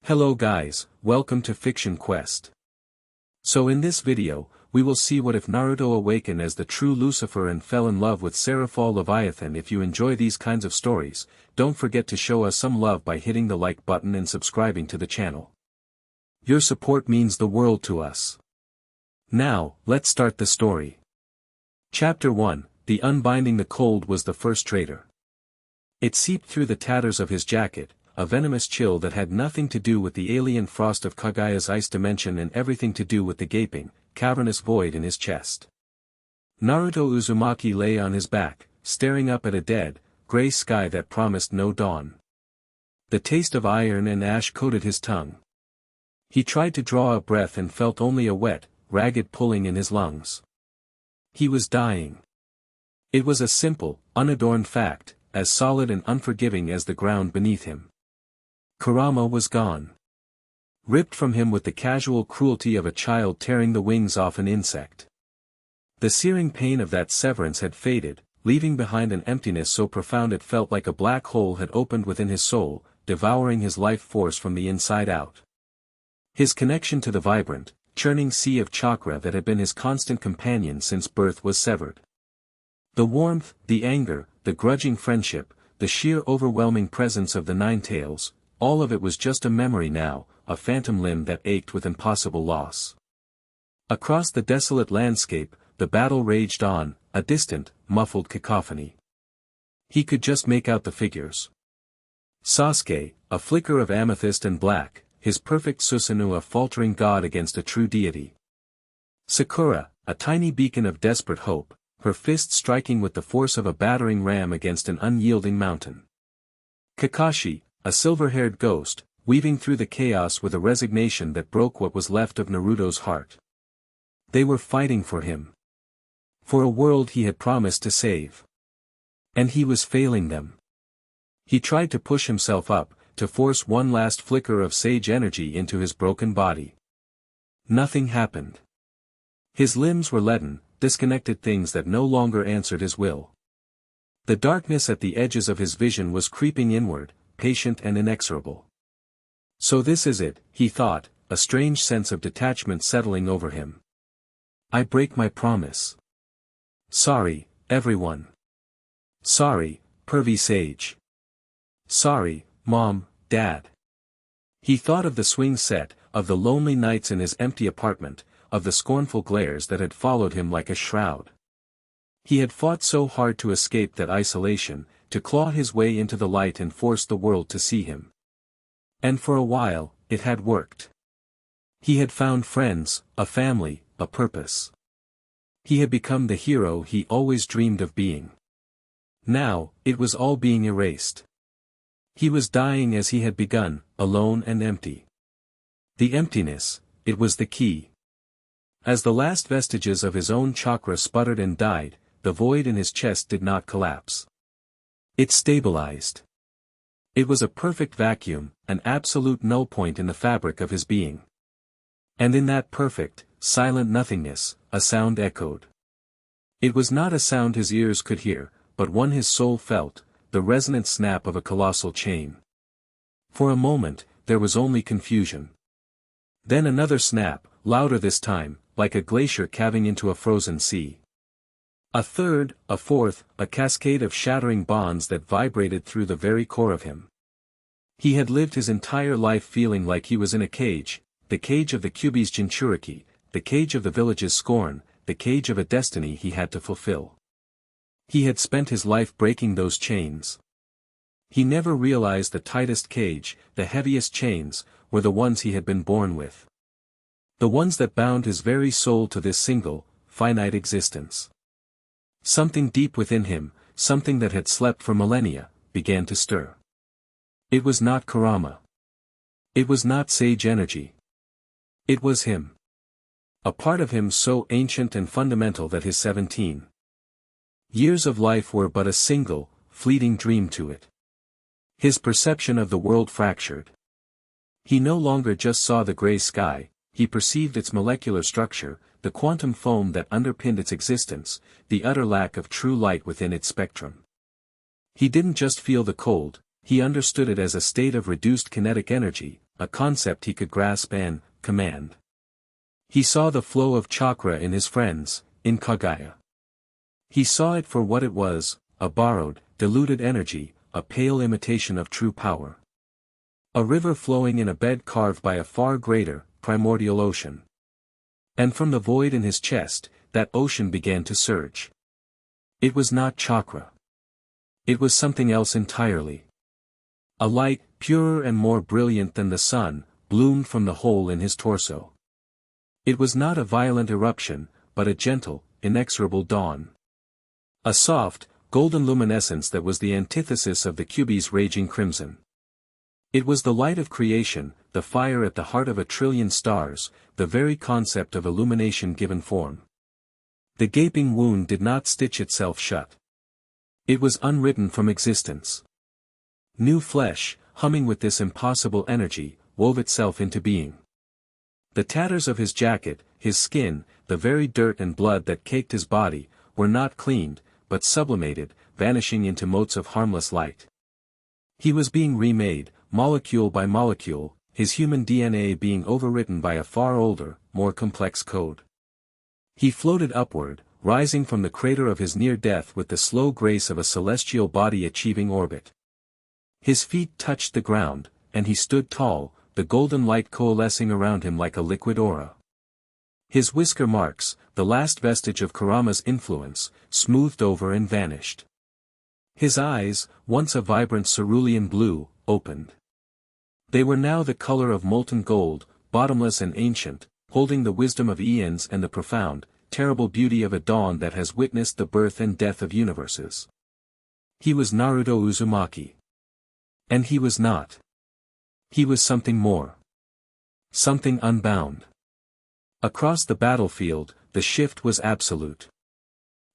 Hello guys, welcome to Fiction Quest. So in this video, we will see what if Naruto awakened as the true Lucifer and fell in love with Serafall Leviathan. If you enjoy these kinds of stories, don't forget to show us some love by hitting the like button and subscribing to the channel. Your support means the world to us. Now, let's start the story. Chapter 1, The Unbinding. The cold was the first traitor. It seeped through the tatters of his jacket, a venomous chill that had nothing to do with the alien frost of Kagaya's ice dimension and everything to do with the gaping, cavernous void in his chest. Naruto Uzumaki lay on his back, staring up at a dead, gray sky that promised no dawn. The taste of iron and ash coated his tongue. He tried to draw a breath and felt only a wet, ragged pulling in his lungs. He was dying. It was a simple, unadorned fact, as solid and unforgiving as the ground beneath him. Kurama was gone. Ripped from him with the casual cruelty of a child tearing the wings off an insect. The searing pain of that severance had faded, leaving behind an emptiness so profound it felt like a black hole had opened within his soul, devouring his life force from the inside out. His connection to the vibrant, churning sea of chakra that had been his constant companion since birth was severed. The warmth, the anger, the grudging friendship, the sheer overwhelming presence of the Nine Tails, all of it was just a memory now, a phantom limb that ached with impossible loss. Across the desolate landscape, the battle raged on, a distant, muffled cacophony. He could just make out the figures. Sasuke, a flicker of amethyst and black, his perfect Susanoo, a faltering god against a true deity. Sakura, a tiny beacon of desperate hope, her fist striking with the force of a battering ram against an unyielding mountain. Kakashi, a silver-haired ghost, weaving through the chaos with a resignation that broke what was left of Naruto's heart. They were fighting for him. For a world he had promised to save. And he was failing them. He tried to push himself up, to force one last flicker of sage energy into his broken body. Nothing happened. His limbs were leaden, disconnected things that no longer answered his will. The darkness at the edges of his vision was creeping inward, patient and inexorable. So this is it, he thought, a strange sense of detachment settling over him. I break my promise. Sorry, everyone. Sorry, pervy sage. Sorry, Mom, Dad. He thought of the swing set, of the lonely nights in his empty apartment, of the scornful glares that had followed him like a shroud. He had fought so hard to escape that isolation, to claw his way into the light and force the world to see him. And for a while, it had worked. He had found friends, a family, a purpose. He had become the hero he always dreamed of being. Now, it was all being erased. He was dying as he had begun, alone and empty. The emptiness, it was the key. As the last vestiges of his own chakra sputtered and died, the void in his chest did not collapse. It stabilized. It was a perfect vacuum, an absolute null point in the fabric of his being. And in that perfect, silent nothingness, a sound echoed. It was not a sound his ears could hear, but one his soul felt, the resonant snap of a colossal chain. For a moment, there was only confusion. Then another snap, louder this time, like a glacier calving into a frozen sea. A third, a fourth, a cascade of shattering bonds that vibrated through the very core of him. He had lived his entire life feeling like he was in a cage, the cage of the Kyuubi's Jinchuriki, the cage of the village's scorn, the cage of a destiny he had to fulfill. He had spent his life breaking those chains. He never realized the tightest cage, the heaviest chains, were the ones he had been born with. The ones that bound his very soul to this single, finite existence. Something deep within him, something that had slept for millennia, began to stir. It was not Kurama. It was not sage energy. It was him. A part of him so ancient and fundamental that his 17 years of life were but a single, fleeting dream to it. His perception of the world fractured. He no longer just saw the gray sky, he perceived its molecular structure, the quantum foam that underpinned its existence, the utter lack of true light within its spectrum. He didn't just feel the cold, he understood it as a state of reduced kinetic energy, a concept he could grasp and command. He saw the flow of chakra in his friends, in Kagaya. He saw it for what it was, a borrowed, diluted energy, a pale imitation of true power. A river flowing in a bed carved by a far greater, primordial ocean. And from the void in his chest, that ocean began to surge. It was not chakra. It was something else entirely. A light, purer and more brilliant than the sun, bloomed from the hole in his torso. It was not a violent eruption, but a gentle, inexorable dawn. A soft, golden luminescence that was the antithesis of the Kyuubi's raging crimson. It was the light of creation, the fire at the heart of a trillion stars, the very concept of illumination given form. The gaping wound did not stitch itself shut. It was unwritten from existence. New flesh, humming with this impossible energy, wove itself into being. The tatters of his jacket, his skin, the very dirt and blood that caked his body, were not cleaned, but sublimated, vanishing into motes of harmless light. He was being remade, molecule by molecule, his human DNA being overwritten by a far older, more complex code. He floated upward, rising from the crater of his near-death with the slow grace of a celestial body achieving orbit. His feet touched the ground, and he stood tall, the golden light coalescing around him like a liquid aura. His whisker marks, the last vestige of Kurama's influence, smoothed over and vanished. His eyes, once a vibrant cerulean blue, opened. They were now the color of molten gold, bottomless and ancient, holding the wisdom of eons and the profound, terrible beauty of a dawn that has witnessed the birth and death of universes. He was Naruto Uzumaki. And he was not. He was something more. Something unbound. Across the battlefield, the shift was absolute.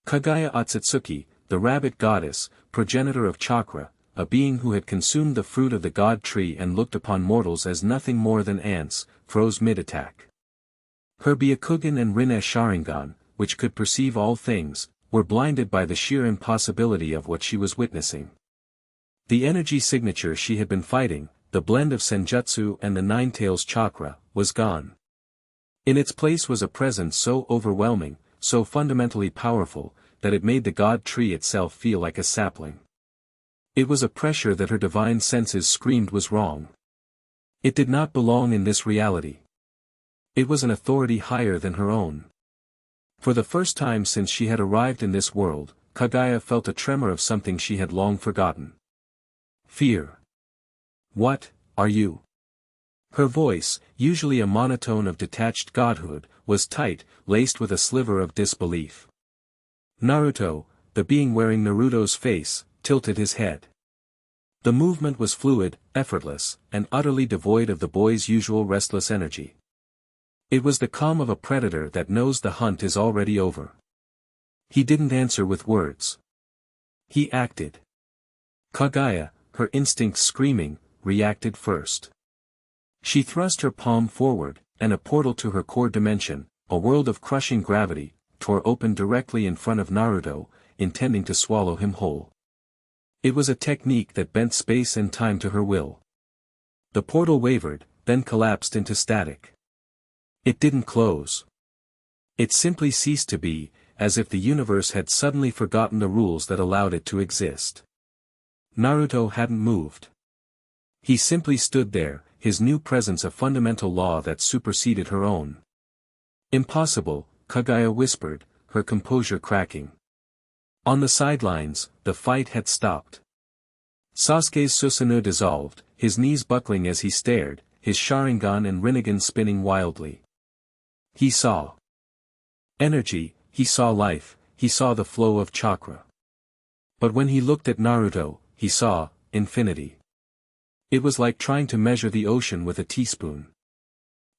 Kagaya Otsutsuki, the rabbit goddess, progenitor of chakra, a being who had consumed the fruit of the god tree and looked upon mortals as nothing more than ants, froze mid-attack. Her Byakugan and Rinne Sharingan, which could perceive all things, were blinded by the sheer impossibility of what she was witnessing. The energy signature she had been fighting, the blend of Senjutsu and the Nine-Tails chakra, was gone. In its place was a presence so overwhelming, so fundamentally powerful, that it made the god tree itself feel like a sapling. It was a pressure that her divine senses screamed was wrong. It did not belong in this reality. It was an authority higher than her own. For the first time since she had arrived in this world, Kagaya felt a tremor of something she had long forgotten. Fear. What, are you? Her voice, usually a monotone of detached godhood, was tight, laced with a sliver of disbelief. Naruto, the being wearing Naruto's face, tilted his head. The movement was fluid, effortless, and utterly devoid of the boy's usual restless energy. It was the calm of a predator that knows the hunt is already over. He didn't answer with words. He acted. Kagaya, her instincts screaming, reacted first. She thrust her palm forward, and a portal to her core dimension, a world of crushing gravity, tore open directly in front of Naruto, intending to swallow him whole. It was a technique that bent space and time to her will. The portal wavered, then collapsed into static. It didn't close. It simply ceased to be, as if the universe had suddenly forgotten the rules that allowed it to exist. Naruto hadn't moved. He simply stood there, his new presence a fundamental law that superseded her own. Impossible, Kagaya whispered, her composure cracking. On the sidelines, the fight had stopped. Sasuke's Susanoo dissolved, his knees buckling as he stared, his Sharingan and Rinnegan spinning wildly. He saw energy, he saw life, he saw the flow of chakra. But when he looked at Naruto, he saw infinity. It was like trying to measure the ocean with a teaspoon.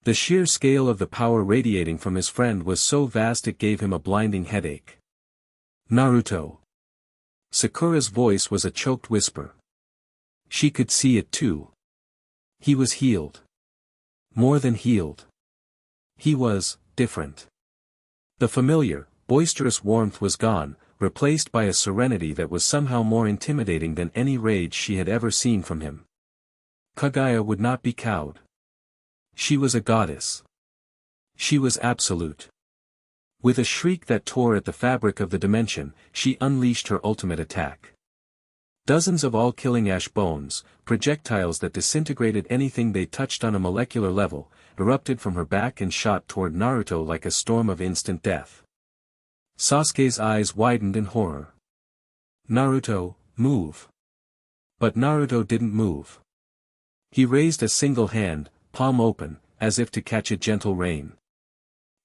The sheer scale of the power radiating from his friend was so vast it gave him a blinding headache. Naruto. Sakura's voice was a choked whisper. She could see it too. He was healed. More than healed. He was different. The familiar, boisterous warmth was gone, replaced by a serenity that was somehow more intimidating than any rage she had ever seen from him. Kagaya would not be cowed. She was a goddess. She was absolute. With a shriek that tore at the fabric of the dimension, she unleashed her ultimate attack. Dozens of all-killing ash bones, projectiles that disintegrated anything they touched on a molecular level, erupted from her back and shot toward Naruto like a storm of instant death. Sasuke's eyes widened in horror. "Naruto, move." But Naruto didn't move. He raised a single hand, palm open, as if to catch a gentle rain.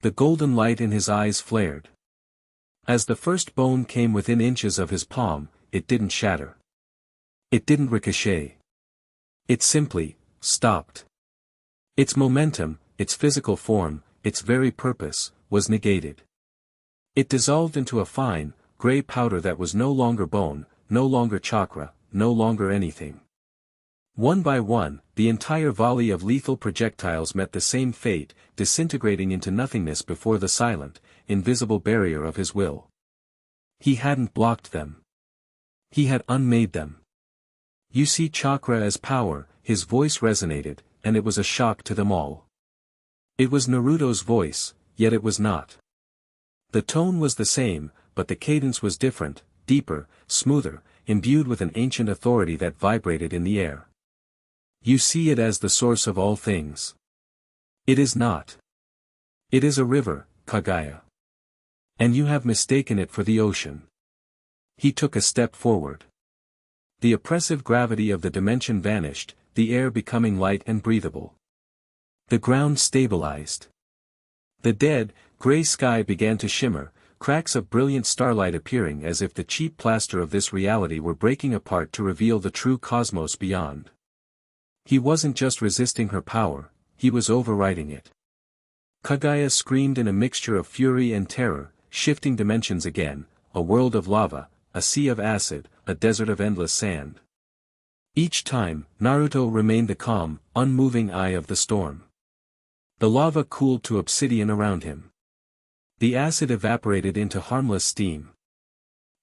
The golden light in his eyes flared. As the first bone came within inches of his palm, it didn't shatter. It didn't ricochet. It simply stopped. Its momentum, its physical form, its very purpose, was negated. It dissolved into a fine, gray powder that was no longer bone, no longer chakra, no longer anything. One by one, the entire volley of lethal projectiles met the same fate, disintegrating into nothingness before the silent, invisible barrier of his will. He hadn't blocked them. He had unmade them. "You see chakra as power," his voice resonated, and it was a shock to them all. It was Naruto's voice, yet it was not. The tone was the same, but the cadence was different, deeper, smoother, imbued with an ancient authority that vibrated in the air. "You see it as the source of all things. It is not. It is a river, Kaguya. And you have mistaken it for the ocean." He took a step forward. The oppressive gravity of the dimension vanished, the air becoming light and breathable. The ground stabilized. The dead, gray sky began to shimmer, cracks of brilliant starlight appearing as if the cheap plaster of this reality were breaking apart to reveal the true cosmos beyond. He wasn't just resisting her power, he was overriding it. Kaguya screamed in a mixture of fury and terror, shifting dimensions again, a world of lava, a sea of acid, a desert of endless sand. Each time, Naruto remained the calm, unmoving eye of the storm. The lava cooled to obsidian around him. The acid evaporated into harmless steam.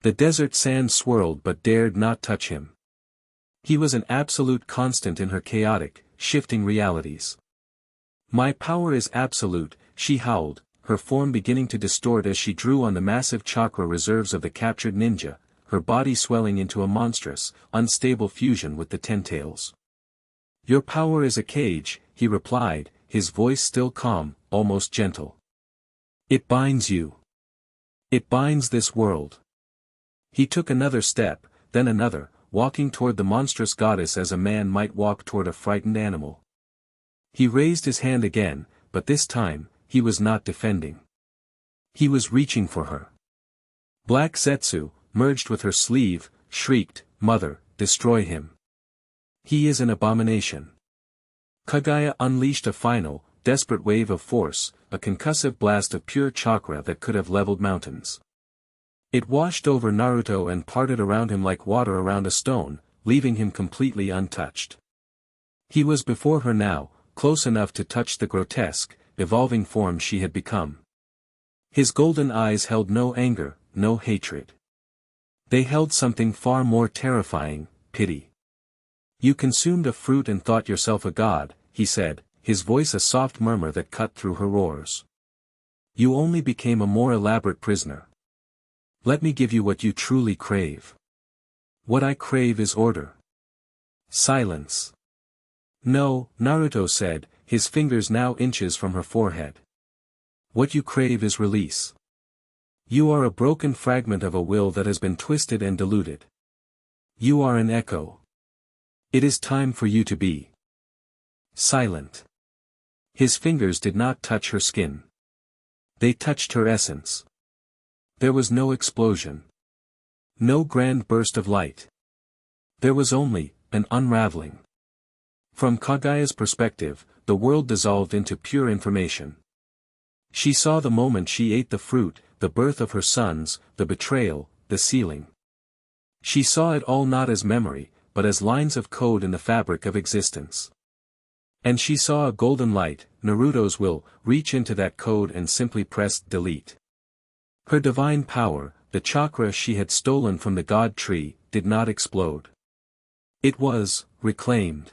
The desert sand swirled but dared not touch him. He was an absolute constant in her chaotic, shifting realities. "My power is absolute," she howled, her form beginning to distort as she drew on the massive chakra reserves of the captured ninja, her body swelling into a monstrous, unstable fusion with the Ten-Tails. "Your power is a cage," he replied, his voice still calm, almost gentle. "It binds you. It binds this world." He took another step, then another, walking toward the monstrous goddess as a man might walk toward a frightened animal. He raised his hand again, but this time, he was not defending. He was reaching for her. Black Zetsu, merged with her sleeve, shrieked, "Mother, destroy him. He is an abomination." Kaguya unleashed a final, desperate wave of force, a concussive blast of pure chakra that could have leveled mountains. It washed over Naruto and parted around him like water around a stone, leaving him completely untouched. He was before her now, close enough to touch the grotesque, evolving form she had become. His golden eyes held no anger, no hatred. They held something far more terrifying, pity. "You consumed a fruit and thought yourself a god," he said, his voice a soft murmur that cut through her roars. "You only became a more elaborate prisoner. Let me give you what you truly crave. What I crave is order." "Silence." "No," Naruto said, his fingers now inches from her forehead. "What you crave is release. You are a broken fragment of a will that has been twisted and diluted. You are an echo. It is time for you to be silent." His fingers did not touch her skin. They touched her essence. There was no explosion. No grand burst of light. There was only an unraveling. From Kaguya's perspective, the world dissolved into pure information. She saw the moment she ate the fruit, the birth of her sons, the betrayal, the sealing. She saw it all not as memory, but as lines of code in the fabric of existence. And she saw a golden light, Naruto's will, reach into that code and simply press delete. Her divine power, the chakra she had stolen from the god tree, did not explode. It was reclaimed.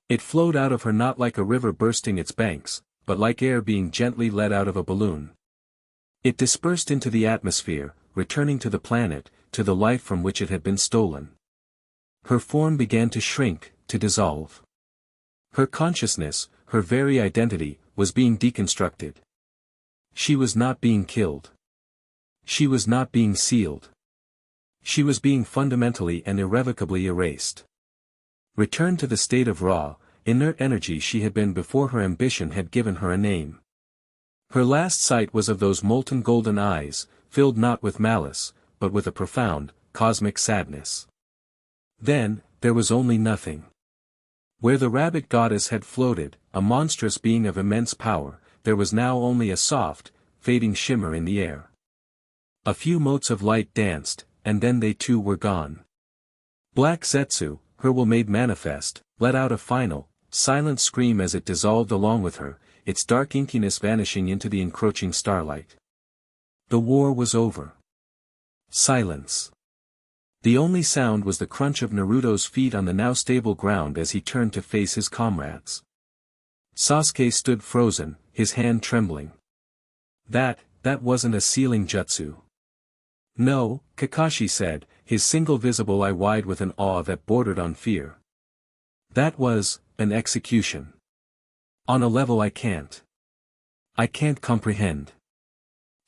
It flowed out of her not like a river bursting its banks, but like air being gently let out of a balloon. It dispersed into the atmosphere, returning to the planet, to the life from which it had been stolen. Her form began to shrink, to dissolve. Her consciousness, her very identity, was being deconstructed. She was not being killed. She was not being sealed. She was being fundamentally and irrevocably erased. Returned to the state of raw, inert energy she had been before her ambition had given her a name. Her last sight was of those molten golden eyes, filled not with malice, but with a profound, cosmic sadness. Then, there was only nothing. Where the rabbit goddess had floated, a monstrous being of immense power, there was now only a soft, fading shimmer in the air. A few motes of light danced, and then they too were gone. Black Zetsu, her will made manifest, let out a final, silent scream as it dissolved along with her, its dark inkiness vanishing into the encroaching starlight. The war was over. Silence. The only sound was the crunch of Naruto's feet on the now stable ground as he turned to face his comrades. Sasuke stood frozen, his hand trembling. That wasn't a sealing jutsu. No, Kakashi said, his single visible eye wide with an awe that bordered on fear. That was an execution. On a level I can't comprehend.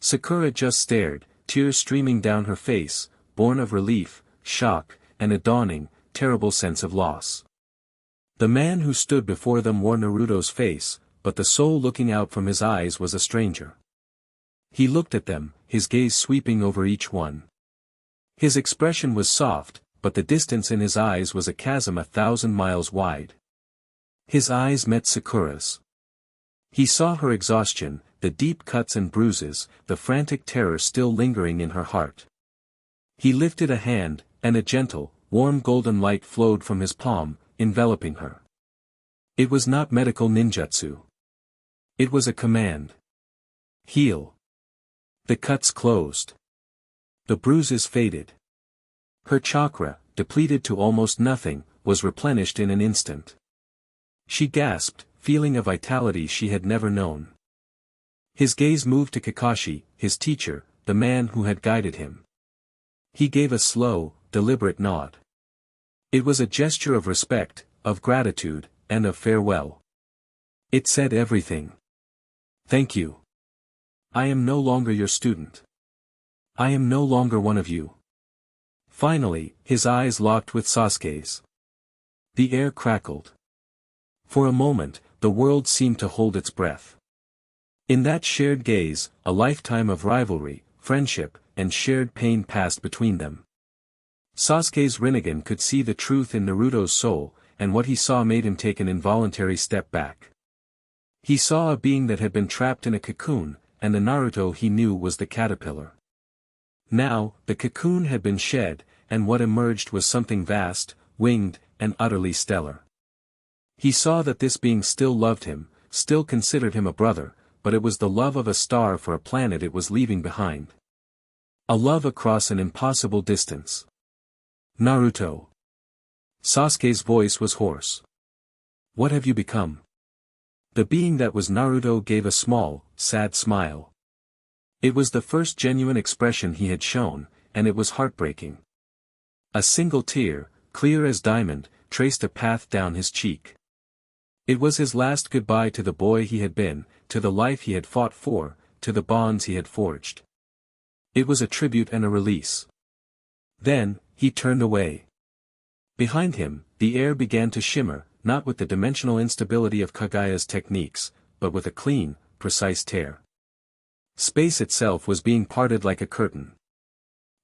Sakura just stared, tears streaming down her face, born of relief, shock, and a dawning, terrible sense of loss. The man who stood before them wore Naruto's face, but the soul looking out from his eyes was a stranger. He looked at them, his gaze sweeping over each one. His expression was soft, but the distance in his eyes was a chasm 1,000 miles wide. His eyes met Sakura's. He saw her exhaustion, the deep cuts and bruises, the frantic terror still lingering in her heart. He lifted a hand, and a gentle, warm golden light flowed from his palm, enveloping her. It was not medical ninjutsu. It was a command. Heal. The cuts closed. The bruises faded. Her chakra, depleted to almost nothing, was replenished in an instant. She gasped, feeling a vitality she had never known. His gaze moved to Kakashi, his teacher, the man who had guided him. He gave a slow, deliberate nod. It was a gesture of respect, of gratitude, and of farewell. It said everything. Thank you. I am no longer your student. I am no longer one of you. Finally, his eyes locked with Sasuke's. The air crackled. For a moment, the world seemed to hold its breath. In that shared gaze, a lifetime of rivalry, friendship, and shared pain passed between them. Sasuke's Rinnegan could see the truth in Naruto's soul, and what he saw made him take an involuntary step back. He saw a being that had been trapped in a cocoon, and the Naruto he knew was the caterpillar. Now, the cocoon had been shed, and what emerged was something vast, winged, and utterly stellar. He saw that this being still loved him, still considered him a brother, but it was the love of a star for a planet it was leaving behind. A love across an impossible distance. Naruto. Sasuke's voice was hoarse. What have you become? The being that was Naruto gave a small, sad smile. It was the first genuine expression he had shown, and it was heartbreaking. A single tear, clear as diamond, traced a path down his cheek. It was his last goodbye to the boy he had been, to the life he had fought for, to the bonds he had forged. It was a tribute and a release. Then, he turned away. Behind him, the air began to shimmer, not with the dimensional instability of Kagaya's techniques, but with a clean, precise tear. Space itself was being parted like a curtain.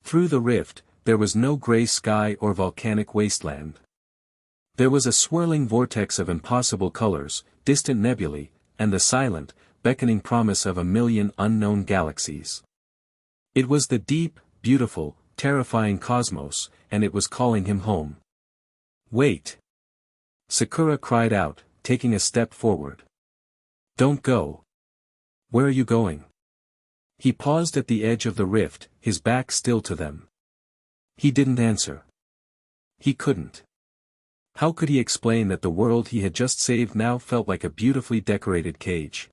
Through the rift, there was no gray sky or volcanic wasteland. There was a swirling vortex of impossible colors, distant nebulae, and the silent, beckoning promise of a million unknown galaxies. It was the deep, beautiful, terrifying cosmos, and it was calling him home. Wait! Sakura cried out, taking a step forward. Don't go. Where are you going? He paused at the edge of the rift, his back still to them. He didn't answer. He couldn't. How could he explain that the world he had just saved now felt like a beautifully decorated cage?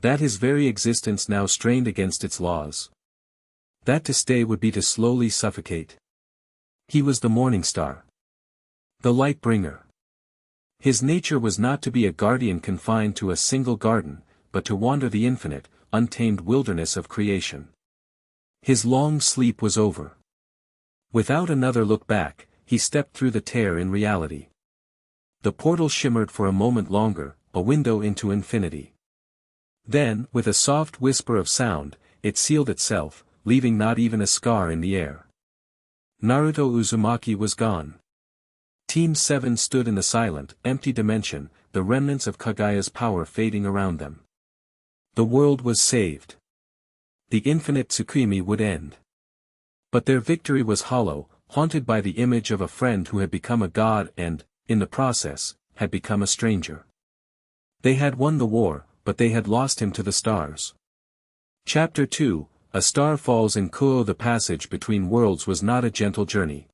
That his very existence now strained against its laws. That to stay would be to slowly suffocate. He was the morning star. The light bringer. His nature was not to be a guardian confined to a single garden, but to wander the infinite, untamed wilderness of creation. His long sleep was over. Without another look back, he stepped through the tear in reality. The portal shimmered for a moment longer, a window into infinity. Then, with a soft whisper of sound, it sealed itself, leaving not even a scar in the air. Naruto Uzumaki was gone. Team 7 stood in the silent, empty dimension, the remnants of Kagaya's power fading around them. The world was saved. The infinite Tsukimi would end. But their victory was hollow, haunted by the image of a friend who had become a god and, in the process, had become a stranger. They had won the war, but they had lost him to the stars. Chapter 2, A Star Falls in Kuo. The passage between worlds was not a gentle journey.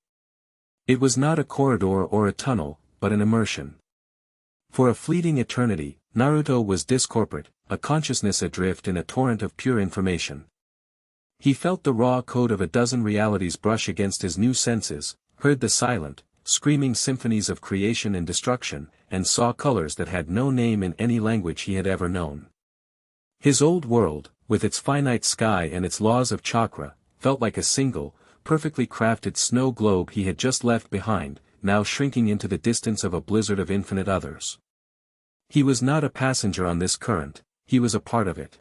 It was not a corridor or a tunnel, but an immersion. For a fleeting eternity, Naruto was discorporate, a consciousness adrift in a torrent of pure information. He felt the raw code of a dozen realities brush against his new senses, heard the silent, screaming symphonies of creation and destruction, and saw colors that had no name in any language he had ever known. His old world, with its finite sky and its laws of chakra, felt like a single, perfectly crafted snow globe he had just left behind, now shrinking into the distance of a blizzard of infinite others. He was not a passenger on this current, he was a part of it.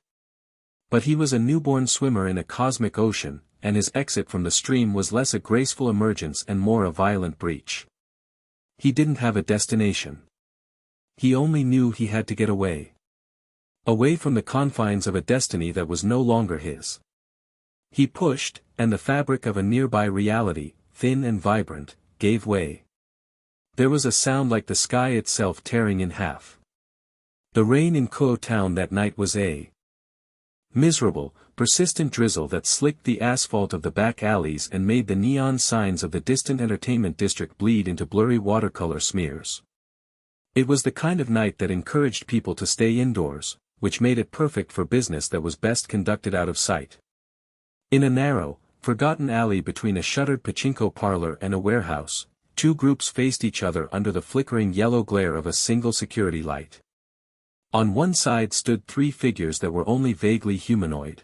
But he was a newborn swimmer in a cosmic ocean, and his exit from the stream was less a graceful emergence and more a violent breach. He didn't have a destination. He only knew he had to get away. Away from the confines of a destiny that was no longer his. He pushed, and the fabric of a nearby reality, thin and vibrant, gave way. There was a sound like the sky itself tearing in half. The rain in Kuo town that night was a miserable, persistent drizzle that slicked the asphalt of the back alleys and made the neon signs of the distant entertainment district bleed into blurry watercolor smears. It was the kind of night that encouraged people to stay indoors, which made it perfect for business that was best conducted out of sight. In a narrow, forgotten alley between a shuttered pachinko parlor and a warehouse, two groups faced each other under the flickering yellow glare of a single security light. On one side stood three figures that were only vaguely humanoid.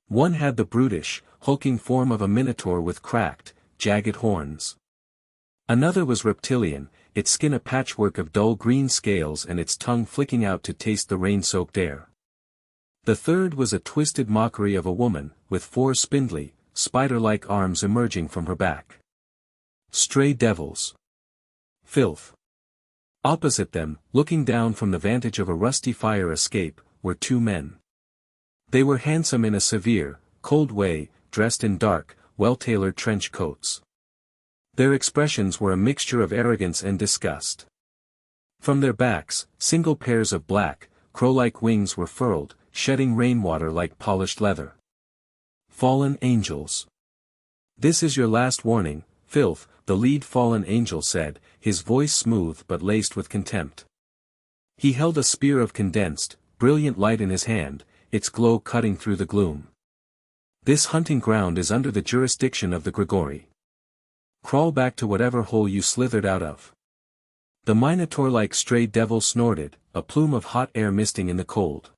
One had the brutish, hulking form of a minotaur with cracked, jagged horns. Another was reptilian, its skin a patchwork of dull green scales and its tongue flicking out to taste the rain-soaked air. The third was a twisted mockery of a woman, with four spindly, spider-like arms emerging from her back. Stray devils. Filth. Opposite them, looking down from the vantage of a rusty fire escape, were two men. They were handsome in a severe, cold way, dressed in dark, well-tailored trench coats. Their expressions were a mixture of arrogance and disgust. From their backs, single pairs of black, crow-like wings were furled, shedding rainwater like polished leather. Fallen angels. This is your last warning, filth, the lead fallen angel said, his voice smooth but laced with contempt. He held a spear of condensed, brilliant light in his hand, its glow cutting through the gloom. This hunting ground is under the jurisdiction of the Grigori. Crawl back to whatever hole you slithered out of. The minotaur-like stray devil snorted, a plume of hot air misting in the cold.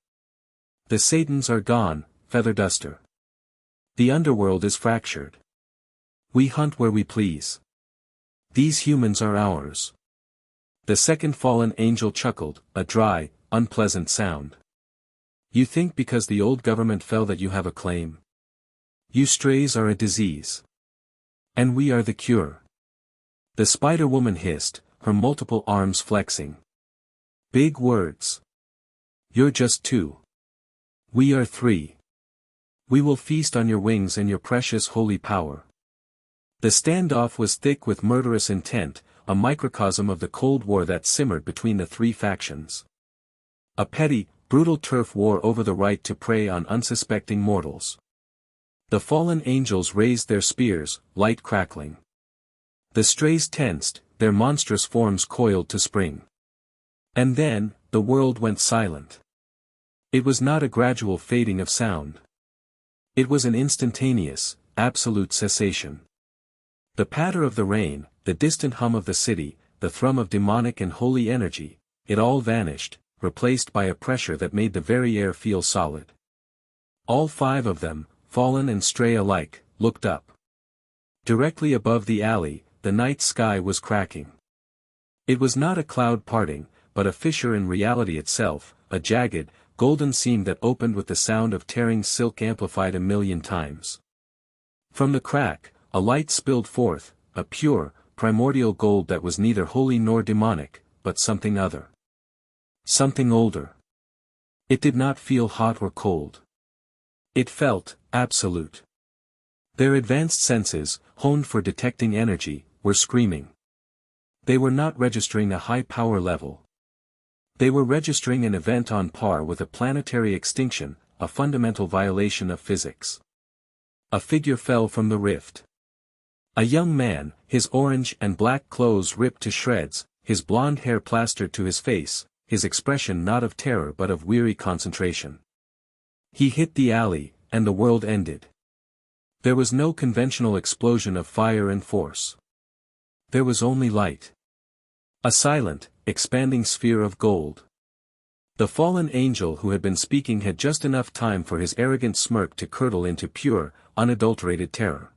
The Satans are gone, feather duster. The underworld is fractured. We hunt where we please. These humans are ours. The second fallen angel chuckled, a dry, unpleasant sound. You think because the old government fell that you have a claim? You strays are a disease. And we are the cure. The Spider-Woman hissed, her multiple arms flexing. Big words. You're just two. We are three. We will feast on your wings and your precious holy power. The standoff was thick with murderous intent, a microcosm of the Cold War that simmered between the three factions. A petty, brutal turf war over the right to prey on unsuspecting mortals. The fallen angels raised their spears, light crackling. The strays tensed, their monstrous forms coiled to spring. And then, the world went silent. It was not a gradual fading of sound. It was an instantaneous, absolute cessation. The patter of the rain, the distant hum of the city, the thrum of demonic and holy energy, it all vanished, replaced by a pressure that made the very air feel solid. All five of them, fallen and stray alike, looked up. Directly above the alley, the night sky was cracking. It was not a cloud parting, but a fissure in reality itself, a jagged, golden seam that opened with the sound of tearing silk amplified 1,000,000 times. From the crack, a light spilled forth, a pure, primordial gold that was neither holy nor demonic, but something other. Something older. It did not feel hot or cold. It felt absolute. Their advanced senses, honed for detecting energy, were screaming. They were not registering a high power level. They were registering an event on par with a planetary extinction, a fundamental violation of physics. A figure fell from the rift. A young man, his orange and black clothes ripped to shreds, his blonde hair plastered to his face, his expression not of terror but of weary concentration. He hit the alley, and the world ended. There was no conventional explosion of fire and force. There was only light. A silent, expanding sphere of gold. The fallen angel who had been speaking had just enough time for his arrogant smirk to curdle into pure, unadulterated terror.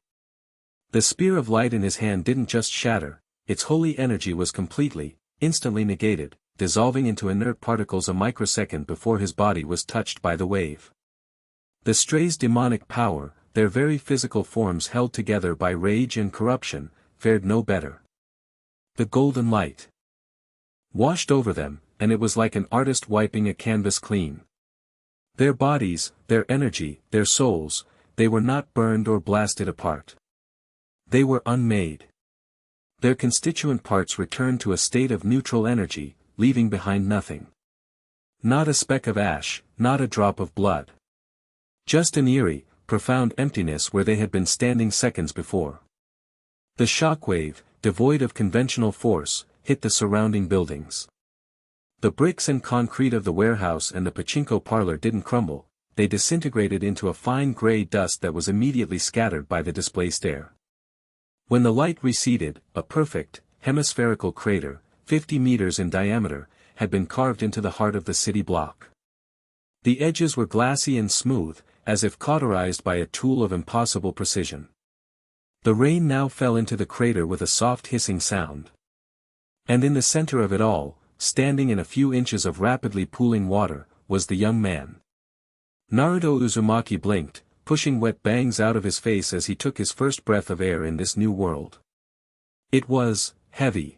The spear of light in his hand didn't just shatter, its holy energy was completely, instantly negated, dissolving into inert particles a microsecond before his body was touched by the wave. The Stray's demonic power, their very physical forms held together by rage and corruption, fared no better. The golden light washed over them, and it was like an artist wiping a canvas clean. Their bodies, their energy, their souls, they were not burned or blasted apart. They were unmade. Their constituent parts returned to a state of neutral energy, leaving behind nothing. Not a speck of ash, not a drop of blood. Just an eerie, profound emptiness where they had been standing seconds before. The shockwave, devoid of conventional force, hit the surrounding buildings. The bricks and concrete of the warehouse and the pachinko parlor didn't crumble, they disintegrated into a fine gray dust that was immediately scattered by the displaced air. When the light receded, a perfect, hemispherical crater, 50 meters in diameter, had been carved into the heart of the city block. The edges were glassy and smooth, as if cauterized by a tool of impossible precision. The rain now fell into the crater with a soft hissing sound. And in the center of it all, standing in a few inches of rapidly pooling water, was the young man. Naruto Uzumaki blinked, pushing wet bangs out of his face as he took his first breath of air in this new world. It was heavy.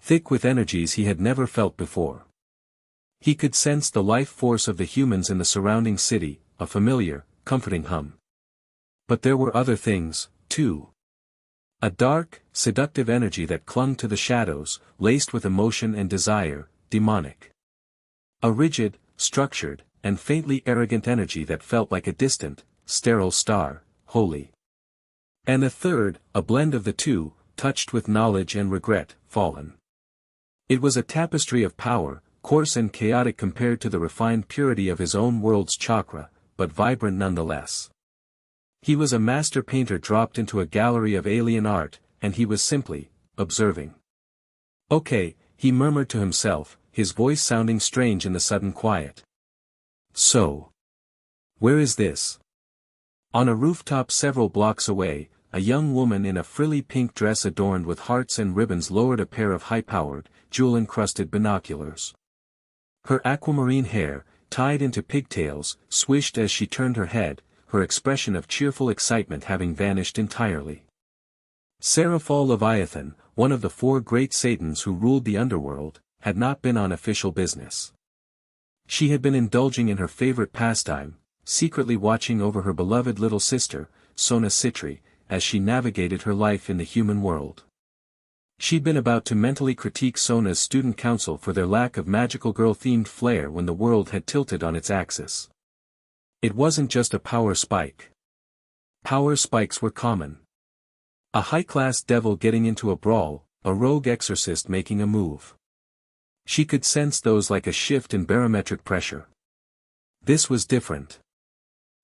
Thick with energies he had never felt before. He could sense the life force of the humans in the surrounding city, a familiar, comforting hum. But there were other things, too. A dark, seductive energy that clung to the shadows, laced with emotion and desire, demonic. A rigid, structured, and faintly arrogant energy that felt like a distant, sterile star, holy. And a third, a blend of the two, touched with knowledge and regret, fallen. It was a tapestry of power, coarse and chaotic compared to the refined purity of his own world's chakra, but vibrant nonetheless. He was a master painter dropped into a gallery of alien art, and he was simply observing. Okay, he murmured to himself, his voice sounding strange in the sudden quiet. So, where is this? On a rooftop several blocks away, a young woman in a frilly pink dress adorned with hearts and ribbons lowered a pair of high-powered, jewel-encrusted binoculars. Her aquamarine hair, tied into pigtails, swished as she turned her head, her expression of cheerful excitement having vanished entirely. Serafall Leviathan, one of the 4 great Satans who ruled the underworld, had not been on official business. She had been indulging in her favorite pastime, secretly watching over her beloved little sister, Sona Citri, as she navigated her life in the human world. She'd been about to mentally critique Sona's student council for their lack of magical girl-themed flair when the world had tilted on its axis. It wasn't just a power spike. Power spikes were common. A high-class devil getting into a brawl, a rogue exorcist making a move. She could sense those like a shift in barometric pressure. This was different.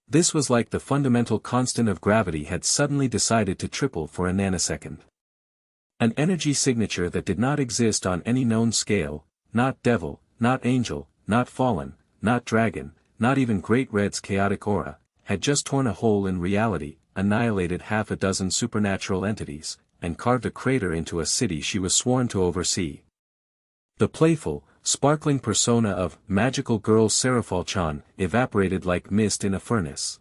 This was like the fundamental constant of gravity had suddenly decided to triple for a nanosecond. An energy signature that did not exist on any known scale, not devil, not angel, not fallen, not dragon, not even Great Red's chaotic aura, had just torn a hole in reality, annihilated half a dozen supernatural entities, and carved a crater into a city she was sworn to oversee. The playful, sparkling persona of magical girl Serafall-chan evaporated like mist in a furnace.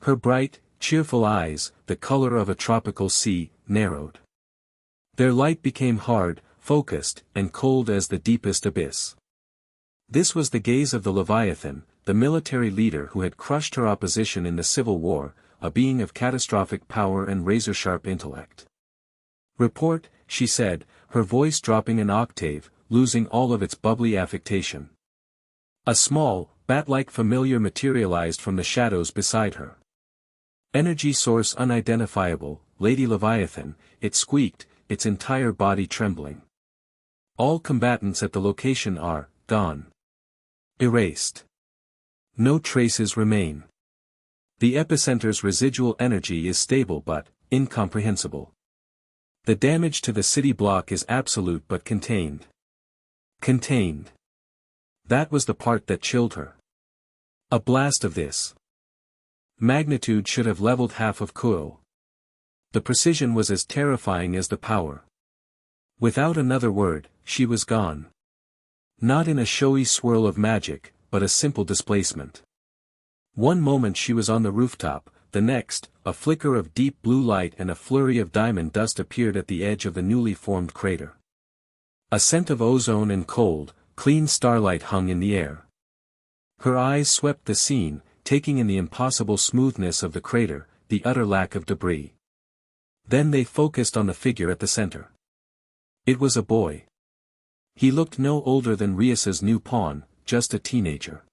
Her bright, cheerful eyes, the color of a tropical sea, narrowed. Their light became hard, focused, and cold as the deepest abyss. This was the gaze of the Leviathan, the military leader who had crushed her opposition in the Civil War, a being of catastrophic power and razor-sharp intellect. "Report," she said, her voice dropping an octave, losing all of its bubbly affectation. A small, bat-like familiar materialized from the shadows beside her. "Energy source unidentifiable, Lady Leviathan," it squeaked, its entire body trembling. "All combatants at the location are gone. Erased. No traces remain. The epicenter's residual energy is stable but incomprehensible. The damage to the city block is absolute but contained." Contained. That was the part that chilled her. A blast of this magnitude should have leveled half of Kuo. The precision was as terrifying as the power. Without another word, she was gone. Not in a showy swirl of magic, but a simple displacement. One moment she was on the rooftop, the next, a flicker of deep blue light and a flurry of diamond dust appeared at the edge of the newly formed crater. A scent of ozone and cold, clean starlight hung in the air. Her eyes swept the scene, taking in the impossible smoothness of the crater, the utter lack of debris. Then they focused on the figure at the center. It was a boy. He looked no older than Rias's new pawn, just a teenager.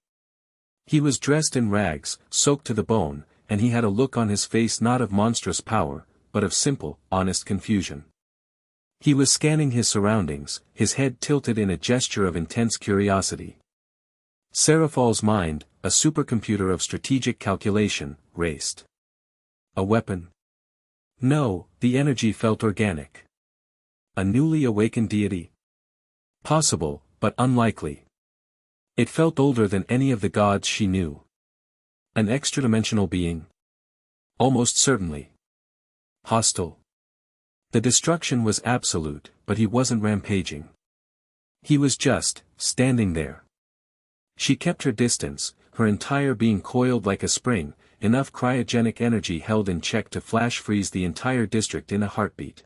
He was dressed in rags, soaked to the bone, and he had a look on his face not of monstrous power, but of simple, honest confusion. He was scanning his surroundings, his head tilted in a gesture of intense curiosity. Serafall's mind, a supercomputer of strategic calculation, raced. A weapon? No, the energy felt organic. A newly awakened deity? Possible, but unlikely. It felt older than any of the gods she knew. An extra-dimensional being? Almost certainly. Hostile. The destruction was absolute, but he wasn't rampaging. He was just, standing there. She kept her distance, her entire being coiled like a spring, enough cryogenic energy held in check to flash freeze the entire district in a heartbeat.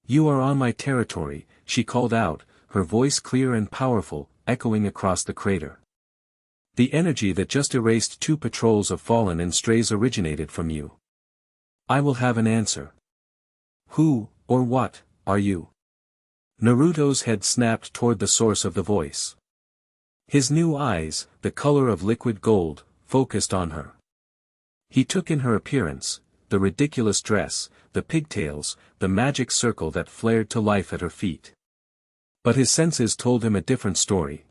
"You are on my territory," she called out, her voice clear and powerful, echoing across the crater. "The energy that just erased 2 patrols of fallen and strays originated from you. I will have an answer. Who, or what, are you?" Naruto's head snapped toward the source of the voice. His new eyes, the color of liquid gold, focused on her. He took in her appearance, the ridiculous dress, the pigtails, the magic circle that flared to life at her feet. But his senses told him a different story.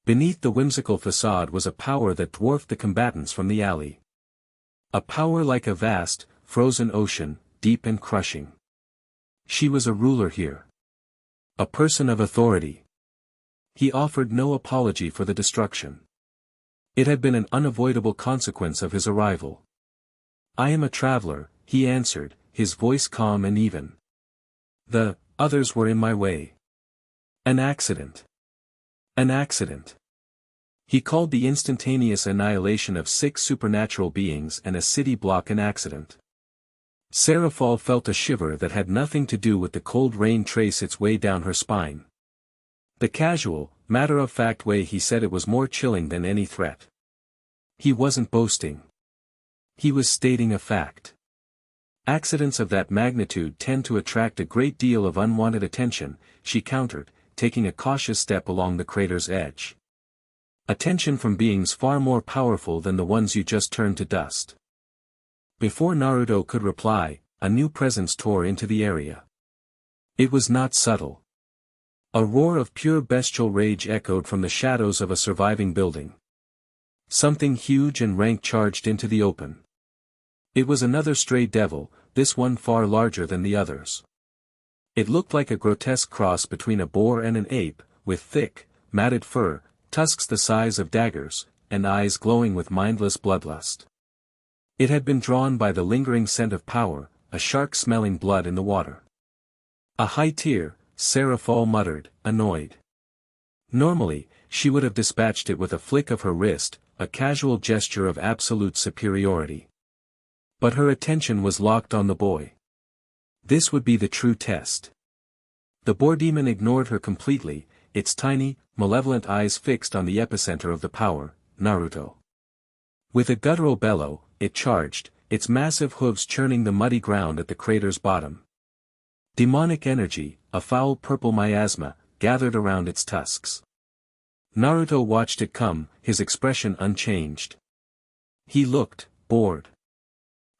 Beneath the whimsical facade was a power that dwarfed the combatants from the alley. A power like a vast, frozen ocean, deep and crushing. She was a ruler here. A person of authority. He offered no apology for the destruction. It had been an unavoidable consequence of his arrival. "I am a traveler," he answered, his voice calm and even. "The others were in my way. An accident. An accident." He called the instantaneous annihilation of 6 supernatural beings and a city block an accident. Serafall felt a shiver that had nothing to do with the cold rain trace its way down her spine. The casual, matter-of-fact way he said it was more chilling than any threat. He wasn't boasting. He was stating a fact. Accidents of that magnitude tend to attract a great deal of unwanted attention, she countered, taking a cautious step along the crater's edge. Attention from beings far more powerful than the ones you just turned to dust. Before Naruto could reply, a new presence tore into the area. It was not subtle. A roar of pure bestial rage echoed from the shadows of a surviving building. Something huge and rank charged into the open. It was another stray devil, this one far larger than the others. It looked like a grotesque cross between a boar and an ape, with thick, matted fur, tusks the size of daggers, and eyes glowing with mindless bloodlust. It had been drawn by the lingering scent of power, a shark smelling blood in the water. A high tier, Serafall muttered, annoyed. Normally, she would have dispatched it with a flick of her wrist, a casual gesture of absolute superiority. But her attention was locked on the boy. This would be the true test. The boar demon ignored her completely, its tiny, malevolent eyes fixed on the epicenter of the power, Naruto. With a guttural bellow, it charged, its massive hooves churning the muddy ground at the crater's bottom. Demonic energy, a foul purple miasma, gathered around its tusks. Naruto watched it come, his expression unchanged. He looked, bored.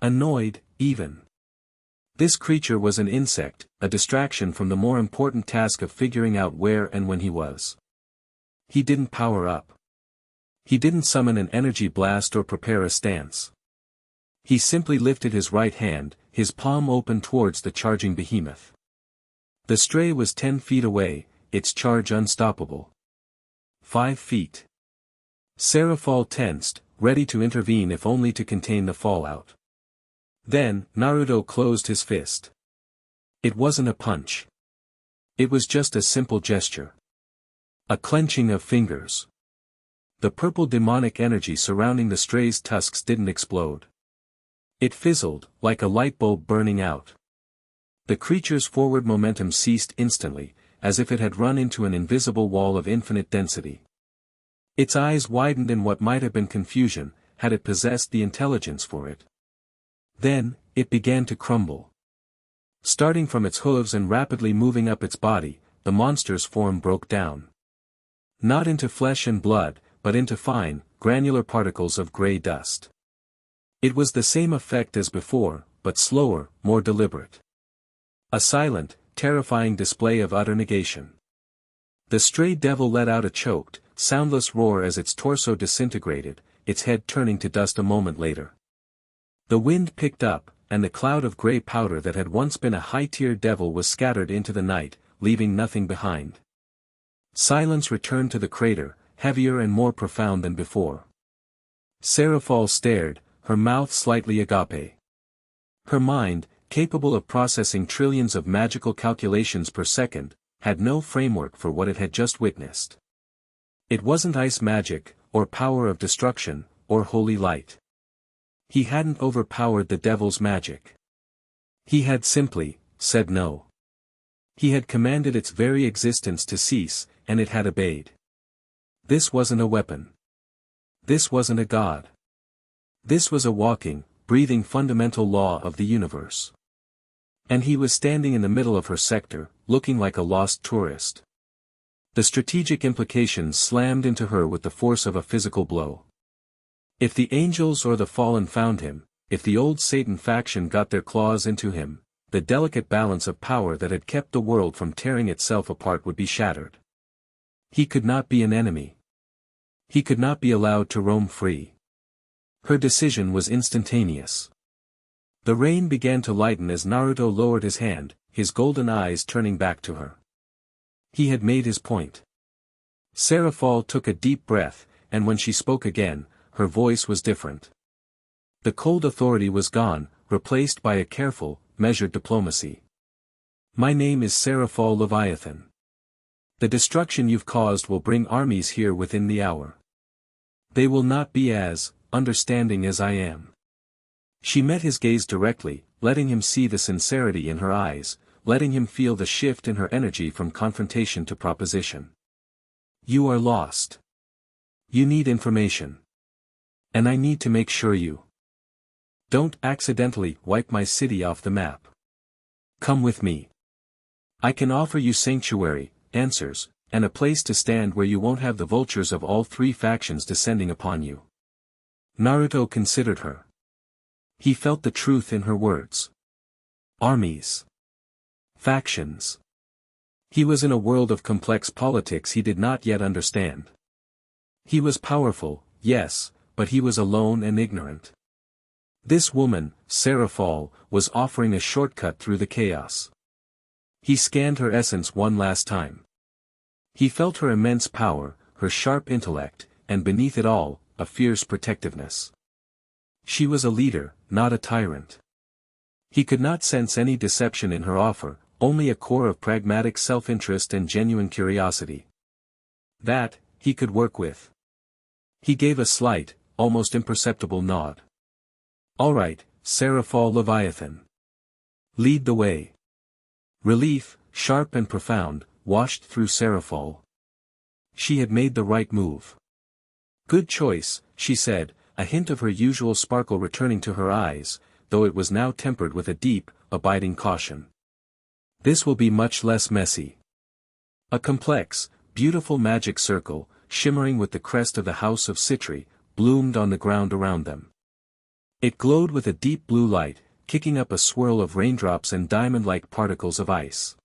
Annoyed, even. This creature was an insect, a distraction from the more important task of figuring out where and when he was. He didn't power up. He didn't summon an energy blast or prepare a stance. He simply lifted his right hand, his palm open towards the charging behemoth. The stray was 10 feet away, its charge unstoppable. 5 feet. Serafall tensed, ready to intervene if only to contain the fallout. Then, Naruto closed his fist. It wasn't a punch. It was just a simple gesture. A clenching of fingers. The purple demonic energy surrounding the stray's tusks didn't explode. It fizzled, like a light bulb burning out. The creature's forward momentum ceased instantly, as if it had run into an invisible wall of infinite density. Its eyes widened in what might have been confusion, had it possessed the intelligence for it. Then, it began to crumble. Starting from its hooves and rapidly moving up its body, the monster's form broke down. Not into flesh and blood, but into fine, granular particles of gray dust. It was the same effect as before, but slower, more deliberate. A silent, terrifying display of utter negation. The stray devil let out a choked, soundless roar as its torso disintegrated, its head turning to dust a moment later. The wind picked up, and the cloud of gray powder that had once been a high-tier devil was scattered into the night, leaving nothing behind. Silence returned to the crater, heavier and more profound than before. Serafall stared, her mouth slightly agape. Her mind, capable of processing trillions of magical calculations per second, had no framework for what it had just witnessed. It wasn't ice magic, or power of destruction, or holy light. He hadn't overpowered the devil's magic. He had simply said no. He had commanded its very existence to cease, and it had obeyed. This wasn't a weapon. This wasn't a god. This was a walking, breathing fundamental law of the universe. And he was standing in the middle of her sector, looking like a lost tourist. The strategic implications slammed into her with the force of a physical blow. If the angels or the fallen found him, if the old Satan faction got their claws into him, the delicate balance of power that had kept the world from tearing itself apart would be shattered. He could not be an enemy. He could not be allowed to roam free. Her decision was instantaneous. The rain began to lighten as Naruto lowered his hand, his golden eyes turning back to her. He had made his point. Serafall took a deep breath, and when she spoke again, her voice was different. The cold authority was gone, replaced by a careful, measured diplomacy. My name is Serafall Leviathan. The destruction you've caused will bring armies here within the hour. They will not be as understanding as I am. She met his gaze directly, letting him see the sincerity in her eyes, letting him feel the shift in her energy from confrontation to proposition. You are lost. You need information. And I need to make sure you don't accidentally wipe my city off the map. Come with me. I can offer you sanctuary, answers, and a place to stand where you won't have the vultures of all three factions descending upon you. Naruto considered her. He felt the truth in her words. Armies. Factions. He was in a world of complex politics he did not yet understand. He was powerful, yes, but he was alone and ignorant. This woman, Serafall, was offering a shortcut through the chaos. He scanned her essence one last time. He felt her immense power, her sharp intellect, and beneath it all, a fierce protectiveness. She was a leader, not a tyrant. He could not sense any deception in her offer, only a core of pragmatic self-interest and genuine curiosity. That, he could work with. He gave a slight, almost imperceptible nod. "All right, Serafall Leviathan. Lead the way." Relief, sharp and profound, washed through Serafall. She had made the right move. "Good choice," she said, a hint of her usual sparkle returning to her eyes, though it was now tempered with a deep, abiding caution. "This will be much less messy." A complex, beautiful magic circle, shimmering with the crest of the House of Citri, bloomed on the ground around them. It glowed with a deep blue light, kicking up a swirl of raindrops and diamond-like particles of ice.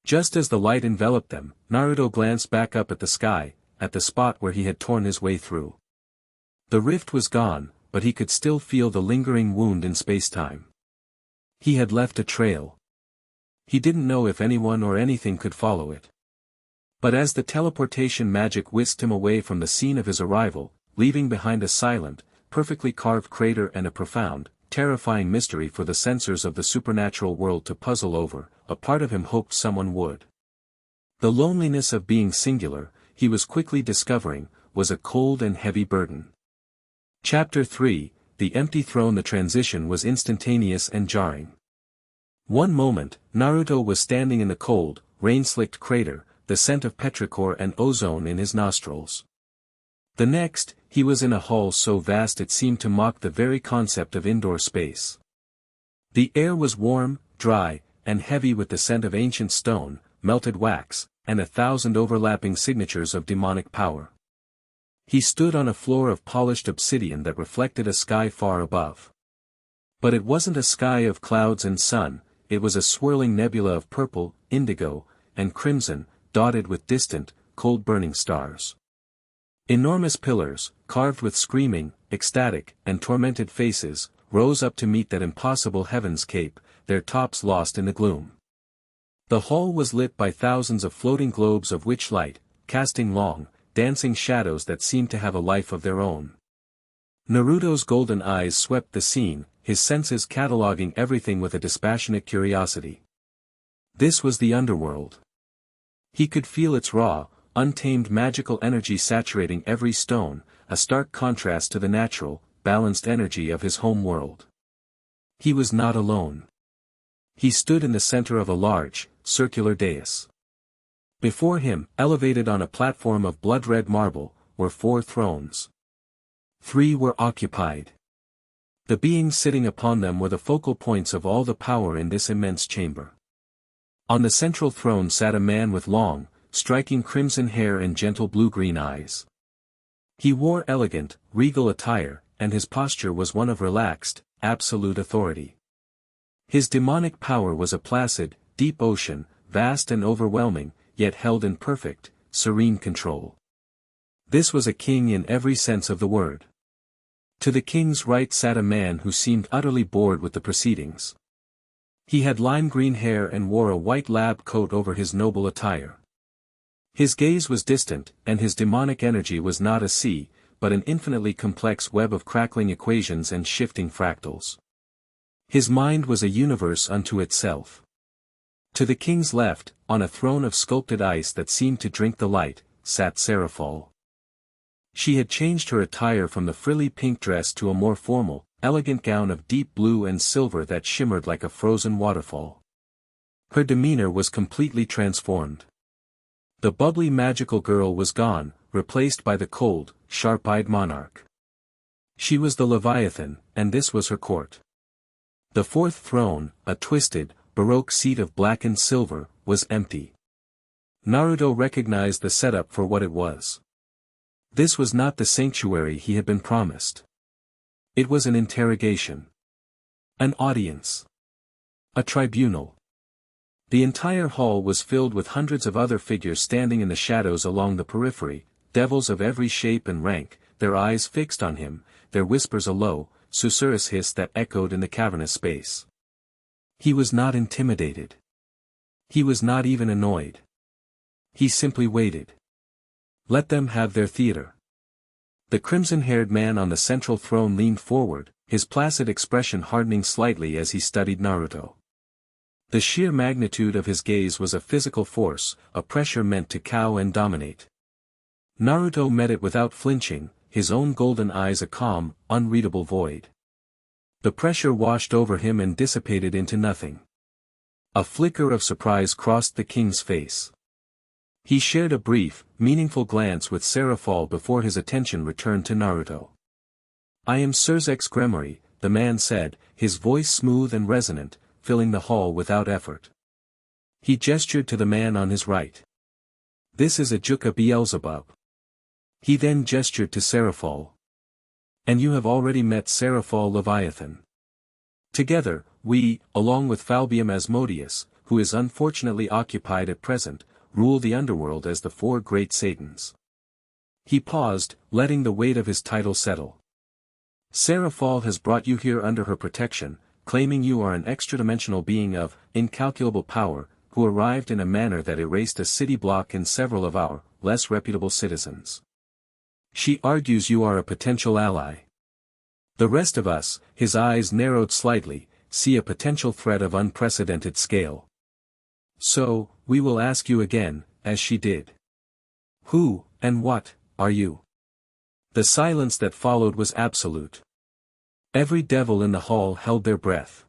Just as the light enveloped them, Naruto glanced back up at the sky, at the spot where he had torn his way through. The rift was gone, but he could still feel the lingering wound in space-time. He had left a trail. He didn't know if anyone or anything could follow it. But as the teleportation magic whisked him away from the scene of his arrival, leaving behind a silent, perfectly carved crater and a profound, terrifying mystery for the censors of the supernatural world to puzzle over, a part of him hoped someone would. The loneliness of being singular, he was quickly discovering, was a cold and heavy burden. Chapter 3, The Empty Throne. The transition was instantaneous and jarring. One moment, Naruto was standing in the cold, rain-slicked crater, the scent of petrichor and ozone in his nostrils. The next, he was in a hall so vast it seemed to mock the very concept of indoor space. The air was warm, dry, and heavy with the scent of ancient stone, melted wax, and 1,000 overlapping signatures of demonic power. He stood on a floor of polished obsidian that reflected a sky far above. But it wasn't a sky of clouds and sun, it was a swirling nebula of purple, indigo, and crimson, dotted with distant, cold-burning stars. Enormous pillars, carved with screaming, ecstatic, and tormented faces, rose up to meet that impossible heaven's cape, their tops lost in the gloom. The hall was lit by thousands of floating globes of witch light, casting long, dancing shadows that seemed to have a life of their own. Naruto's golden eyes swept the scene, his senses cataloging everything with a dispassionate curiosity. This was the underworld. He could feel its raw, untamed magical energy saturating every stone, a stark contrast to the natural, balanced energy of his home world. He was not alone. He stood in the center of a large, circular dais. Before him, elevated on a platform of blood-red marble, were 4 thrones. 3 were occupied. The beings sitting upon them were the focal points of all the power in this immense chamber. On the central throne sat a man with long, striking crimson hair and gentle blue-green eyes. He wore elegant, regal attire, and his posture was one of relaxed, absolute authority. His demonic power was a placid, deep ocean, vast and overwhelming, yet held in perfect, serene control. This was a king in every sense of the word. To the king's right sat a man who seemed utterly bored with the proceedings. He had lime-green hair and wore a white lab coat over his noble attire. His gaze was distant, and his demonic energy was not a sea, but an infinitely complex web of crackling equations and shifting fractals. His mind was a universe unto itself. To the king's left, on a throne of sculpted ice that seemed to drink the light, sat Serafall. She had changed her attire from the frilly pink dress to a more formal, elegant gown of deep blue and silver that shimmered like a frozen waterfall. Her demeanor was completely transformed. The bubbly magical girl was gone, replaced by the cold, sharp-eyed monarch. She was the Leviathan, and this was her court. The 4th throne, a twisted, baroque seat of blackened silver, was empty. Naruto recognized the setup for what it was. This was not the sanctuary he had been promised. It was an interrogation. An audience. A tribunal. The entire hall was filled with hundreds of other figures standing in the shadows along the periphery, devils of every shape and rank, their eyes fixed on him, their whispers a low, susurrus hiss that echoed in the cavernous space. He was not intimidated. He was not even annoyed. He simply waited. Let them have their theater. The crimson-haired man on the central throne leaned forward, his placid expression hardening slightly as he studied Naruto. The sheer magnitude of his gaze was a physical force, a pressure meant to cow and dominate. Naruto met it without flinching, his own golden eyes a calm, unreadable void. The pressure washed over him and dissipated into nothing. A flicker of surprise crossed the king's face. He shared a brief, meaningful glance with Serafall before his attention returned to Naruto. "I am Serafall's Gremory," the man said, his voice smooth and resonant, filling the hall without effort. He gestured to the man on his right. "This is Ajuka Beelzebub." He then gestured to Serafall. "And you have already met Serafall Leviathan. Together, we, along with Falbium Asmodeus, who is unfortunately occupied at present, rule the underworld as the four great Satans." He paused, letting the weight of his title settle. "Serafall has brought you here under her protection, claiming you are an extra-dimensional being of incalculable power, who arrived in a manner that erased a city block and several of our less reputable citizens. She argues you are a potential ally. The rest of us," his eyes narrowed slightly, "see a potential threat of unprecedented scale. So, we will ask you again, as she did. Who, and what, are you?" The silence that followed was absolute. Every devil in the hall held their breath.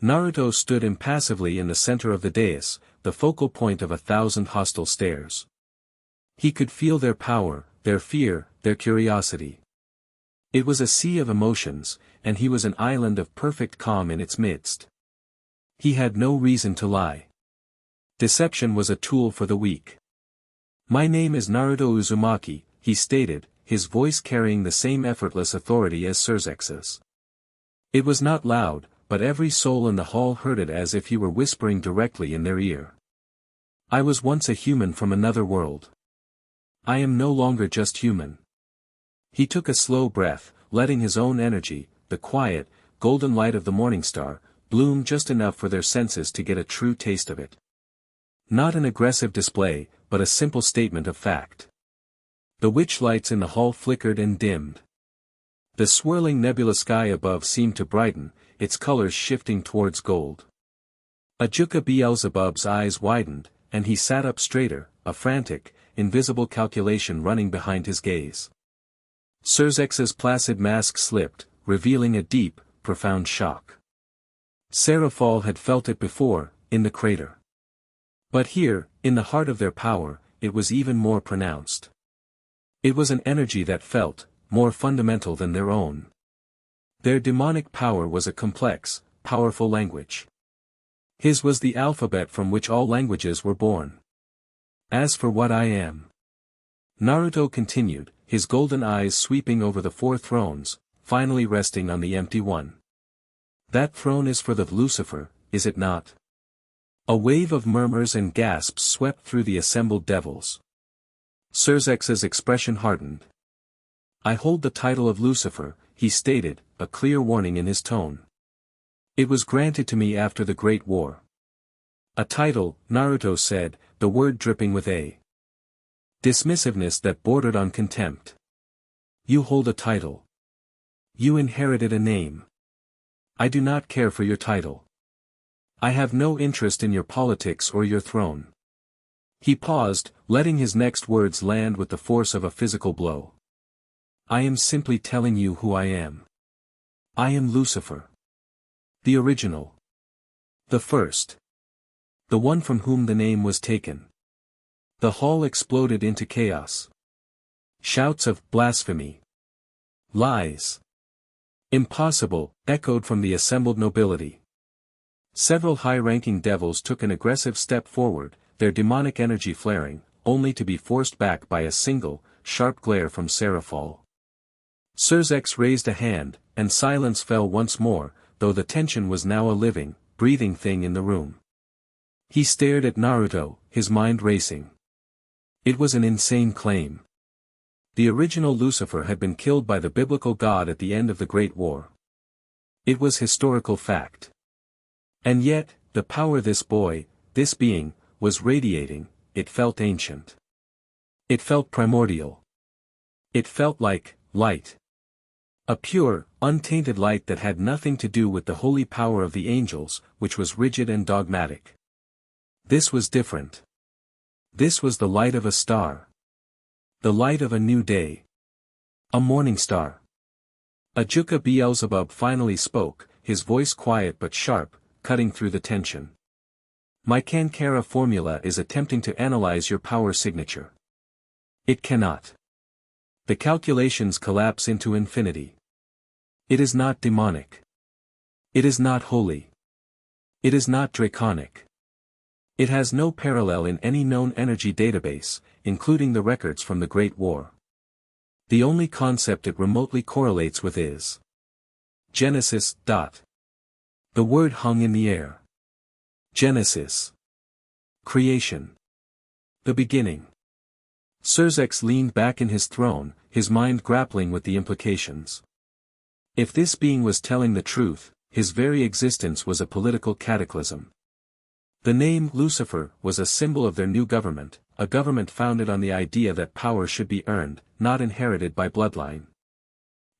Naruto stood impassively in the center of the dais, the focal point of 1,000 hostile stares. He could feel their power, their fear, their curiosity. It was a sea of emotions, and he was an island of perfect calm in its midst. He had no reason to lie. Deception was a tool for the weak. "My name is Naruto Uzumaki," he stated, his voice carrying the same effortless authority as Serafall's. It was not loud, but every soul in the hall heard it as if he were whispering directly in their ear. "I was once a human from another world. I am no longer just human." He took a slow breath, letting his own energy, the quiet, golden light of the morning star, bloom just enough for their senses to get a true taste of it. Not an aggressive display, but a simple statement of fact. The witch lights in the hall flickered and dimmed. The swirling nebula sky above seemed to brighten, its colors shifting towards gold. Ajuka Beelzebub's eyes widened, and he sat up straighter, a frantic, invisible calculation running behind his gaze. Serafall's placid mask slipped, revealing a deep, profound shock. Serafall had felt it before, in the crater. But here, in the heart of their power, it was even more pronounced. It was an energy that felt, more fundamental than their own. Their demonic power was a complex, powerful language. His was the alphabet from which all languages were born. "As for what I am," Naruto continued, his golden eyes sweeping over the four thrones, finally resting on the empty one. "That throne is for the Lucifer, is it not?" A wave of murmurs and gasps swept through the assembled devils. Serafall's expression hardened. "I hold the title of Lucifer," he stated, a clear warning in his tone. "It was granted to me after the Great War." "A title," Naruto said, the word dripping with a dismissiveness that bordered on contempt. "You hold a title. You inherited a name. I do not care for your title. I have no interest in your politics or your throne." He paused, letting his next words land with the force of a physical blow. "I am simply telling you who I am. I am Lucifer. The original. The first. The one from whom the name was taken." The hall exploded into chaos. Shouts of "blasphemy! Lies! Impossible!" echoed from the assembled nobility. Several high-ranking devils took an aggressive step forward, their demonic energy flaring, only to be forced back by a single, sharp glare from Serafall. Serafall raised a hand, and silence fell once more, though the tension was now a living, breathing thing in the room. He stared at Naruto, his mind racing. It was an insane claim. The original Lucifer had been killed by the biblical god at the end of the Great War. It was historical fact. And yet, the power this boy, this being, was radiating, it felt ancient. It felt primordial. It felt like light. A pure, untainted light that had nothing to do with the holy power of the angels, which was rigid and dogmatic. This was different. This was the light of a star. The light of a new day. A morning star. Ajuka Beelzebub finally spoke, his voice quiet but sharp, cutting through the tension. My Kankara formula is attempting to analyze your power signature. It cannot. The calculations collapse into infinity. It is not demonic. It is not holy. It is not draconic. It has no parallel in any known energy database, including the records from the Great War. The only concept it remotely correlates with is Genesis. The word hung in the air. Genesis. Creation. The beginning. Serzex leaned back in his throne, his mind grappling with the implications. If this being was telling the truth, his very existence was a political cataclysm. The name Lucifer was a symbol of their new government, a government founded on the idea that power should be earned, not inherited by bloodline.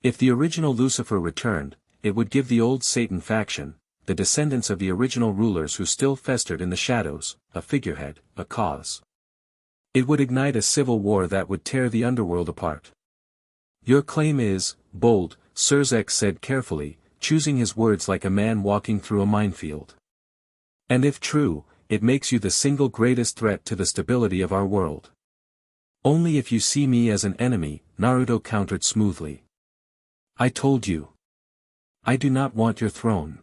If the original Lucifer returned, it would give the old Satan faction, the descendants of the original rulers who still festered in the shadows, a figurehead, a cause. It would ignite a civil war that would tear the underworld apart. Your claim is bold, Serzex said carefully, choosing his words like a man walking through a minefield. And if true, it makes you the single greatest threat to the stability of our world. Only if you see me as an enemy, Naruto countered smoothly. I told you. I do not want your throne.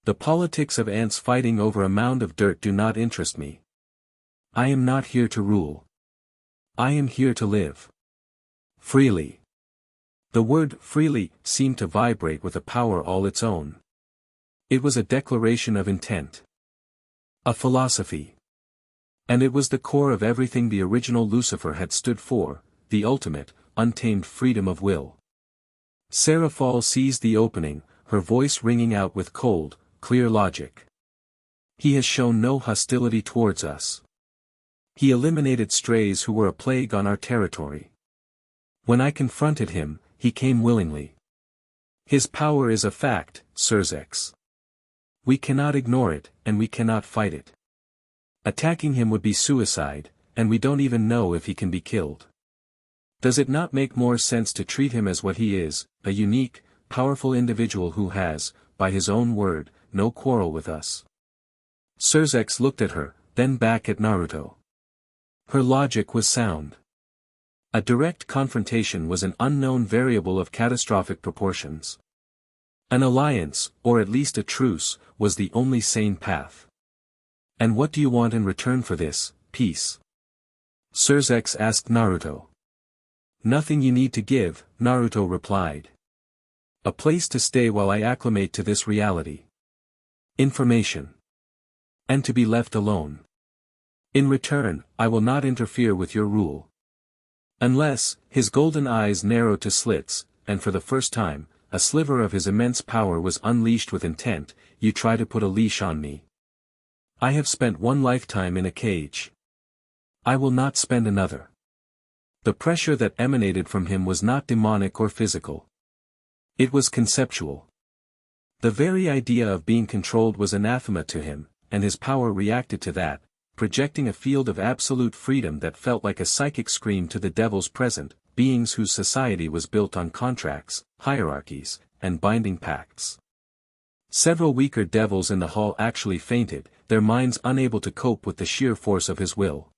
The politics of ants fighting over a mound of dirt do not interest me. I am not here to rule. I am here to live. Freely. The word freely seemed to vibrate with a power all its own. It was a declaration of intent. A philosophy. And it was the core of everything the original Lucifer had stood for, the ultimate, untamed freedom of will. Serafall seized the opening, her voice ringing out with cold, clear logic. He has shown no hostility towards us. He eliminated strays who were a plague on our territory. When I confronted him, he came willingly. His power is a fact, Serzex. We cannot ignore it, and we cannot fight it. Attacking him would be suicide, and we don't even know if he can be killed. Does it not make more sense to treat him as what he is, a unique, powerful individual who has, by his own word, no quarrel with us? Serzex looked at her, then back at Naruto. Her logic was sound. A direct confrontation was an unknown variable of catastrophic proportions. An alliance, or at least a truce, was the only sane path. And what do you want in return for this, peace? Serzex asked Naruto. Nothing you need to give, Naruto replied. A place to stay while I acclimate to this reality. Information. And to be left alone. In return, I will not interfere with your rule. Unless, his golden eyes narrowed to slits, and for the first time, a sliver of his immense power was unleashed with intent, you try to put a leash on me. I have spent one lifetime in a cage. I will not spend another. The pressure that emanated from him was not demonic or physical. It was conceptual. The very idea of being controlled was anathema to him, and his power reacted to that, projecting a field of absolute freedom that felt like a psychic scream to the devils present, beings whose society was built on contracts, hierarchies, and binding pacts. Several weaker devils in the hall actually fainted, their minds unable to cope with the sheer force of his will.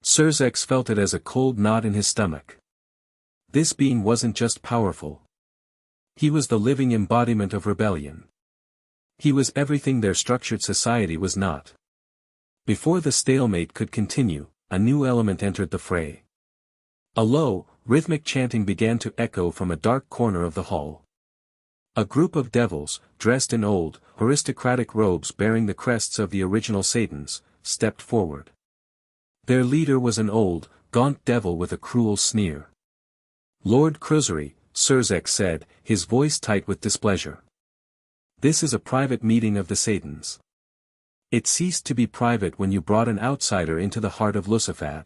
Serzex felt it as a cold knot in his stomach. This being wasn't just powerful. He was the living embodiment of rebellion. He was everything their structured society was not. Before the stalemate could continue, a new element entered the fray. A low, rhythmic chanting began to echo from a dark corner of the hall. A group of devils, dressed in old, aristocratic robes bearing the crests of the original Satans, stepped forward. Their leader was an old, gaunt devil with a cruel sneer. "Lord Cruzuri," Serzex said, his voice tight with displeasure. "This is a private meeting of the Satans. It ceased to be private when you brought an outsider into the heart of Lucifer."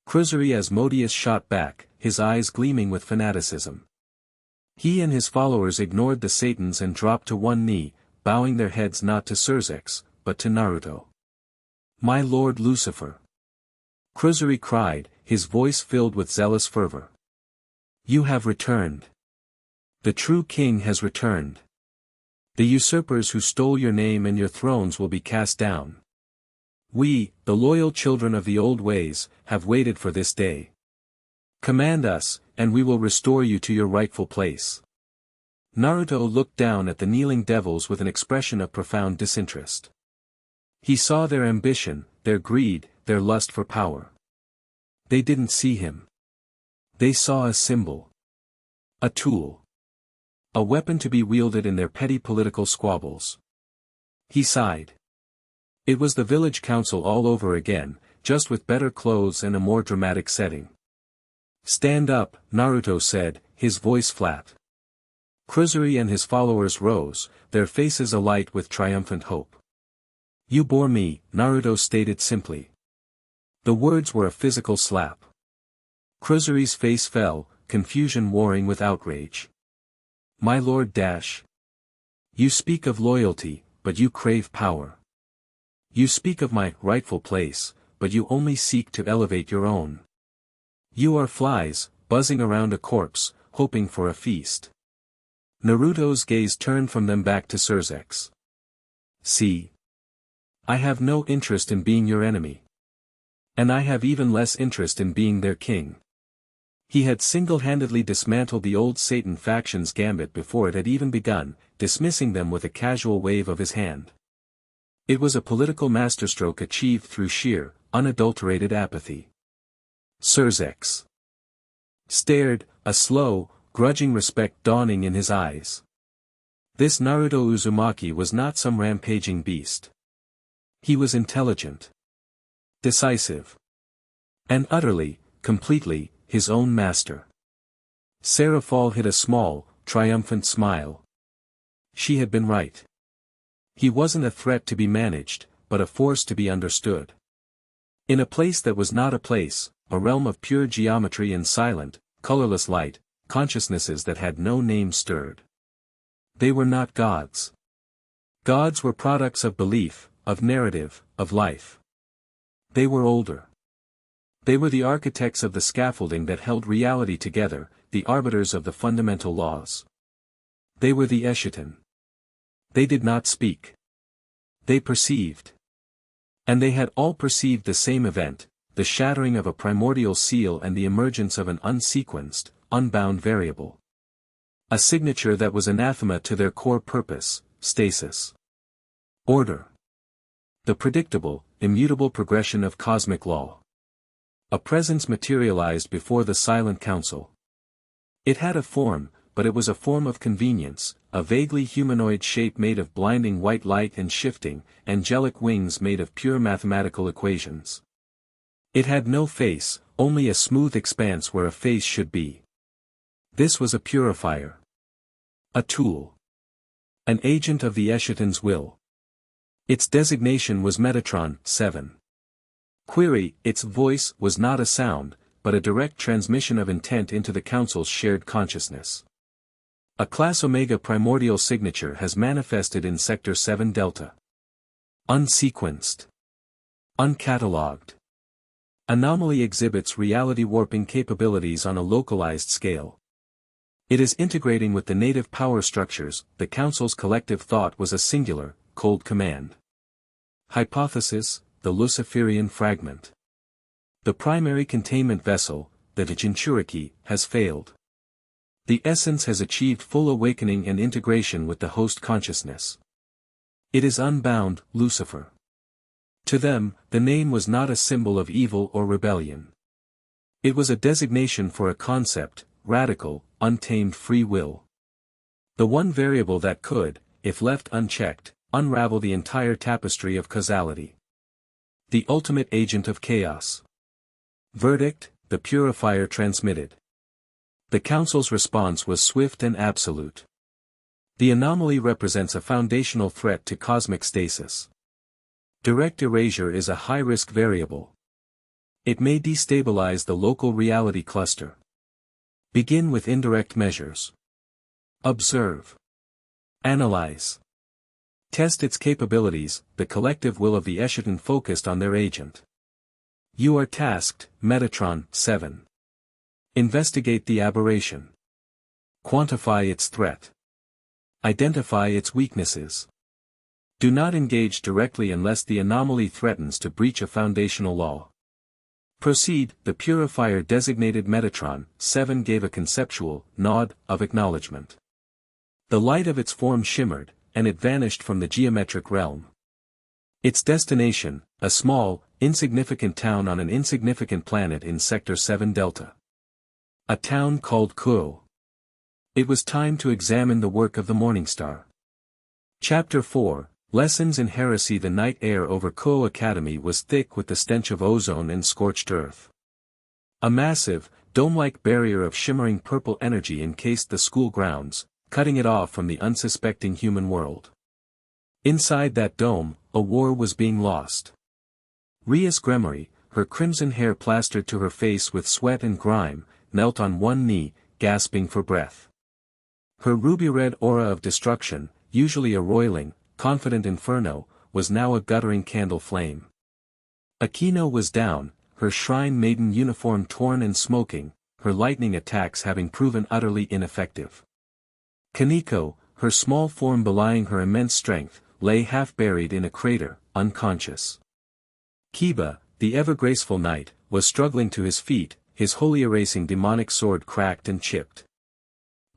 Cruzuri Asmodeus shot back, his eyes gleaming with fanaticism. He and his followers ignored the Satans and dropped to one knee, bowing their heads not to Serzex, but to Naruto. "My Lord Lucifer!" Cruzuri cried, his voice filled with zealous fervor. "You have returned. The true king has returned. The usurpers who stole your name and your thrones will be cast down. We, the loyal children of the old ways, have waited for this day. Command us, and we will restore you to your rightful place." Naruto looked down at the kneeling devils with an expression of profound disinterest. He saw their ambition, their greed, their lust for power. They didn't see him. They saw a symbol. A tool. A weapon to be wielded in their petty political squabbles. He sighed. It was the village council all over again, just with better clothes and a more dramatic setting. "Stand up," Naruto said, his voice flat. Cruzuri and his followers rose, their faces alight with triumphant hope. "You bore me," Naruto stated simply. The words were a physical slap. Cruzuri's face fell, confusion warring with outrage. "My lord Dash. You speak of loyalty, but you crave power. You speak of my rightful place, but you only seek to elevate your own. You are flies, buzzing around a corpse, hoping for a feast." Naruto's gaze turned from them back to Serzex. "See. I have no interest in being your enemy. And I have even less interest in being their king." He had single-handedly dismantled the old Satan faction's gambit before it had even begun, dismissing them with a casual wave of his hand. It was a political masterstroke achieved through sheer, unadulterated apathy. Serzex stared, a slow, grudging respect dawning in his eyes. This Naruto Uzumaki was not some rampaging beast. He was intelligent, decisive, and utterly, completely, his own master. Serafall hid a small, triumphant smile. She had been right. He wasn't a threat to be managed, but a force to be understood. In a place that was not a place, a realm of pure geometry and silent, colorless light, consciousnesses that had no name stirred. They were not gods. Gods were products of belief, of narrative, of life. They were older. They were the architects of the scaffolding that held reality together, the arbiters of the fundamental laws. They were the Eschaton. They did not speak. They perceived. And they had all perceived the same event, the shattering of a primordial seal and the emergence of an unsequenced, unbound variable. A signature that was anathema to their core purpose, stasis. Order. The predictable, immutable progression of cosmic law. A presence materialized before the silent council. It had a form, but it was a form of convenience, a vaguely humanoid shape made of blinding white light and shifting, angelic wings made of pure mathematical equations. It had no face, only a smooth expanse where a face should be. This was a purifier. A tool. An agent of the Eschaton's will. Its designation was Metatron 7. Query, its voice was not a sound, but a direct transmission of intent into the Council's shared consciousness. A Class Omega primordial signature has manifested in Sector 7 Delta. Unsequenced. Uncatalogued. Anomaly exhibits reality warping capabilities on a localized scale. It is integrating with the native power structures. The Council's collective thought was a singular, cold command. Hypothesis, the Luciferian fragment. The primary containment vessel, the Jinchuriki, has failed. The essence has achieved full awakening and integration with the host consciousness. It is unbound, Lucifer. To them, the name was not a symbol of evil or rebellion. It was a designation for a concept, radical, untamed free will. The one variable that could, if left unchecked, unravel the entire tapestry of causality. The ultimate agent of chaos. Verdict: the purifier transmitted. The council's response was swift and absolute. The anomaly represents a foundational threat to cosmic stasis. Direct erasure is a high-risk variable. It may destabilize the local reality cluster. Begin with indirect measures. Observe. Analyze. Test its capabilities. The collective will of the Eschaton focused on their agent. You are tasked, Metatron 7. Investigate the aberration. Quantify its threat. Identify its weaknesses. Do not engage directly unless the anomaly threatens to breach a foundational law. Proceed. The purifier designated Metatron 7 gave a conceptual nod of acknowledgement. The light of its form shimmered, and it vanished from the geometric realm. Its destination, a small, insignificant town on an insignificant planet in Sector 7 Delta. A town called Kuo. It was time to examine the work of the Morningstar. Chapter 4, Lessons in Heresy. The night air over Kuo Academy was thick with the stench of ozone and scorched earth. A massive, dome-like barrier of shimmering purple energy encased the school grounds, cutting it off from the unsuspecting human world. Inside that dome, a war was being lost. Rias Gremory, her crimson hair plastered to her face with sweat and grime, knelt on one knee, gasping for breath. Her ruby-red aura of destruction, usually a roiling, confident inferno, was now a guttering candle flame. Aquino was down, her shrine maiden uniform torn and smoking, her lightning attacks having proven utterly ineffective. Kaneko, her small form belying her immense strength, lay half-buried in a crater, unconscious. Kiba, the ever-graceful knight, was struggling to his feet, his holy erasing demonic sword cracked and chipped.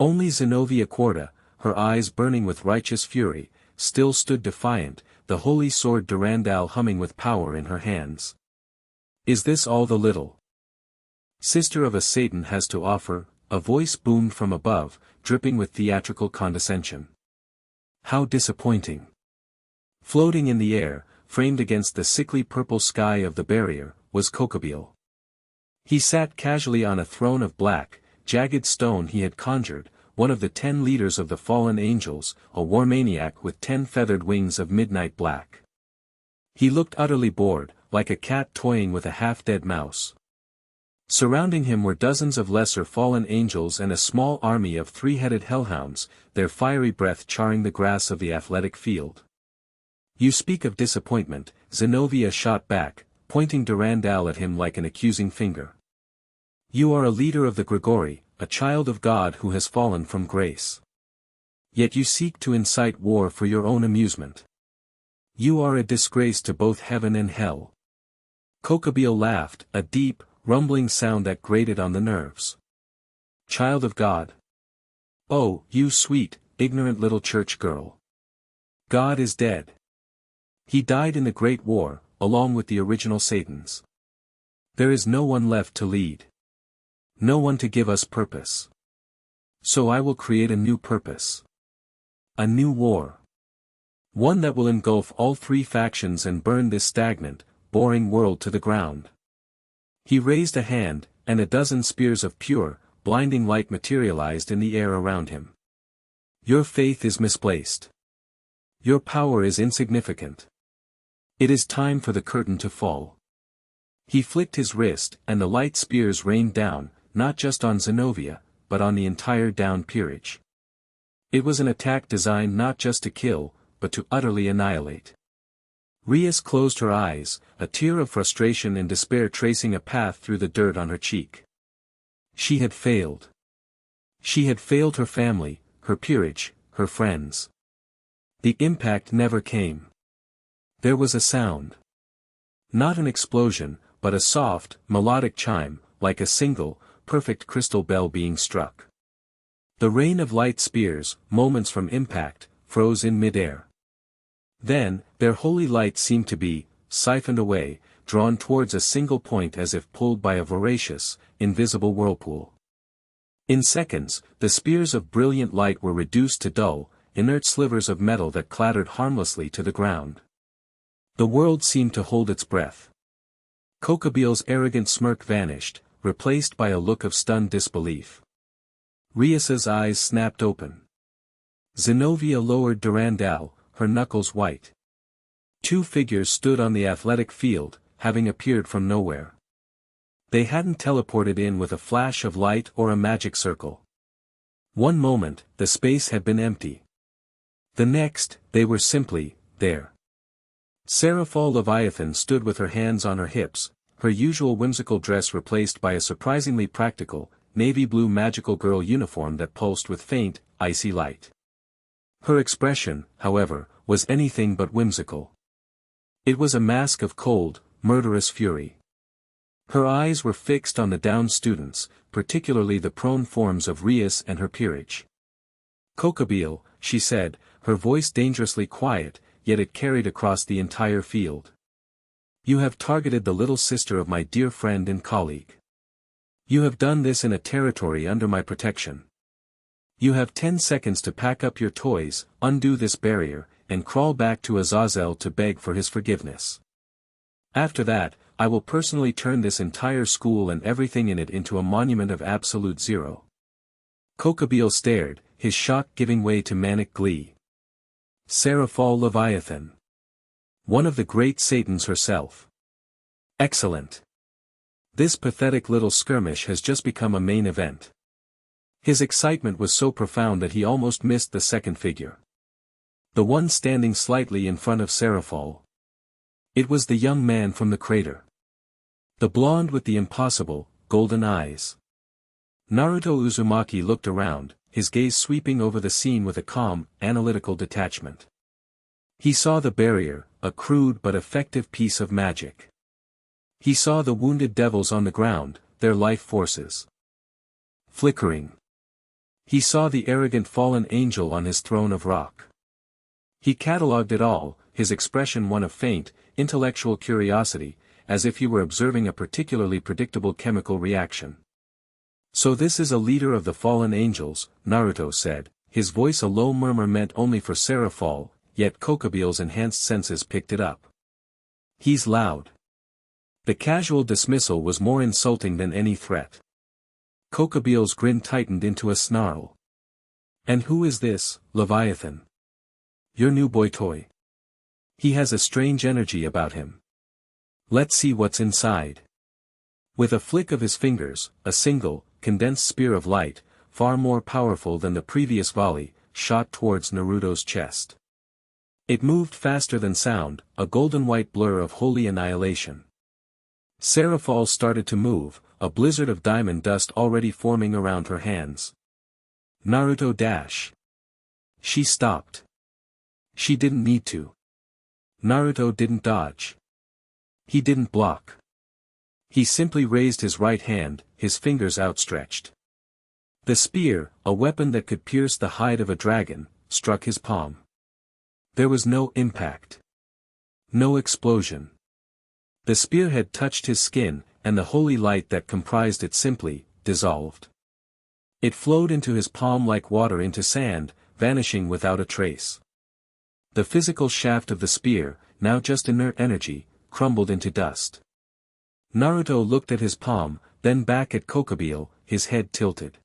Only Zenobia Quarta, her eyes burning with righteous fury, still stood defiant, the holy sword Durandal humming with power in her hands. Is this all the little sister of a Satan has to offer? A voice boomed from above, dripping with theatrical condescension. How disappointing. Floating in the air, framed against the sickly purple sky of the barrier, was Kokobeel. He sat casually on a throne of black, jagged stone he had conjured, one of the 10 leaders of the fallen angels, a war maniac with 10 feathered wings of midnight black. He looked utterly bored, like a cat toying with a half-dead mouse. Surrounding him were dozens of lesser fallen angels and a small army of 3-headed hellhounds, their fiery breath charring the grass of the athletic field. You speak of disappointment, Zenobia shot back, pointing Durandal at him like an accusing finger. You are a leader of the Grigori, a child of God who has fallen from grace. Yet you seek to incite war for your own amusement. You are a disgrace to both heaven and hell. Kokobeel laughed, a deep, rumbling sound that grated on the nerves. Child of God. Oh, you sweet, ignorant little church girl. God is dead. He died in the Great War, along with the original Satans. There is no one left to lead. No one to give us purpose. So I will create a new purpose. A new war. One that will engulf all 3 factions and burn this stagnant, boring world to the ground. He raised a hand, and a dozen spears of pure, blinding light materialized in the air around him. Your faith is misplaced. Your power is insignificant. It is time for the curtain to fall. He flicked his wrist, and the light spears rained down, not just on Zenobia, but on the entire down peerage. It was an attack designed not just to kill, but to utterly annihilate. Rias closed her eyes, a tear of frustration and despair tracing a path through the dirt on her cheek. She had failed. She had failed her family, her peerage, her friends. The impact never came. There was a sound. Not an explosion, but a soft, melodic chime, like a single, perfect crystal bell being struck. The rain of light spears, moments from impact, froze in midair. Then, their holy light seemed to be, siphoned away, drawn towards a single point as if pulled by a voracious, invisible whirlpool. In seconds, the spears of brilliant light were reduced to dull, inert slivers of metal that clattered harmlessly to the ground. The world seemed to hold its breath. Kokobiel's arrogant smirk vanished, replaced by a look of stunned disbelief. Rias's eyes snapped open. Zenobia lowered Durandal, her knuckles white. Two figures stood on the athletic field, having appeared from nowhere. They hadn't teleported in with a flash of light or a magic circle. One moment, the space had been empty. The next, they were simply there. Serafall Leviathan stood with her hands on her hips, her usual whimsical dress replaced by a surprisingly practical, navy blue magical girl uniform that pulsed with faint, icy light. Her expression, however, was anything but whimsical. It was a mask of cold, murderous fury. Her eyes were fixed on the downed students, particularly the prone forms of Rias and her peerage. "Kokobiel," she said, her voice dangerously quiet, yet it carried across the entire field. "You have targeted the little sister of my dear friend and colleague. You have done this in a territory under my protection. You have 10 seconds to pack up your toys, undo this barrier, and crawl back to Azazel to beg for his forgiveness. After that, I will personally turn this entire school and everything in it into a monument of absolute zero." Kokobiel stared, his shock giving way to manic glee. Serafall Leviathan. One of the great Satans herself. Excellent. This pathetic little skirmish has just become a main event. His excitement was so profound that he almost missed the second figure. The one standing slightly in front of Serafall. It was the young man from the crater. The blonde with the impossible, golden eyes. Naruto Uzumaki looked around, his gaze sweeping over the scene with a calm, analytical detachment. He saw the barrier, a crude but effective piece of magic. He saw the wounded devils on the ground, their life forces flickering. He saw the arrogant fallen angel on his throne of rock. He catalogued it all, his expression one of faint, intellectual curiosity, as if he were observing a particularly predictable chemical reaction. "So this is a leader of the fallen angels," Naruto said, his voice a low murmur meant only for Serafall, yet Kokobiel's enhanced senses picked it up. "He's loud." The casual dismissal was more insulting than any threat. Kokobiel's grin tightened into a snarl. "And who is this, Leviathan? Your new boy toy? He has a strange energy about him. Let's see what's inside." With a flick of his fingers, a single, condensed spear of light, far more powerful than the previous volley, shot towards Naruto's chest. It moved faster than sound, a golden-white blur of holy annihilation. Serafall started to move, a blizzard of diamond dust already forming around her hands. Naruto dash. She stopped. She didn't need to. Naruto didn't dodge. He didn't block. He simply raised his right hand, his fingers outstretched. The spear, a weapon that could pierce the hide of a dragon, struck his palm. There was no impact. No explosion. The spear had touched his skin, and the holy light that comprised it simply dissolved. It flowed into his palm like water into sand, vanishing without a trace. The physical shaft of the spear, now just inert energy, crumbled into dust. Naruto looked at his palm, then back at Kokobiel, his head tilted.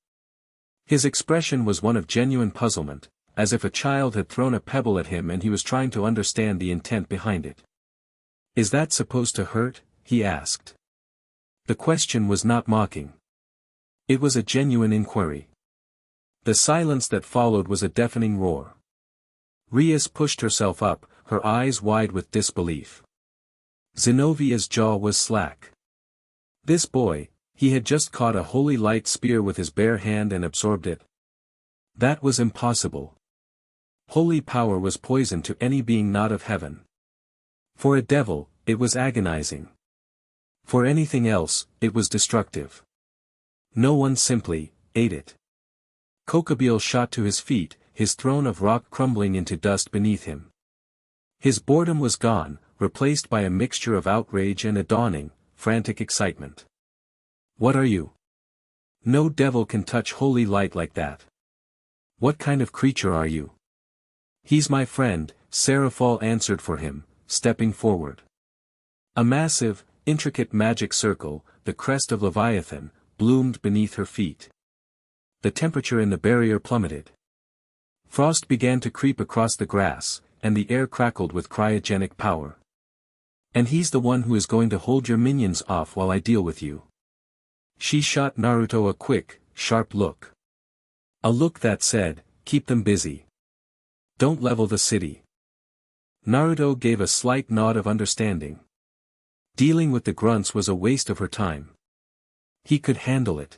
His expression was one of genuine puzzlement, as if a child had thrown a pebble at him and he was trying to understand the intent behind it. "Is that supposed to hurt?" he asked. The question was not mocking. It was a genuine inquiry. The silence that followed was a deafening roar. Rias pushed herself up, her eyes wide with disbelief. Zenovia's jaw was slack. This boy, he had just caught a holy light spear with his bare hand and absorbed it. That was impossible. Holy power was poison to any being not of heaven. For a devil, it was agonizing. For anything else, it was destructive. No one simply ate it. Kokobiel shot to his feet, his throne of rock crumbling into dust beneath him. His boredom was gone, replaced by a mixture of outrage and a dawning, frantic excitement. "What are you?" No devil can touch holy light like that. What kind of creature are you? He's my friend, Serafall answered for him, stepping forward. A massive, intricate magic circle, the crest of Leviathan, bloomed beneath her feet. The temperature in the barrier plummeted. Frost began to creep across the grass, and the air crackled with cryogenic power. And he's the one who is going to hold your minions off while I deal with you. She shot Naruto a quick, sharp look. A look that said, keep them busy. Don't level the city. Naruto gave a slight nod of understanding. Dealing with the grunts was a waste of her time. He could handle it.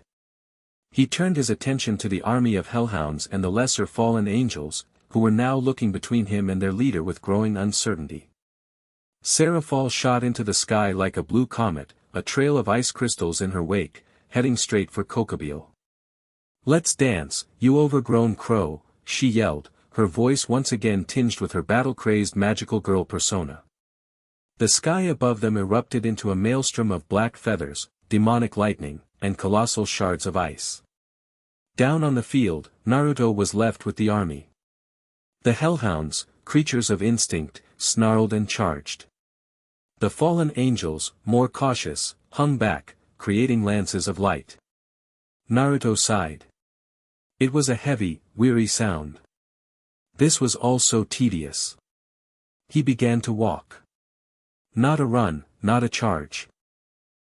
He turned his attention to the army of hellhounds and the lesser fallen angels, who were now looking between him and their leader with growing uncertainty. Serafall shot into the sky like a blue comet, a trail of ice crystals in her wake, heading straight for Kokobeel. Let's dance, you overgrown crow, she yelled, her voice once again tinged with her battle-crazed magical girl persona. The sky above them erupted into a maelstrom of black feathers, demonic lightning, and colossal shards of ice. Down on the field, Naruto was left with the army. The hellhounds, creatures of instinct, snarled and charged. The fallen angels, more cautious, hung back, creating lances of light. Naruto sighed. It was a heavy, weary sound. This was all so tedious. He began to walk. Not a run, not a charge.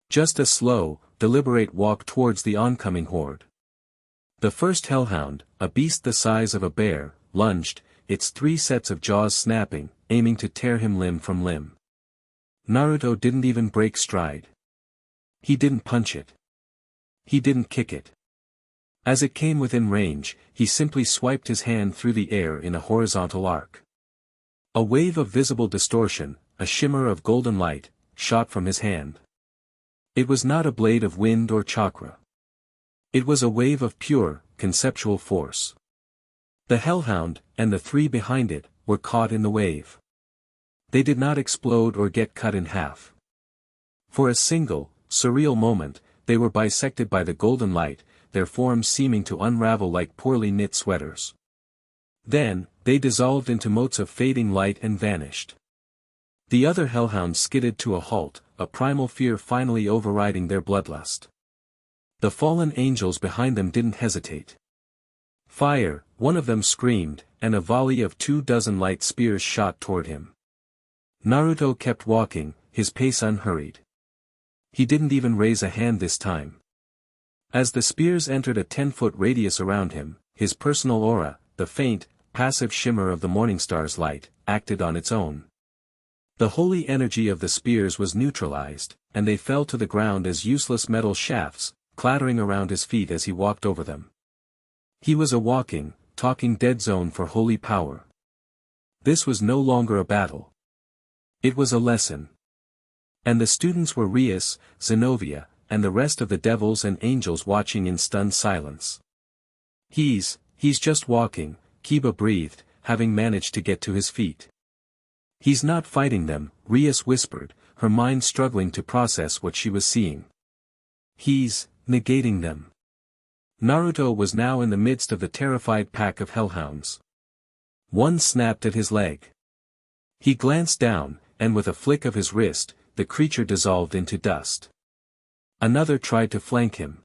Just a slow, deliberate walk towards the oncoming horde. The first hellhound, a beast the size of a bear, lunged, its 3 sets of jaws snapping, aiming to tear him limb from limb. Naruto didn't even break stride. He didn't punch it. He didn't kick it. As it came within range, he simply swiped his hand through the air in a horizontal arc. A wave of visible distortion, a shimmer of golden light, shot from his hand. It was not a blade of wind or chakra. It was a wave of pure, conceptual force. The hellhound, and the 3 behind it, were caught in the wave. They did not explode or get cut in half. For a single, surreal moment, they were bisected by the golden light, their forms seeming to unravel like poorly knit sweaters. Then, they dissolved into motes of fading light and vanished. The other hellhounds skidded to a halt, a primal fear finally overriding their bloodlust. The fallen angels behind them didn't hesitate. Fire, one of them screamed, and a volley of 24 light spears shot toward him. Naruto kept walking, his pace unhurried. He didn't even raise a hand this time. As the spears entered a 10-foot radius around him, his personal aura, the faint, passive shimmer of the Morningstar's light, acted on its own. The holy energy of the spears was neutralized, and they fell to the ground as useless metal shafts, clattering around his feet as he walked over them. He was a walking, talking dead zone for holy power. This was no longer a battle. It was a lesson. And the students were Rias, Zenobia, and the rest of the devils and angels watching in stunned silence. He's just walking, Kiba breathed, having managed to get to his feet. He's not fighting them, Rias whispered, her mind struggling to process what she was seeing. He's negating them. Naruto was now in the midst of the terrified pack of hellhounds. One snapped at his leg. He glanced down, and with a flick of his wrist, the creature dissolved into dust. Another tried to flank him.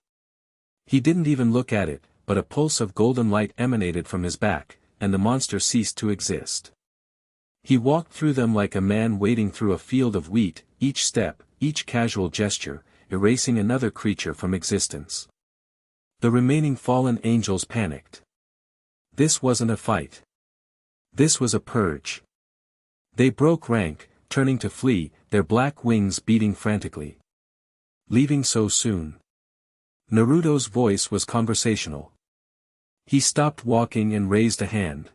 He didn't even look at it, but a pulse of golden light emanated from his back, and the monster ceased to exist. He walked through them like a man wading through a field of wheat, each step, each casual gesture, erasing another creature from existence. The remaining fallen angels panicked. This wasn't a fight. This was a purge. They broke rank, turning to flee, their black wings beating frantically. Leaving so soon. Naruto's voice was conversational. He stopped walking and raised a hand.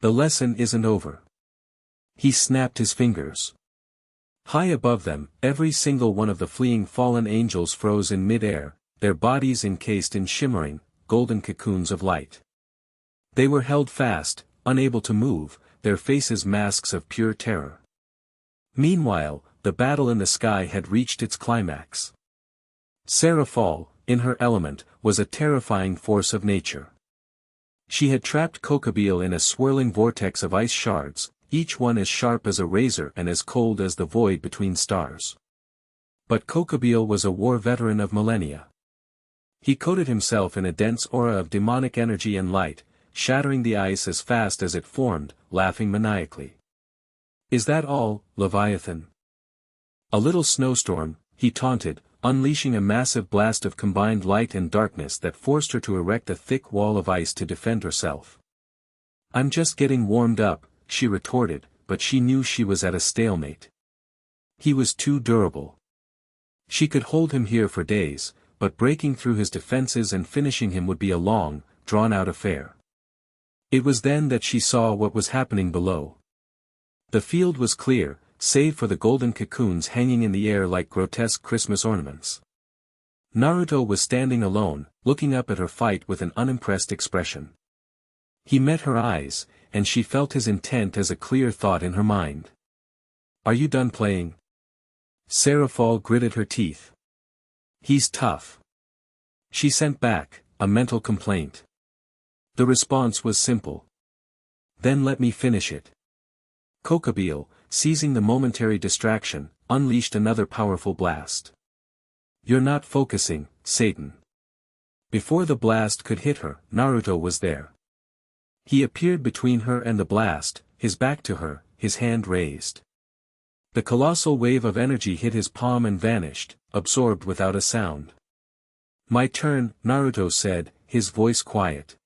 The lesson isn't over. He snapped his fingers. High above them, every single one of the fleeing fallen angels froze in mid-air, their bodies encased in shimmering, golden cocoons of light. They were held fast, unable to move, their faces masks of pure terror. Meanwhile, the battle in the sky had reached its climax. Serafall, in her element, was a terrifying force of nature. She had trapped Kokabeel in a swirling vortex of ice shards, each one as sharp as a razor and as cold as the void between stars. But Kokabeel was a war veteran of millennia. He coated himself in a dense aura of demonic energy and light, shattering the ice as fast as it formed, laughing maniacally. "Is that all, Leviathan?" "A little snowstorm," he taunted, unleashing a massive blast of combined light and darkness that forced her to erect a thick wall of ice to defend herself. "I'm just getting warmed up," she retorted, but she knew she was at a stalemate. He was too durable. She could hold him here for days, but breaking through his defenses and finishing him would be a long, drawn-out affair. It was then that she saw what was happening below. The field was clear, save for the golden cocoons hanging in the air like grotesque Christmas ornaments. Naruto was standing alone, looking up at her fight with an unimpressed expression. He met her eyes, and she felt his intent as a clear thought in her mind. "Are you done playing?" Serafall gritted her teeth. "He's tough." She sent back, a mental complaint. The response was simple. "Then let me finish it." Kokabeel, seizing the momentary distraction, unleashed another powerful blast. "You're not focusing, Satan." Before the blast could hit her, Naruto was there. He appeared between her and the blast, his back to her, his hand raised. The colossal wave of energy hit his palm and vanished, absorbed without a sound. "My turn," Naruto said, his voice quiet.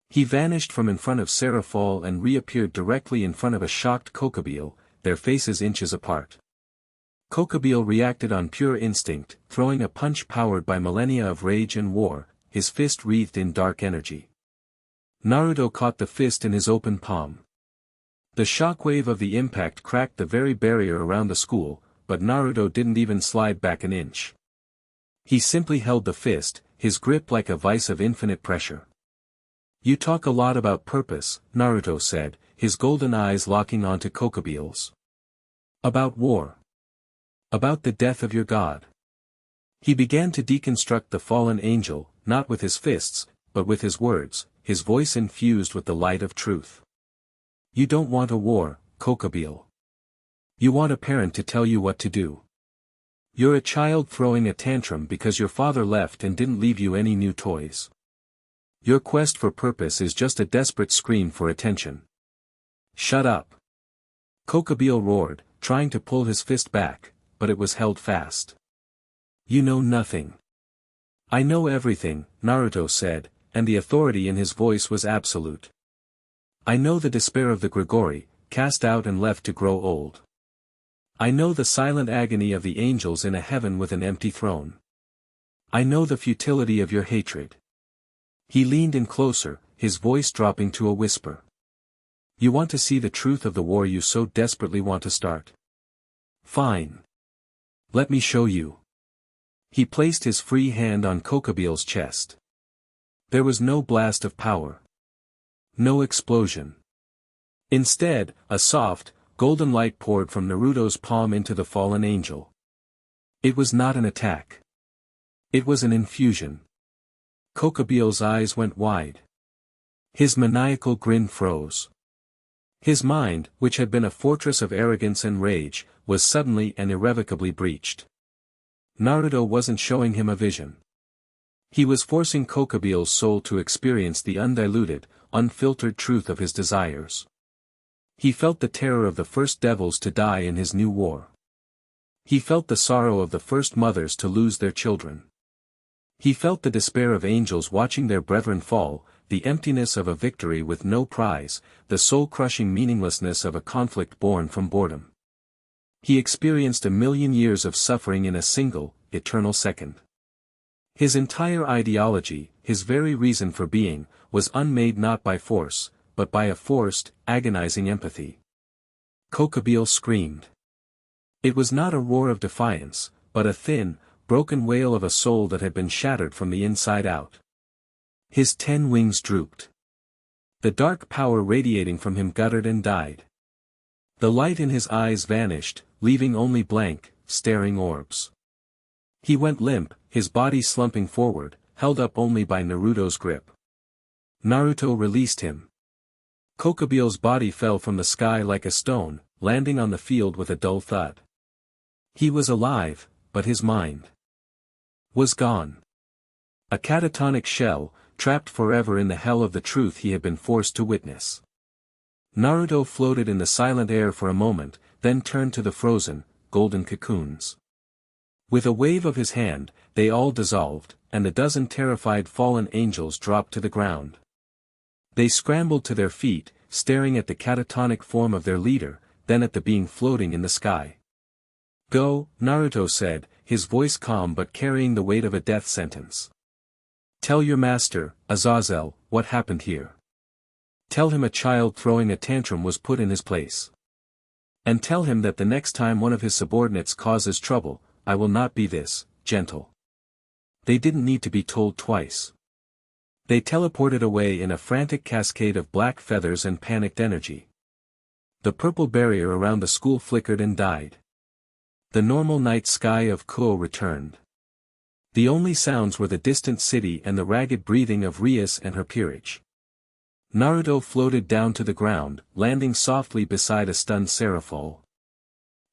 He vanished from in front of Serafall and reappeared directly in front of a shocked Kokabeel, their faces inches apart. Kokabeel reacted on pure instinct, throwing a punch powered by millennia of rage and war, his fist wreathed in dark energy. Naruto caught the fist in his open palm. The shockwave of the impact cracked the very barrier around the school, but Naruto didn't even slide back an inch. He simply held the fist, his grip like a vice of infinite pressure. "You talk a lot about purpose," Naruto said, his golden eyes locking onto Kokabeel's. "About war. About the death of your god." He began to deconstruct the fallen angel, not with his fists, but with his words, his voice infused with the light of truth. "You don't want a war, Kokabeel. You want a parent to tell you what to do. You're a child throwing a tantrum because your father left and didn't leave you any new toys. Your quest for purpose is just a desperate scream for attention. Shut up." Kokabeel roared, trying to pull his fist back, but it was held fast. "You know nothing." "I know everything," Naruto said, and the authority in his voice was absolute. "I know the despair of the Grigori, cast out and left to grow old. I know the silent agony of the angels in a heaven with an empty throne. I know the futility of your hatred." He leaned in closer, his voice dropping to a whisper. "You want to see the truth of the war you so desperately want to start? Fine. Let me show you." He placed his free hand on Kokabeel's chest. There was no blast of power. No explosion. Instead, a soft, golden light poured from Naruto's palm into the fallen angel. It was not an attack. It was an infusion. Kokabeel's eyes went wide. His maniacal grin froze. His mind, which had been a fortress of arrogance and rage, was suddenly and irrevocably breached. Naruto wasn't showing him a vision. He was forcing Kokabeel's soul to experience the undiluted, unfiltered truth of his desires. He felt the terror of the first devils to die in his new war. He felt the sorrow of the first mothers to lose their children. He felt the despair of angels watching their brethren fall, the emptiness of a victory with no prize, the soul-crushing meaninglessness of a conflict born from boredom. He experienced 1,000,000 years of suffering in a single, eternal second. His entire ideology, his very reason for being, was unmade not by force, but by a forced, agonizing empathy. Kokabeel screamed. It was not a roar of defiance, but a thin, broken wail of a soul that had been shattered from the inside out. His 10 wings drooped. The dark power radiating from him guttered and died. The light in his eyes vanished, leaving only blank, staring orbs. He went limp, his body slumping forward, held up only by Naruto's grip. Naruto released him. Kokobeel's body fell from the sky like a stone, landing on the field with a dull thud. He was alive, but his mind was gone. A catatonic shell, trapped forever in the hell of the truth he had been forced to witness. Naruto floated in the silent air for a moment, then turned to the frozen, golden cocoons. With a wave of his hand, they all dissolved, and the dozen terrified fallen angels dropped to the ground. They scrambled to their feet, staring at the catatonic form of their leader, then at the being floating in the sky. "Go," Naruto said, his voice calm but carrying the weight of a death sentence. "Tell your master, Azazel, what happened here. Tell him a child throwing a tantrum was put in his place. And tell him that the next time one of his subordinates causes trouble, I will not be this gentle." They didn't need to be told twice. They teleported away in a frantic cascade of black feathers and panicked energy. The purple barrier around the school flickered and died. The normal night sky of Kuo returned. The only sounds were the distant city and the ragged breathing of Rias and her peerage. Naruto floated down to the ground, landing softly beside a stunned Serafall.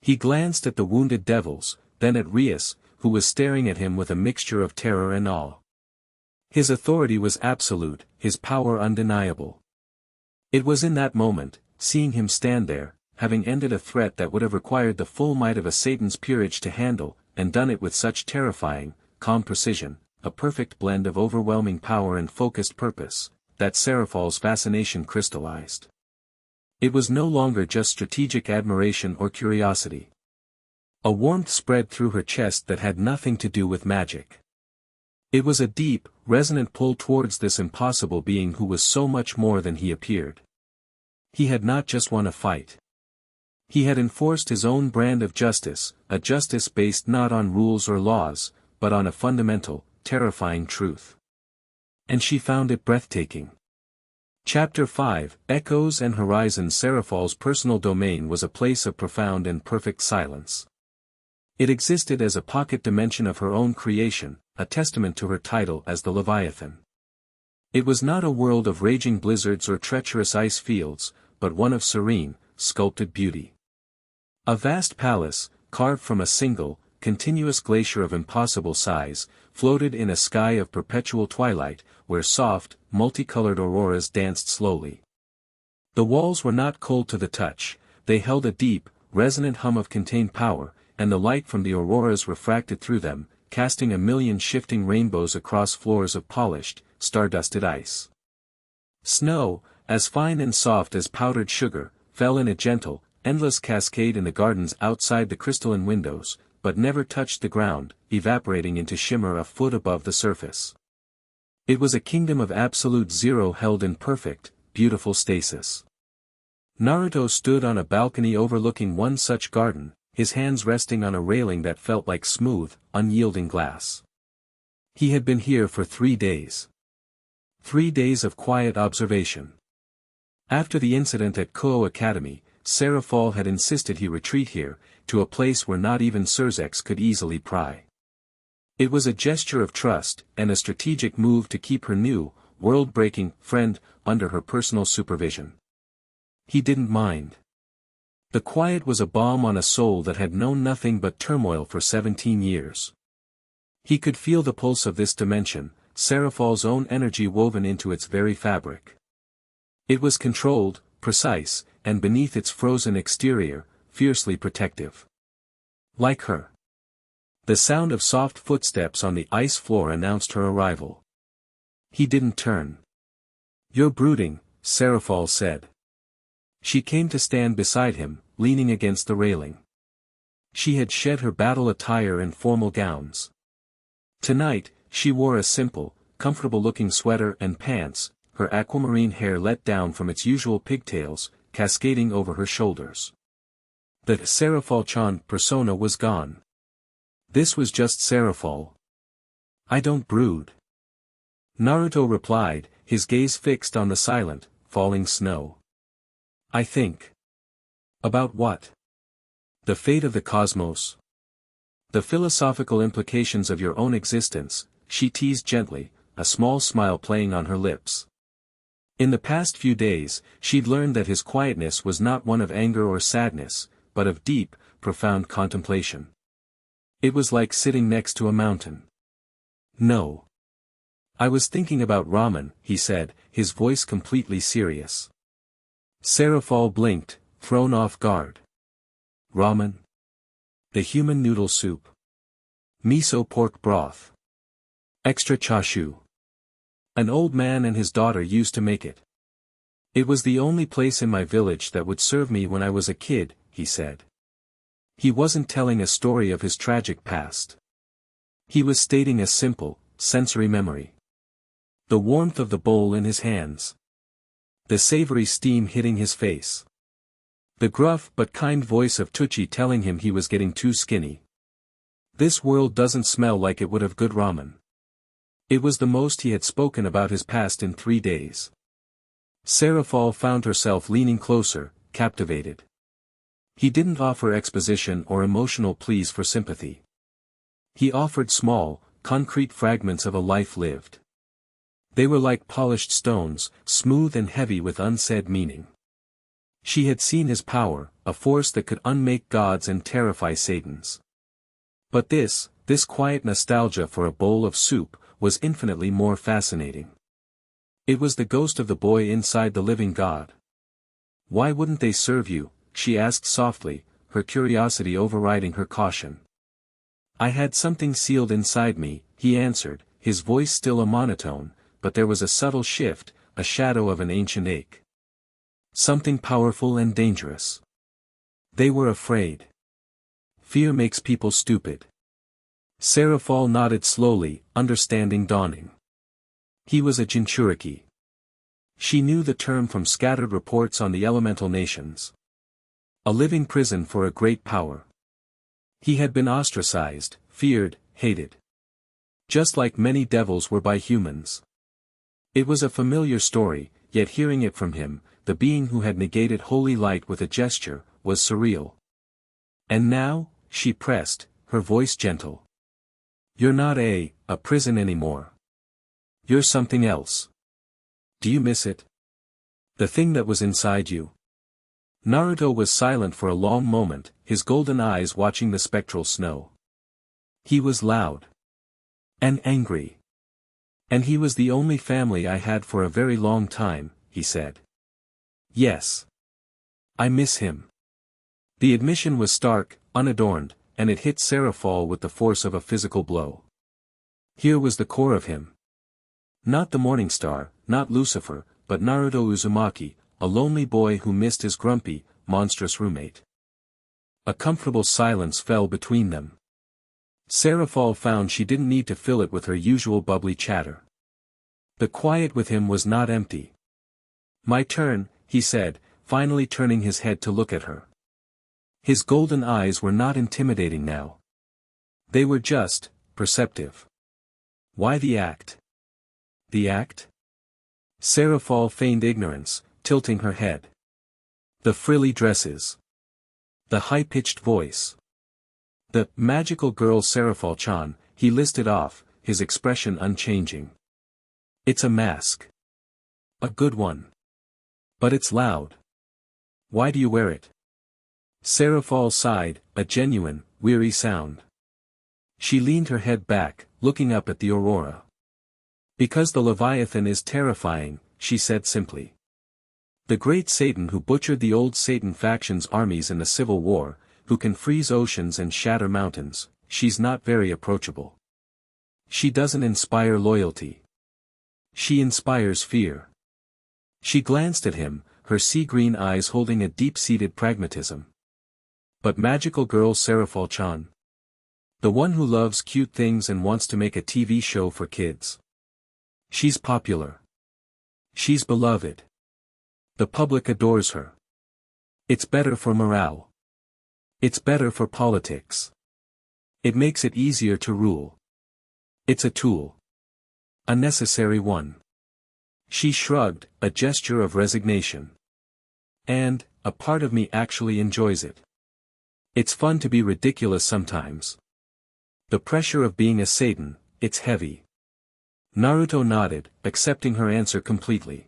He glanced at the wounded devils, then at Rias, who was staring at him with a mixture of terror and awe. His authority was absolute, his power undeniable. It was in that moment, seeing him stand there, having ended a threat that would have required the full might of a Satan's peerage to handle, and done it with such terrifying, calm precision, a perfect blend of overwhelming power and focused purpose, that Serafall's fascination crystallized. It was no longer just strategic admiration or curiosity. A warmth spread through her chest that had nothing to do with magic. It was a deep, resonant pull towards this impossible being who was so much more than he appeared. He had not just won a fight. He had enforced his own brand of justice, a justice based not on rules or laws, but on a fundamental, terrifying truth. And she found it breathtaking. Chapter 5, Echoes and Horizons. Serafall's personal domain was a place of profound and perfect silence. It existed as a pocket dimension of her own creation, a testament to her title as the Leviathan. It was not a world of raging blizzards or treacherous ice fields, but one of serene, sculpted beauty. A vast palace, carved from a single, continuous glacier of impossible size, floated in a sky of perpetual twilight, where soft, multicolored auroras danced slowly. The walls were not cold to the touch, they held a deep, resonant hum of contained power, and the light from the auroras refracted through them, casting a million shifting rainbows across floors of polished, star-dusted ice. Snow, as fine and soft as powdered sugar, fell in a gentle, endless cascade in the gardens outside the crystalline windows, but never touched the ground, evaporating into shimmer a foot above the surface. It was a kingdom of absolute zero held in perfect, beautiful stasis. Naruto stood on a balcony overlooking one such garden, his hands resting on a railing that felt like smooth, unyielding glass. He had been here for 3 days. 3 days of quiet observation. After the incident at Kuo Academy, Serafall had insisted he retreat here, to a place where not even Surzex could easily pry. It was a gesture of trust, and a strategic move to keep her new, world-breaking, friend, under her personal supervision. He didn't mind. The quiet was a balm on a soul that had known nothing but turmoil for 17 years. He could feel the pulse of this dimension, Serafall's own energy woven into its very fabric. It was controlled, precise, and beneath its frozen exterior, fiercely protective. Like her. The sound of soft footsteps on the ice floor announced her arrival. He didn't turn. "You're brooding," Serafall said. She came to stand beside him, leaning against the railing. She had shed her battle attire and formal gowns. Tonight, she wore a simple, comfortable-looking sweater and pants, her aquamarine hair let down from its usual pigtails, cascading over her shoulders. The Serafall-chan persona was gone. This was just Serafall. "I don't brood," Naruto replied, his gaze fixed on the silent, falling snow. "I think." "About what?" "The fate of the cosmos." The philosophical implications of your own existence, she teased gently, a small smile playing on her lips. In the past few days, she'd learned that his quietness was not one of anger or sadness, but of deep, profound contemplation. It was like sitting next to a mountain. No. I was thinking about ramen, he said, his voice completely serious. Serafall blinked, thrown off guard. Ramen? The human noodle soup. Miso pork broth. Extra chashu. An old man and his daughter used to make it. It was the only place in my village that would serve me when I was a kid, he said. He wasn't telling a story of his tragic past. He was stating a simple, sensory memory. The warmth of the bowl in his hands. The savory steam hitting his face. The gruff but kind voice of Tucci telling him he was getting too skinny. This world doesn't smell like it would have good ramen. It was the most he had spoken about his past in 3 days. Serafall found herself leaning closer, captivated. He didn't offer exposition or emotional pleas for sympathy. He offered small, concrete fragments of a life lived. They were like polished stones, smooth and heavy with unsaid meaning. She had seen his power, a force that could unmake gods and terrify Satans. But this quiet nostalgia for a bowl of soup, was infinitely more fascinating. It was the ghost of the boy inside the living god. Why wouldn't they serve you? She asked softly, her curiosity overriding her caution. I had something sealed inside me, he answered, his voice still a monotone, but there was a subtle shift, a shadow of an ancient ache. Something powerful and dangerous. They were afraid. Fear makes people stupid. Serafall nodded slowly, understanding dawning. He was a Jinchuriki. She knew the term from scattered reports on the elemental nations. A living prison for a great power. He had been ostracized, feared, hated. Just like many devils were by humans. It was a familiar story, yet hearing it from him, the being who had negated holy light with a gesture, was surreal. And now, she pressed, her voice gentle. You're not a prison anymore. You're something else. Do you miss it? The thing that was inside you? Naruto was silent for a long moment, his golden eyes watching the spectral snow. He was loud. And angry. And he was the only family I had for a very long time, he said. Yes. I miss him. The admission was stark, unadorned, and it hit Serafall with the force of a physical blow. Here was the core of him. Not the morning star, not Lucifer, but Naruto Uzumaki, a lonely boy who missed his grumpy, monstrous roommate. A comfortable silence fell between them. Serafall found she didn't need to fill it with her usual bubbly chatter. The quiet with him was not empty. My turn, he said, finally turning his head to look at her. His golden eyes were not intimidating now. They were just, perceptive. Why the act? The act? Serafall feigned ignorance, tilting her head. The frilly dresses. The high-pitched voice. The magical girl Serafall-chan, he listed off, his expression unchanging. It's a mask. A good one. But it's loud. Why do you wear it? Serafall sighed, a genuine, weary sound. She leaned her head back, looking up at the aurora. Because the Leviathan is terrifying, she said simply. The great Satan who butchered the old Satan faction's armies in the Civil War, who can freeze oceans and shatter mountains, she's not very approachable. She doesn't inspire loyalty. She inspires fear. She glanced at him, her sea-green eyes holding a deep-seated pragmatism. But magical girl Serafall-chan? The one who loves cute things and wants to make a TV show for kids. She's popular. She's beloved. The public adores her. It's better for morale. It's better for politics. It makes it easier to rule. It's a tool. A necessary one. She shrugged, a gesture of resignation. And, a part of me actually enjoys it. It's fun to be ridiculous sometimes. The pressure of being a Satan, it's heavy. Naruto nodded, accepting her answer completely.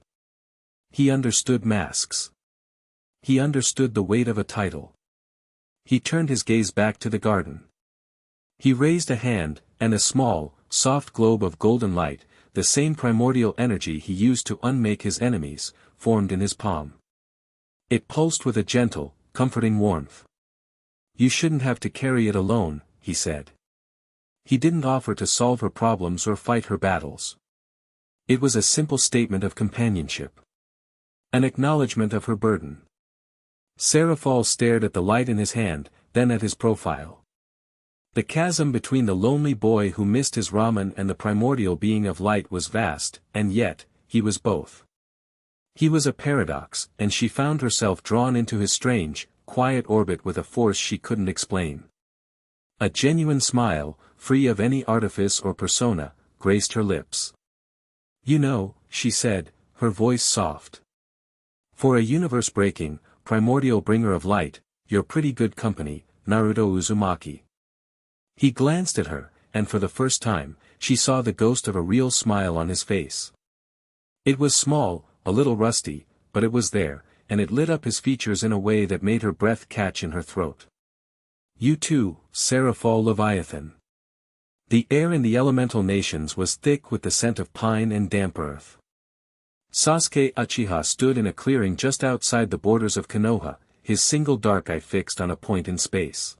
He understood masks. He understood the weight of a title. He turned his gaze back to the garden. He raised a hand, and a small, soft globe of golden light, the same primordial energy he used to unmake his enemies, formed in his palm. It pulsed with a gentle, comforting warmth. "You shouldn't have to carry it alone," he said. He didn't offer to solve her problems or fight her battles. It was a simple statement of companionship. An acknowledgement of her burden. Serafall stared at the light in his hand, then at his profile. The chasm between the lonely boy who missed his ramen and the primordial being of light was vast, and yet, he was both. He was a paradox, and she found herself drawn into his strange, quiet orbit with a force she couldn't explain. A genuine smile, free of any artifice or persona, graced her lips. "You know," she said, her voice soft. "For a universe-breaking, primordial bringer of light, you're pretty good company, Naruto Uzumaki." He glanced at her, and for the first time, she saw the ghost of a real smile on his face. It was small, a little rusty, but it was there, and it lit up his features in a way that made her breath catch in her throat. "You too, Serafall Leviathan." The air in the elemental nations was thick with the scent of pine and damp earth. Sasuke Uchiha stood in a clearing just outside the borders of Konoha, his single dark eye fixed on a point in space.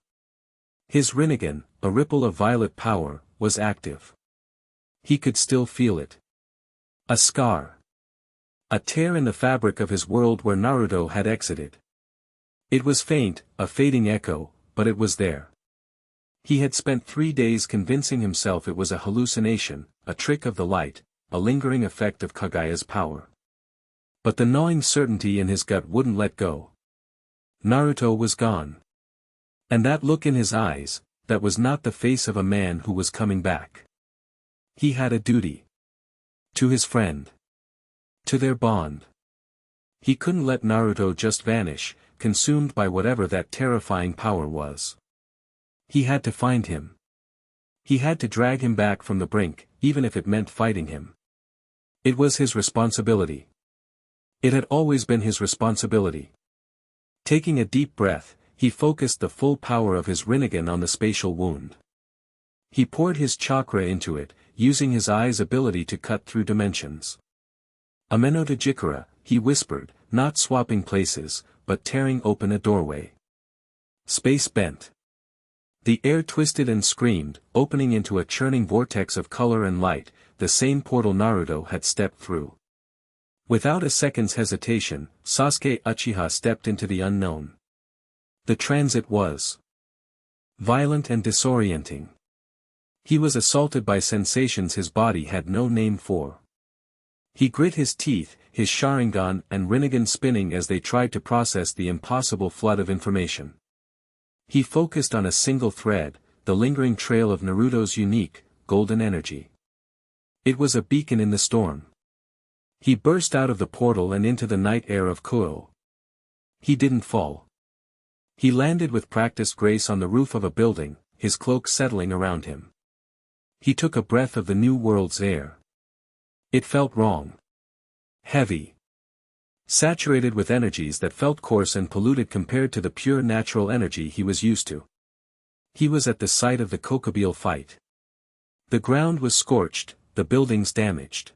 His Rinnegan, a ripple of violet power, was active. He could still feel it. A scar. A tear in the fabric of his world where Naruto had exited. It was faint, a fading echo, but it was there. He had spent 3 days convincing himself it was a hallucination, a trick of the light, a lingering effect of Kagaya's power. But the gnawing certainty in his gut wouldn't let go. Naruto was gone. And that look in his eyes, that was not the face of a man who was coming back. He had a duty. To his friend. To their bond. He couldn't let Naruto just vanish, consumed by whatever that terrifying power was. He had to find him. He had to drag him back from the brink, even if it meant fighting him. It was his responsibility. It had always been his responsibility. Taking a deep breath, he focused the full power of his Rinnegan on the spatial wound. He poured his chakra into it, using his eye's ability to cut through dimensions. "Amenota Jikara," he whispered, not swapping places, but tearing open a doorway. Space bent. The air twisted and screamed, opening into a churning vortex of color and light, the same portal Naruto had stepped through. Without a second's hesitation, Sasuke Uchiha stepped into the unknown. The transit was violent and disorienting. He was assaulted by sensations his body had no name for. He grit his teeth, his Sharingan and Rinnegan spinning as they tried to process the impossible flood of information. He focused on a single thread, the lingering trail of Naruto's unique, golden energy. It was a beacon in the storm. He burst out of the portal and into the night air of Kuo. He didn't fall. He landed with practiced grace on the roof of a building, his cloak settling around him. He took a breath of the new world's air. It felt wrong. Heavy. Saturated with energies that felt coarse and polluted compared to the pure natural energy he was used to. He was at the site of the Kokobile fight. The ground was scorched, the buildings damaged.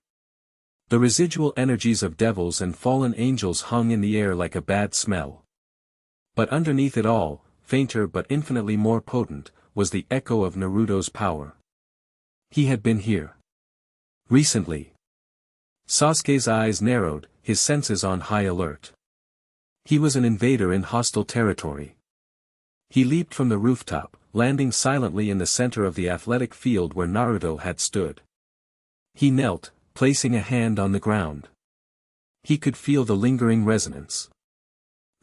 The residual energies of devils and fallen angels hung in the air like a bad smell. But underneath it all, fainter but infinitely more potent, was the echo of Naruto's power. He had been here. Recently. Sasuke's eyes narrowed, his senses on high alert. He was an invader in hostile territory. He leaped from the rooftop, landing silently in the center of the athletic field where Naruto had stood. He knelt, placing a hand on the ground. He could feel the lingering resonance.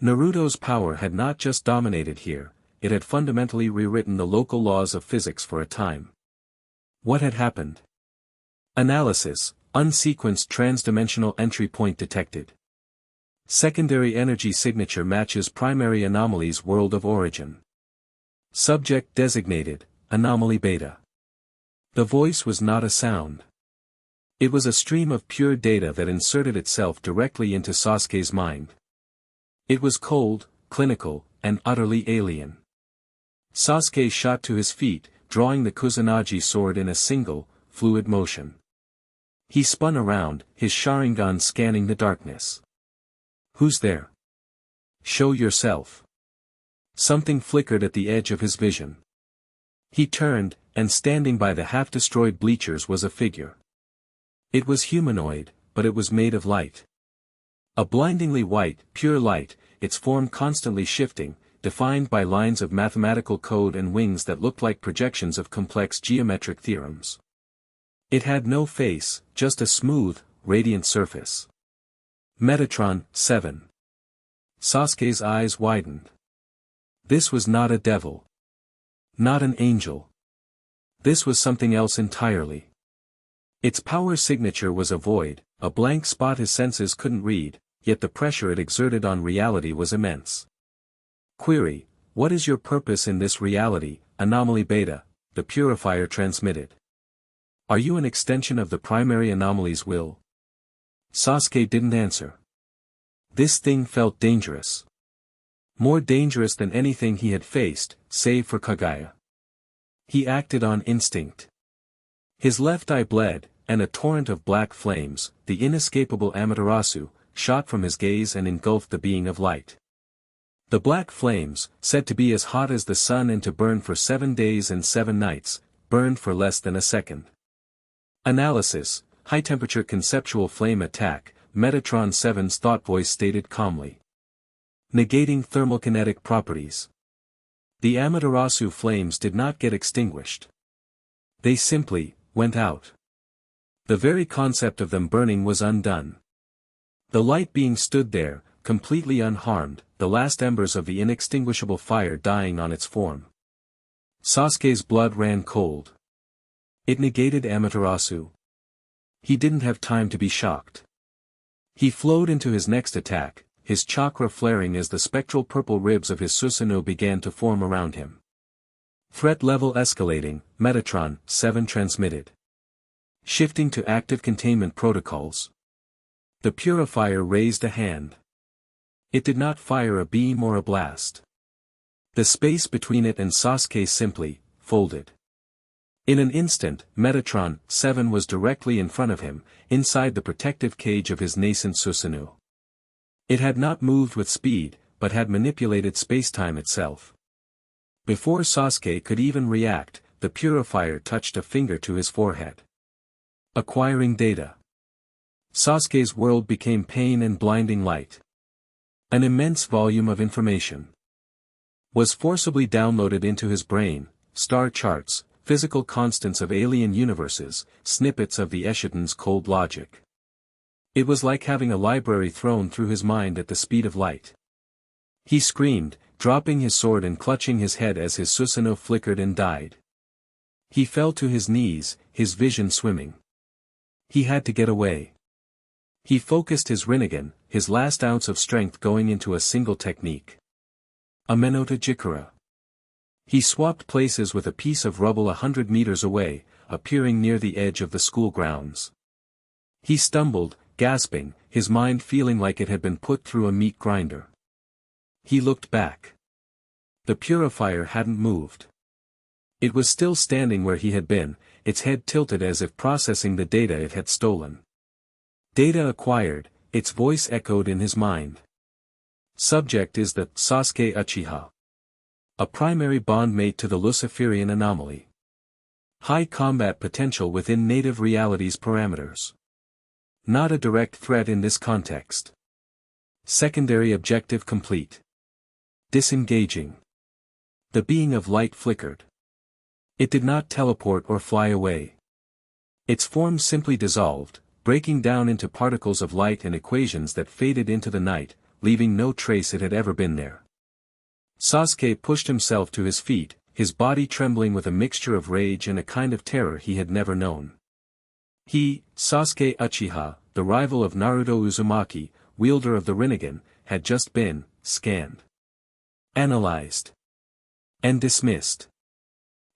Naruto's power had not just dominated here, it had fundamentally rewritten the local laws of physics for a time. What had happened? Analysis, unsequenced transdimensional entry point detected. Secondary energy signature matches primary anomalies world of origin. Subject designated, Anomaly Beta. The voice was not a sound. It was a stream of pure data that inserted itself directly into Sasuke's mind. It was cold, clinical, and utterly alien. Sasuke shot to his feet, drawing the Kusanagi sword in a single, fluid motion. He spun around, his Sharingan scanning the darkness. "Who's there? Show yourself." Something flickered at the edge of his vision. He turned, and standing by the half-destroyed bleachers was a figure. It was humanoid, but it was made of light. A blindingly white, pure light, its form constantly shifting, defined by lines of mathematical code and wings that looked like projections of complex geometric theorems. It had no face, just a smooth, radiant surface. Metatron 7. Sasuke's eyes widened. This was not a devil. Not an angel. This was something else entirely. Its power signature was a void, a blank spot his senses couldn't read, yet the pressure it exerted on reality was immense. Query: what is your purpose in this reality, Anomaly Beta? The purifier transmitted. Are you an extension of the primary anomaly's will? Sasuke didn't answer. This thing felt dangerous. More dangerous than anything he had faced, save for Kaguya. He acted on instinct. His left eye bled, and a torrent of black flames, the inescapable Amaterasu, shot from his gaze and engulfed the being of light. The black flames, said to be as hot as the sun and to burn for 7 days and 7 nights, burned for less than a second. Analysis: high-temperature conceptual flame attack, Metatron 7's thought voice stated calmly. Negating thermokinetic properties. The Amaterasu flames did not get extinguished. They simply went out. The very concept of them burning was undone. The light being stood there, completely unharmed, the last embers of the inextinguishable fire dying on its form. Sasuke's blood ran cold. It negated Amaterasu. He didn't have time to be shocked. He flowed into his next attack, his chakra flaring as the spectral purple ribs of his Susanoo began to form around him. Threat level escalating, Metatron 7 transmitted. Shifting to active containment protocols. The purifier raised a hand. It did not fire a beam or a blast. The space between it and Sasuke simply folded. In an instant, Metatron 7 was directly in front of him, inside the protective cage of his nascent Susanoo. It had not moved with speed, but had manipulated spacetime itself. Before Sasuke could even react, the purifier touched a finger to his forehead. Acquiring data. Sasuke's world became pain and blinding light. An immense volume of information was forcibly downloaded into his brain: star charts, physical constants of alien universes, snippets of the Eshidin's cold logic. It was like having a library thrown through his mind at the speed of light. He screamed, dropping his sword and clutching his head as his Susanoo flickered and died. He fell to his knees, his vision swimming. He had to get away. He focused his Rinnegan, his last ounce of strength going into a single technique. Amenota Jikara. He swapped places with a piece of rubble 100 meters away, appearing near the edge of the school grounds. He stumbled, gasping, his mind feeling like it had been put through a meat grinder. He looked back. The purifier hadn't moved. It was still standing where he had been, its head tilted as if processing the data it had stolen. Data acquired, its voice echoed in his mind. Subject is the Sasuke Uchiha. A primary bondmate to the Luciferian anomaly. High combat potential within native reality's parameters. Not a direct threat in this context. Secondary objective complete. Disengaging. The being of light flickered. It did not teleport or fly away. Its form simply dissolved, breaking down into particles of light and equations that faded into the night, leaving no trace it had ever been there. Sasuke pushed himself to his feet, his body trembling with a mixture of rage and a kind of terror he had never known. He, Sasuke Uchiha, the rival of Naruto Uzumaki, wielder of the Rinnegan, had just been scanned, analyzed, and dismissed.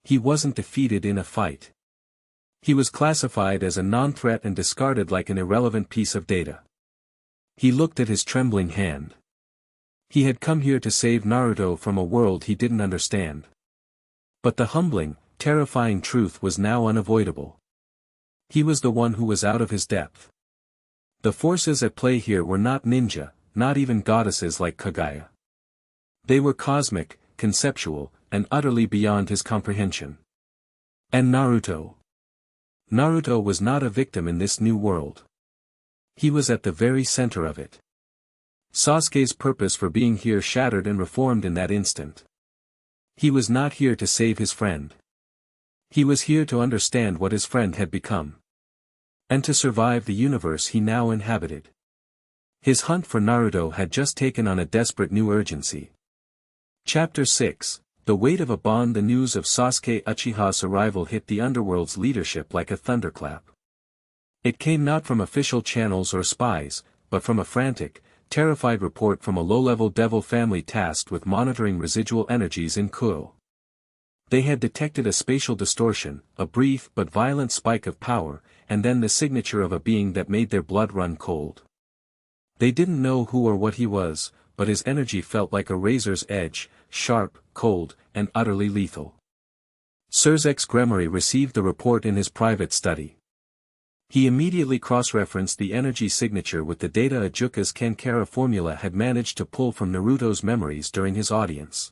He wasn't defeated in a fight. He was classified as a non-threat and discarded like an irrelevant piece of data. He looked at his trembling hand. He had come here to save Naruto from a world he didn't understand. But the humbling, terrifying truth was now unavoidable. He was the one who was out of his depth. The forces at play here were not ninja, not even goddesses like Kaguya. They were cosmic, conceptual, and utterly beyond his comprehension. And Naruto? Naruto was not a victim in this new world. He was at the very center of it. Sasuke's purpose for being here shattered and reformed in that instant. He was not here to save his friend. He was here to understand what his friend had become. And to survive the universe he now inhabited. His hunt for Naruto had just taken on a desperate new urgency. Chapter 6, The Weight of a Bond. The news of Sasuke Uchiha's arrival hit the underworld's leadership like a thunderclap. It came not from official channels or spies, but from a frantic, terrified report from a low-level devil family tasked with monitoring residual energies in Kuo. They had detected a spatial distortion, a brief but violent spike of power, and then the signature of a being that made their blood run cold. They didn't know who or what he was, but his energy felt like a razor's edge, sharp, cold, and utterly lethal. Serafall Gremory received the report in his private study. He immediately cross-referenced the energy signature with the data Ajuka's Kankara formula had managed to pull from Naruto's memories during his audience.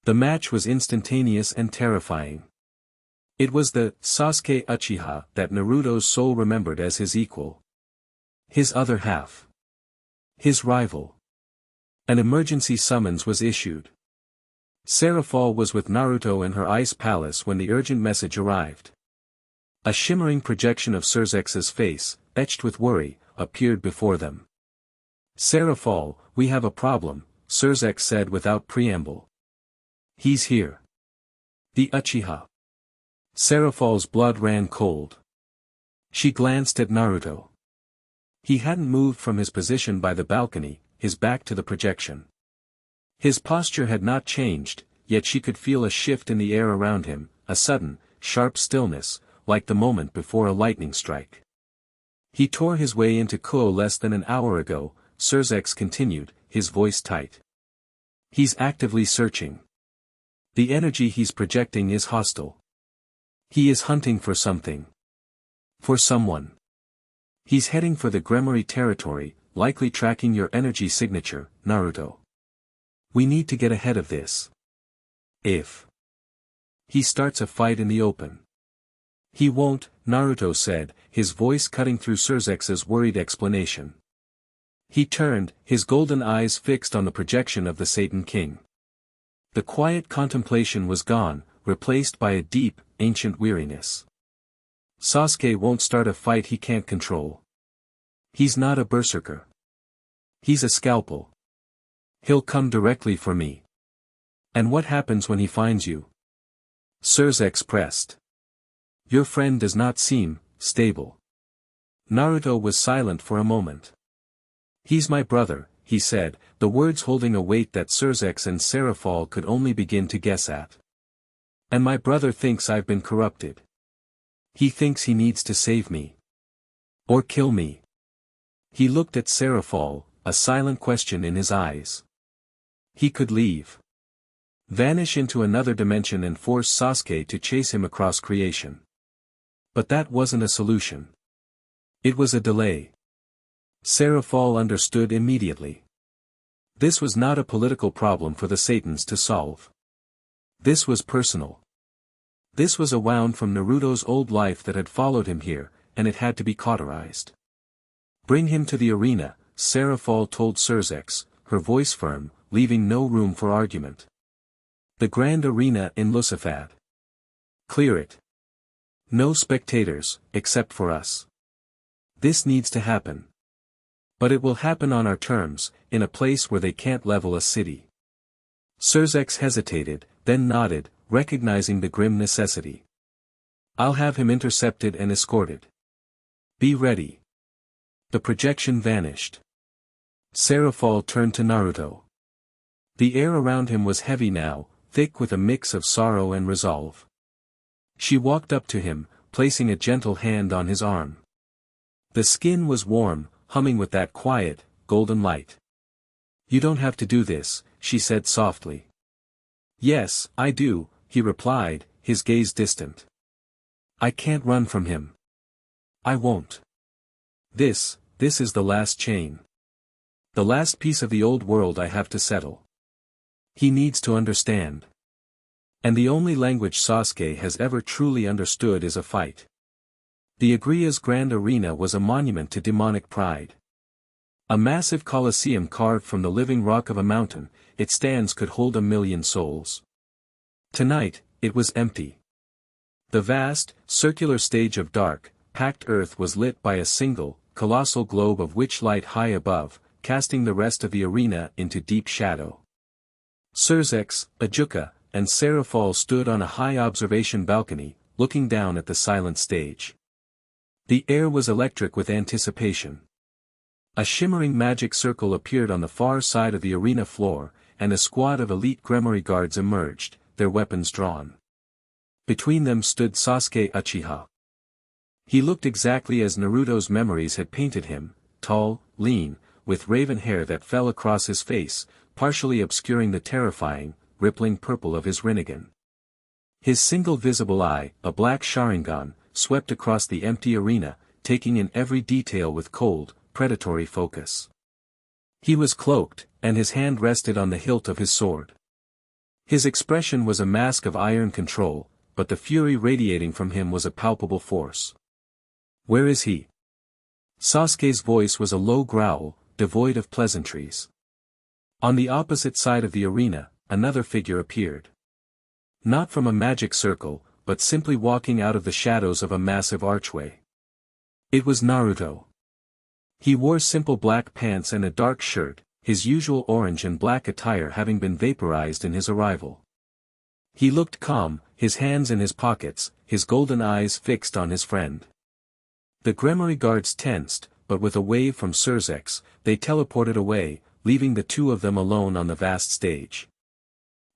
The match was instantaneous and terrifying. It was the Sasuke Uchiha that Naruto's soul remembered as his equal. His other half. His rival. An emergency summons was issued. Serafall was with Naruto in her ice palace when the urgent message arrived. A shimmering projection of Serafall's face, etched with worry, appeared before them. Serafall, we have a problem, Serafall said without preamble. He's here. The Uchiha. Serafall's blood ran cold. She glanced at Naruto. He hadn't moved from his position by the balcony, his back to the projection. His posture had not changed, yet she could feel a shift in the air around him, a sudden, sharp stillness, like the moment before a lightning strike. He tore his way into Kuo less than an hour ago, Serafall continued, his voice tight. He's actively searching. The energy he's projecting is hostile. He is hunting for something. For someone. He's heading for the Gremory territory, likely tracking your energy signature, Naruto. We need to get ahead of this. If he starts a fight in the open. He won't, Naruto said, his voice cutting through Serafall's worried explanation. He turned, his golden eyes fixed on the projection of the Satan King. The quiet contemplation was gone, replaced by a deep, ancient weariness. Sasuke won't start a fight he can't control. He's not a berserker. He's a scalpel. He'll come directly for me. And what happens when he finds you? Serafall pressed. Your friend does not seem stable. Naruto was silent for a moment. He's my brother, he said, the words holding a weight that Serafall and Serafall could only begin to guess at. And my brother thinks I've been corrupted. He thinks he needs to save me. Or kill me. He looked at Serafall, a silent question in his eyes. He could leave. Vanish into another dimension and force Sasuke to chase him across creation. But that wasn't a solution. It was a delay. Serafall understood immediately. This was not a political problem for the Satans to solve. This was personal. This was a wound from Naruto's old life that had followed him here, and it had to be cauterized. Bring him to the arena, Serafall told Serafall, her voice firm, leaving no room for argument. The grand arena in Lucifer. Clear it. No spectators, except for us. This needs to happen. But it will happen on our terms, in a place where they can't level a city. Serafall hesitated, then nodded, recognizing the grim necessity. I'll have him intercepted and escorted. Be ready. The projection vanished. Serafall turned to Naruto. The air around him was heavy now, thick with a mix of sorrow and resolve. She walked up to him, placing a gentle hand on his arm. The skin was warm, humming with that quiet, golden light. "You don't have to do this," she said softly. "Yes, I do," he replied, his gaze distant. "I can't run from him. I won't. This is the last chain. The last piece of the old world I have to settle. He needs to understand. And the only language Sasuke has ever truly understood is a fight." The Agria's grand arena was a monument to demonic pride. A massive colosseum carved from the living rock of a mountain, its stands could hold 1,000,000 souls. Tonight, it was empty. The vast, circular stage of dark, packed earth was lit by a single, colossal globe of witch light high above, casting the rest of the arena into deep shadow. Serafall, Ajuka, and Serafall stood on a high observation balcony, looking down at the silent stage. The air was electric with anticipation. A shimmering magic circle appeared on the far side of the arena floor, and a squad of elite Gremory guards emerged, their weapons drawn. Between them stood Sasuke Uchiha. He looked exactly as Naruto's memories had painted him, tall, lean, with raven hair that fell across his face, partially obscuring the terrifying, rippling purple of his Rinnegan. His single visible eye, a black Sharingan, swept across the empty arena, taking in every detail with cold, predatory focus. He was cloaked, and his hand rested on the hilt of his sword. His expression was a mask of iron control, but the fury radiating from him was a palpable force. "Where is he?" Sasuke's voice was a low growl, devoid of pleasantries. On the opposite side of the arena, another figure appeared. Not from a magic circle, but simply walking out of the shadows of a massive archway. It was Naruto. He wore simple black pants and a dark shirt, his usual orange and black attire having been vaporized in his arrival. He looked calm, his hands in his pockets, his golden eyes fixed on his friend. The Gremory guards tensed, but with a wave from Serafall, they teleported away, leaving the two of them alone on the vast stage.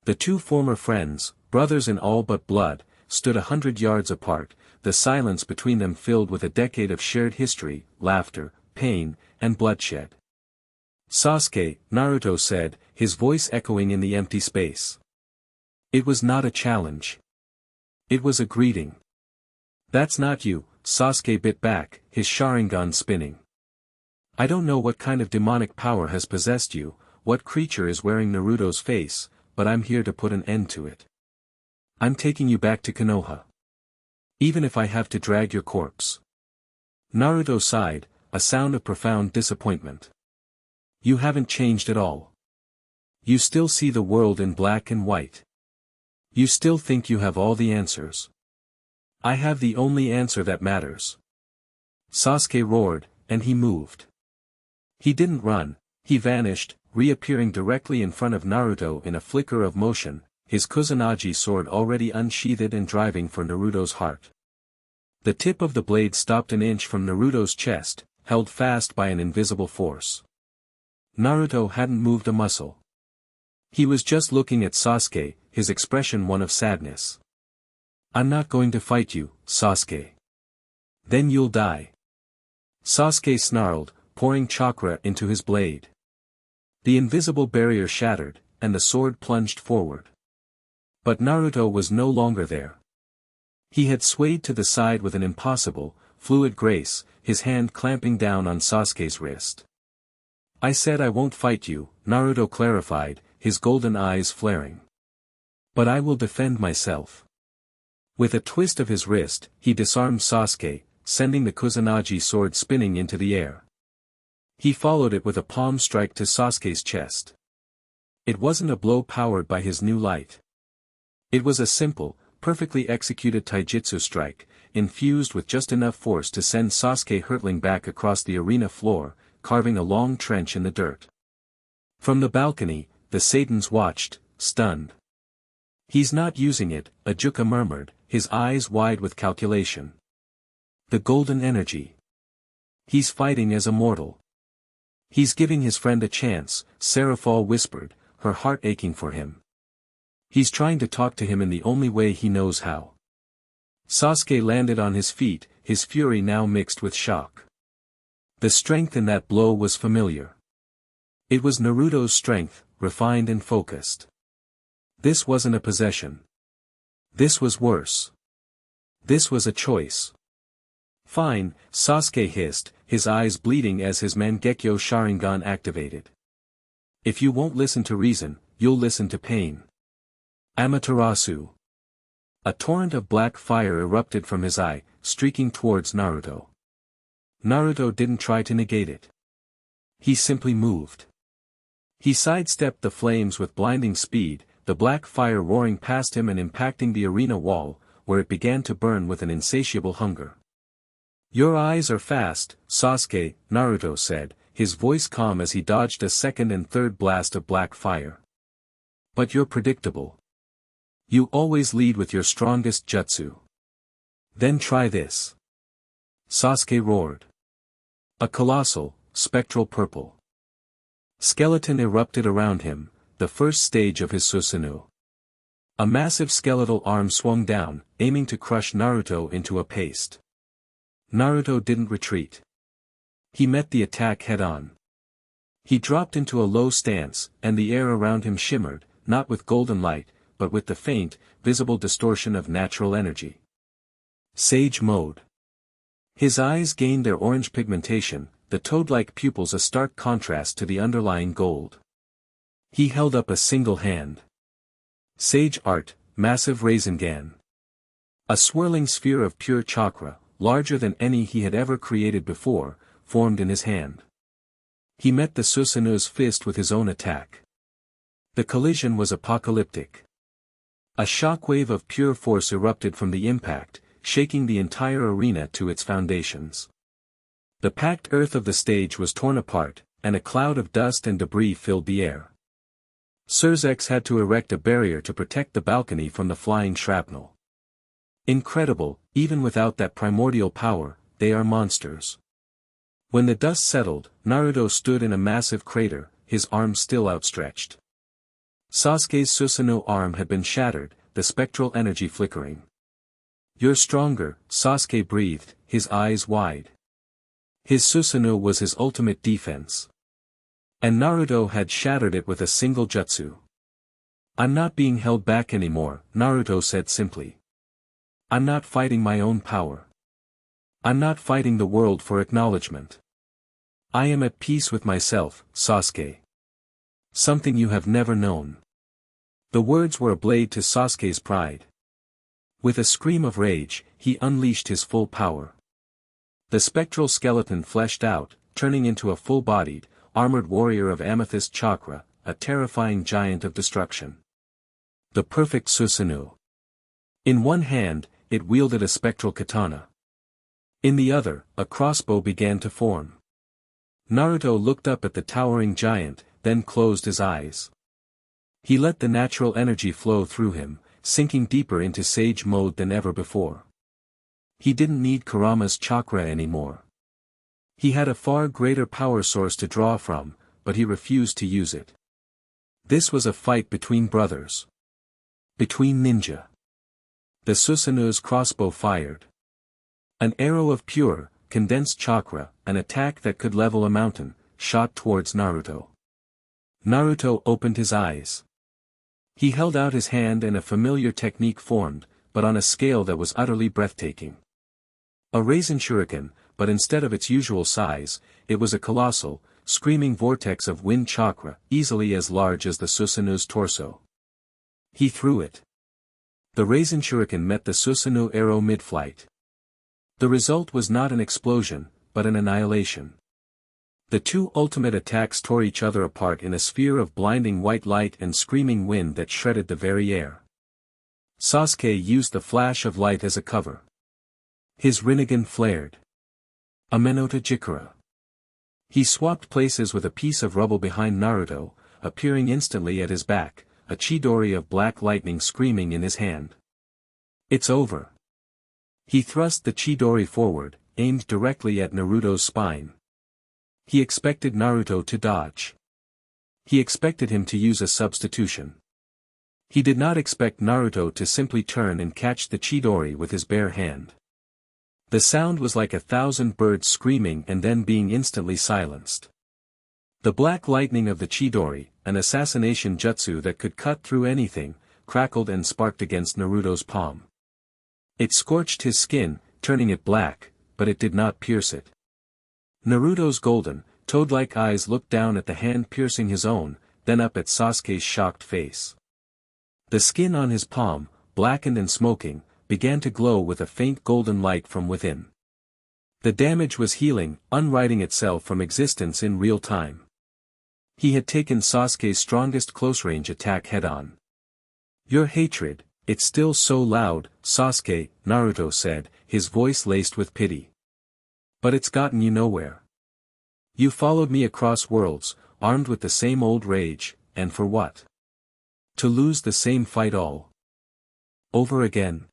The two former friends, brothers in all but blood, stood 100 yards apart, the silence between them filled with a decade of shared history, laughter, pain, and bloodshed. "Sasuke," Naruto said, his voice echoing in the empty space. It was not a challenge. It was a greeting. "That's not you," Sasuke bit back, his Sharingan spinning. "I don't know what kind of demonic power has possessed you, what creature is wearing Naruto's face, but I'm here to put an end to it. I'm taking you back to Konoha. Even if I have to drag your corpse." Naruto sighed, a sound of profound disappointment. "You haven't changed at all. You still see the world in black and white. You still think you have all the answers. I have the only answer that matters." Sasuke roared, and he moved. He didn't run, he vanished, reappearing directly in front of Naruto in a flicker of motion, his Kusanagi sword already unsheathed and driving for Naruto's heart. The tip of the blade stopped an inch from Naruto's chest, held fast by an invisible force. Naruto hadn't moved a muscle. He was just looking at Sasuke, his expression one of sadness. "I'm not going to fight you, Sasuke. Then you'll die." Sasuke snarled, pouring chakra into his blade. The invisible barrier shattered, and the sword plunged forward. But Naruto was no longer there. He had swayed to the side with an impossible, fluid grace, his hand clamping down on Sasuke's wrist. "I said I won't fight you," Naruto clarified, his golden eyes flaring. "But I will defend myself." With a twist of his wrist, he disarmed Sasuke, sending the Kusanagi sword spinning into the air. He followed it with a palm strike to Sasuke's chest. It wasn't a blow powered by his new light. It was a simple, perfectly executed taijutsu strike, infused with just enough force to send Sasuke hurtling back across the arena floor, carving a long trench in the dirt. From the balcony, the Saiyans watched, stunned. "He's not using it," Ajuka murmured, his eyes wide with calculation. "The golden energy. He's fighting as a mortal. He's giving his friend a chance," Serafall whispered, her heart aching for him. "He's trying to talk to him in the only way he knows how." Sasuke landed on his feet, his fury now mixed with shock. The strength in that blow was familiar. It was Naruto's strength, refined and focused. This wasn't a possession. This was worse. This was a choice. Fine, Sasuke hissed, his eyes bleeding as his Mangekyo Sharingan activated. If you won't listen to reason, you'll listen to pain. Amaterasu. A torrent of black fire erupted from his eye, streaking towards Naruto. Naruto didn't try to negate it. He simply moved. He sidestepped the flames with blinding speed, the black fire roaring past him and impacting the arena wall, where it began to burn with an insatiable hunger. Your eyes are fast, Sasuke, Naruto said, his voice calm as he dodged a second and third blast of black fire. But you're predictable. You always lead with your strongest jutsu. Then try this. Sasuke roared. A colossal, spectral purple skeleton erupted around him, the first stage of his Susanoo. A massive skeletal arm swung down, aiming to crush Naruto into a paste. Naruto didn't retreat. He met the attack head-on. He dropped into a low stance, and the air around him shimmered, not with golden light, but with the faint, visible distortion of natural energy. Sage mode. His eyes gained their orange pigmentation, the toad-like pupils a stark contrast to the underlying gold. He held up a single hand. Sage art, massive Rasengan. A swirling sphere of pure chakra, larger than any he had ever created before, formed in his hand. He met the Susanoo's fist with his own attack. The collision was apocalyptic. A shockwave of pure force erupted from the impact, shaking the entire arena to its foundations. The packed earth of the stage was torn apart, and a cloud of dust and debris filled the air. Serzex had to erect a barrier to protect the balcony from the flying shrapnel. Incredible, even without that primordial power, they are monsters. When the dust settled, Naruto stood in a massive crater, his arms still outstretched. Sasuke's Susanoo arm had been shattered, the spectral energy flickering. You're stronger, Sasuke breathed, his eyes wide. His Susanoo was his ultimate defense. And Naruto had shattered it with a single jutsu. I'm not being held back anymore, Naruto said simply. I'm not fighting my own power. I'm not fighting the world for acknowledgement. I am at peace with myself, Sasuke. Something you have never known. The words were a blade to Sasuke's pride. With a scream of rage, he unleashed his full power. The spectral skeleton fleshed out, turning into a full-bodied, armored warrior of amethyst chakra, a terrifying giant of destruction. The perfect Susanoo. In one hand, it wielded a spectral katana. In the other, a crossbow began to form. Naruto looked up at the towering giant, then closed his eyes. He let the natural energy flow through him, sinking deeper into sage mode than ever before. He didn't need Kurama's chakra anymore. He had a far greater power source to draw from, but he refused to use it. This was a fight between brothers. Between ninja. The Susanoo's crossbow fired. An arrow of pure, condensed chakra, an attack that could level a mountain, shot towards Naruto. Naruto opened his eyes. He held out his hand and a familiar technique formed, but on a scale that was utterly breathtaking. A Rasen Shuriken, but instead of its usual size, it was a colossal, screaming vortex of wind chakra, easily as large as the Susanoo's torso. He threw it. The Rasen Shuriken met the Susanoo arrow mid-flight. The result was not an explosion, but an annihilation. The two ultimate attacks tore each other apart in a sphere of blinding white light and screaming wind that shredded the very air. Sasuke used the flash of light as a cover. His Rinnegan flared. Amenota Jikara. He swapped places with a piece of rubble behind Naruto, appearing instantly at his back, a Chidori of black lightning screaming in his hand. It's over. He thrust the Chidori forward, aimed directly at Naruto's spine. He expected Naruto to dodge. He expected him to use a substitution. He did not expect Naruto to simply turn and catch the Chidori with his bare hand. The sound was like 1,000 birds screaming and then being instantly silenced. The black lightning of the Chidori, an assassination jutsu that could cut through anything, crackled and sparked against Naruto's palm. It scorched his skin, turning it black, but it did not pierce it. Naruto's golden, toad-like eyes looked down at the hand piercing his own, then up at Sasuke's shocked face. The skin on his palm, blackened and smoking, began to glow with a faint golden light from within. The damage was healing, unwriting itself from existence in real time. He had taken Sasuke's strongest close-range attack head-on. "Your hatred, it's still so loud, Sasuke," Naruto said, his voice laced with pity. "But it's gotten you nowhere. You followed me across worlds, armed with the same old rage, and for what? To lose the same fight all over again?"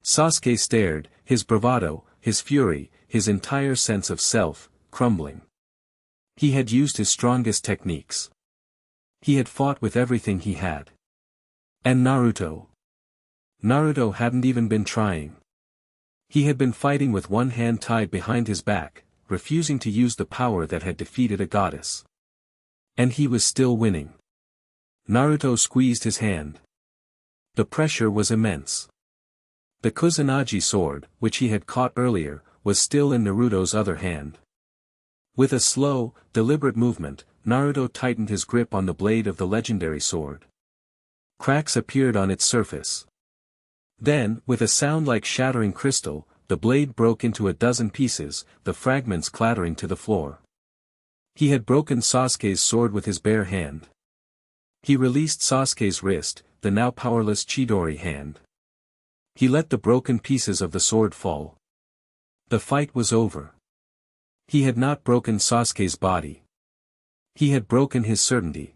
Sasuke stared, his bravado, his fury, his entire sense of self, crumbling. He had used his strongest techniques. He had fought with everything he had. And Naruto? Naruto hadn't even been trying. He had been fighting with one hand tied behind his back, refusing to use the power that had defeated a goddess. And he was still winning. Naruto squeezed his hand. The pressure was immense. The Kusanagi sword, which he had caught earlier, was still in Naruto's other hand. With a slow, deliberate movement, Naruto tightened his grip on the blade of the legendary sword. Cracks appeared on its surface. Then, with a sound like shattering crystal, the blade broke into a dozen pieces, the fragments clattering to the floor. He had broken Sasuke's sword with his bare hand. He released Sasuke's wrist, the now powerless Chidori hand. He let the broken pieces of the sword fall. The fight was over. He had not broken Sasuke's body. He had broken his certainty.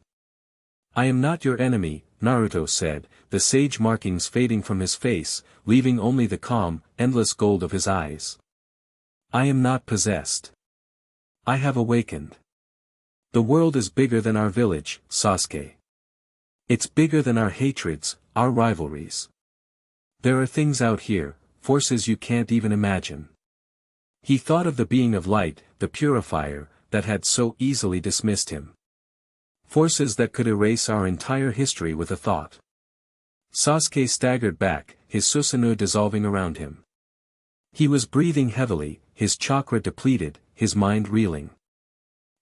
"I am not your enemy," Naruto said, the sage markings fading from his face, leaving only the calm, endless gold of his eyes. "I am not possessed. I have awakened. The world is bigger than our village, Sasuke. It's bigger than our hatreds, our rivalries. There are things out here, forces you can't even imagine." He thought of the being of light, the purifier, that had so easily dismissed him. Forces that could erase our entire history with a thought. Sasuke staggered back, his Susanoo dissolving around him. He was breathing heavily, his chakra depleted, his mind reeling.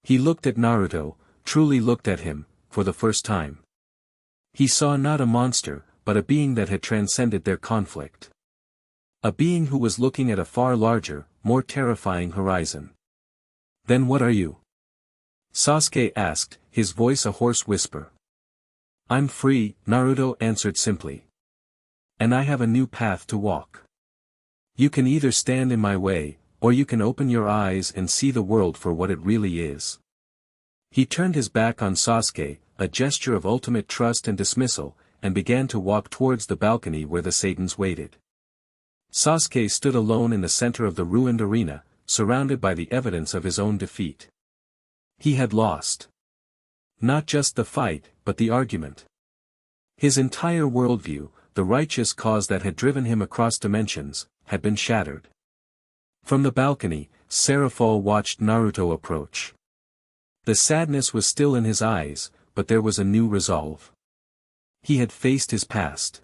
He looked at Naruto, truly looked at him, for the first time. He saw not a monster, but a being that had transcended their conflict. A being who was looking at a far larger, more terrifying horizon. "Then what are you?" Sasuke asked, his voice a hoarse whisper. "I'm free," Naruto answered simply. "And I have a new path to walk. You can either stand in my way, or you can open your eyes and see the world for what it really is." He turned his back on Sasuke, a gesture of ultimate trust and dismissal, and began to walk towards the balcony where the Saiyans waited. Sasuke stood alone in the center of the ruined arena, surrounded by the evidence of his own defeat. He had lost. Not just the fight, but the argument. His entire worldview, the righteous cause that had driven him across dimensions, had been shattered. From the balcony, Serafall watched Naruto approach. The sadness was still in his eyes, but there was a new resolve. He had faced his past.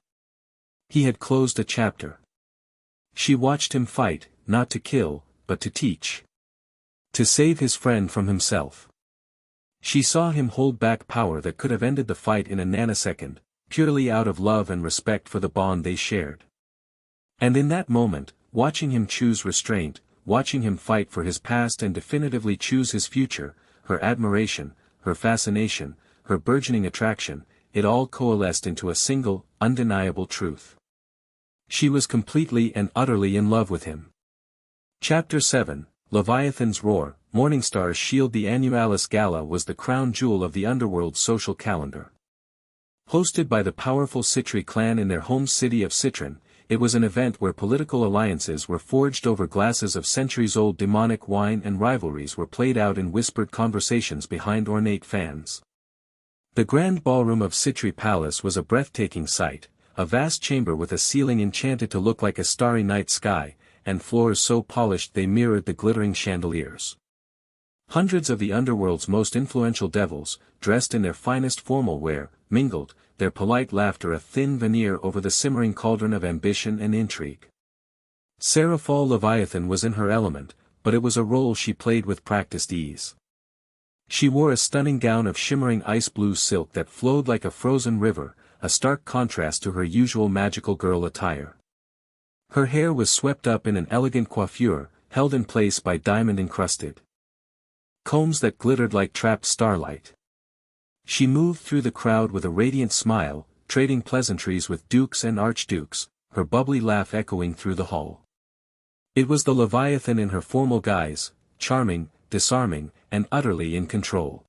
He had closed a chapter. She watched him fight, not to kill, but to teach. To save his friend from himself. She saw him hold back power that could have ended the fight in a nanosecond, purely out of love and respect for the bond they shared. And in that moment, watching him choose restraint, watching him fight for his past and definitively choose his future, her admiration, her fascination, her burgeoning attraction, it all coalesced into a single, undeniable truth. She was completely and utterly in love with him. Chapter 7, Leviathan's Roar. Morningstar's Shield. The Annualis Gala was the crown jewel of the underworld's social calendar. Hosted by the powerful Citri clan in their home city of Citron, it was an event where political alliances were forged over glasses of centuries-old demonic wine and rivalries were played out in whispered conversations behind ornate fans. The grand ballroom of Citri Palace was a breathtaking sight, a vast chamber with a ceiling enchanted to look like a starry night sky, and floors so polished they mirrored the glittering chandeliers. Hundreds of the underworld's most influential devils, dressed in their finest formal wear, mingled, their polite laughter a thin veneer over the simmering cauldron of ambition and intrigue. Serafall Leviathan was in her element, but it was a role she played with practiced ease. She wore a stunning gown of shimmering ice-blue silk that flowed like a frozen river, a stark contrast to her usual magical girl attire. Her hair was swept up in an elegant coiffure, held in place by diamond-encrusted combs that glittered like trapped starlight. She moved through the crowd with a radiant smile, trading pleasantries with dukes and archdukes, her bubbly laugh echoing through the hall. It was the Leviathan in her formal guise, charming, disarming, and utterly in control.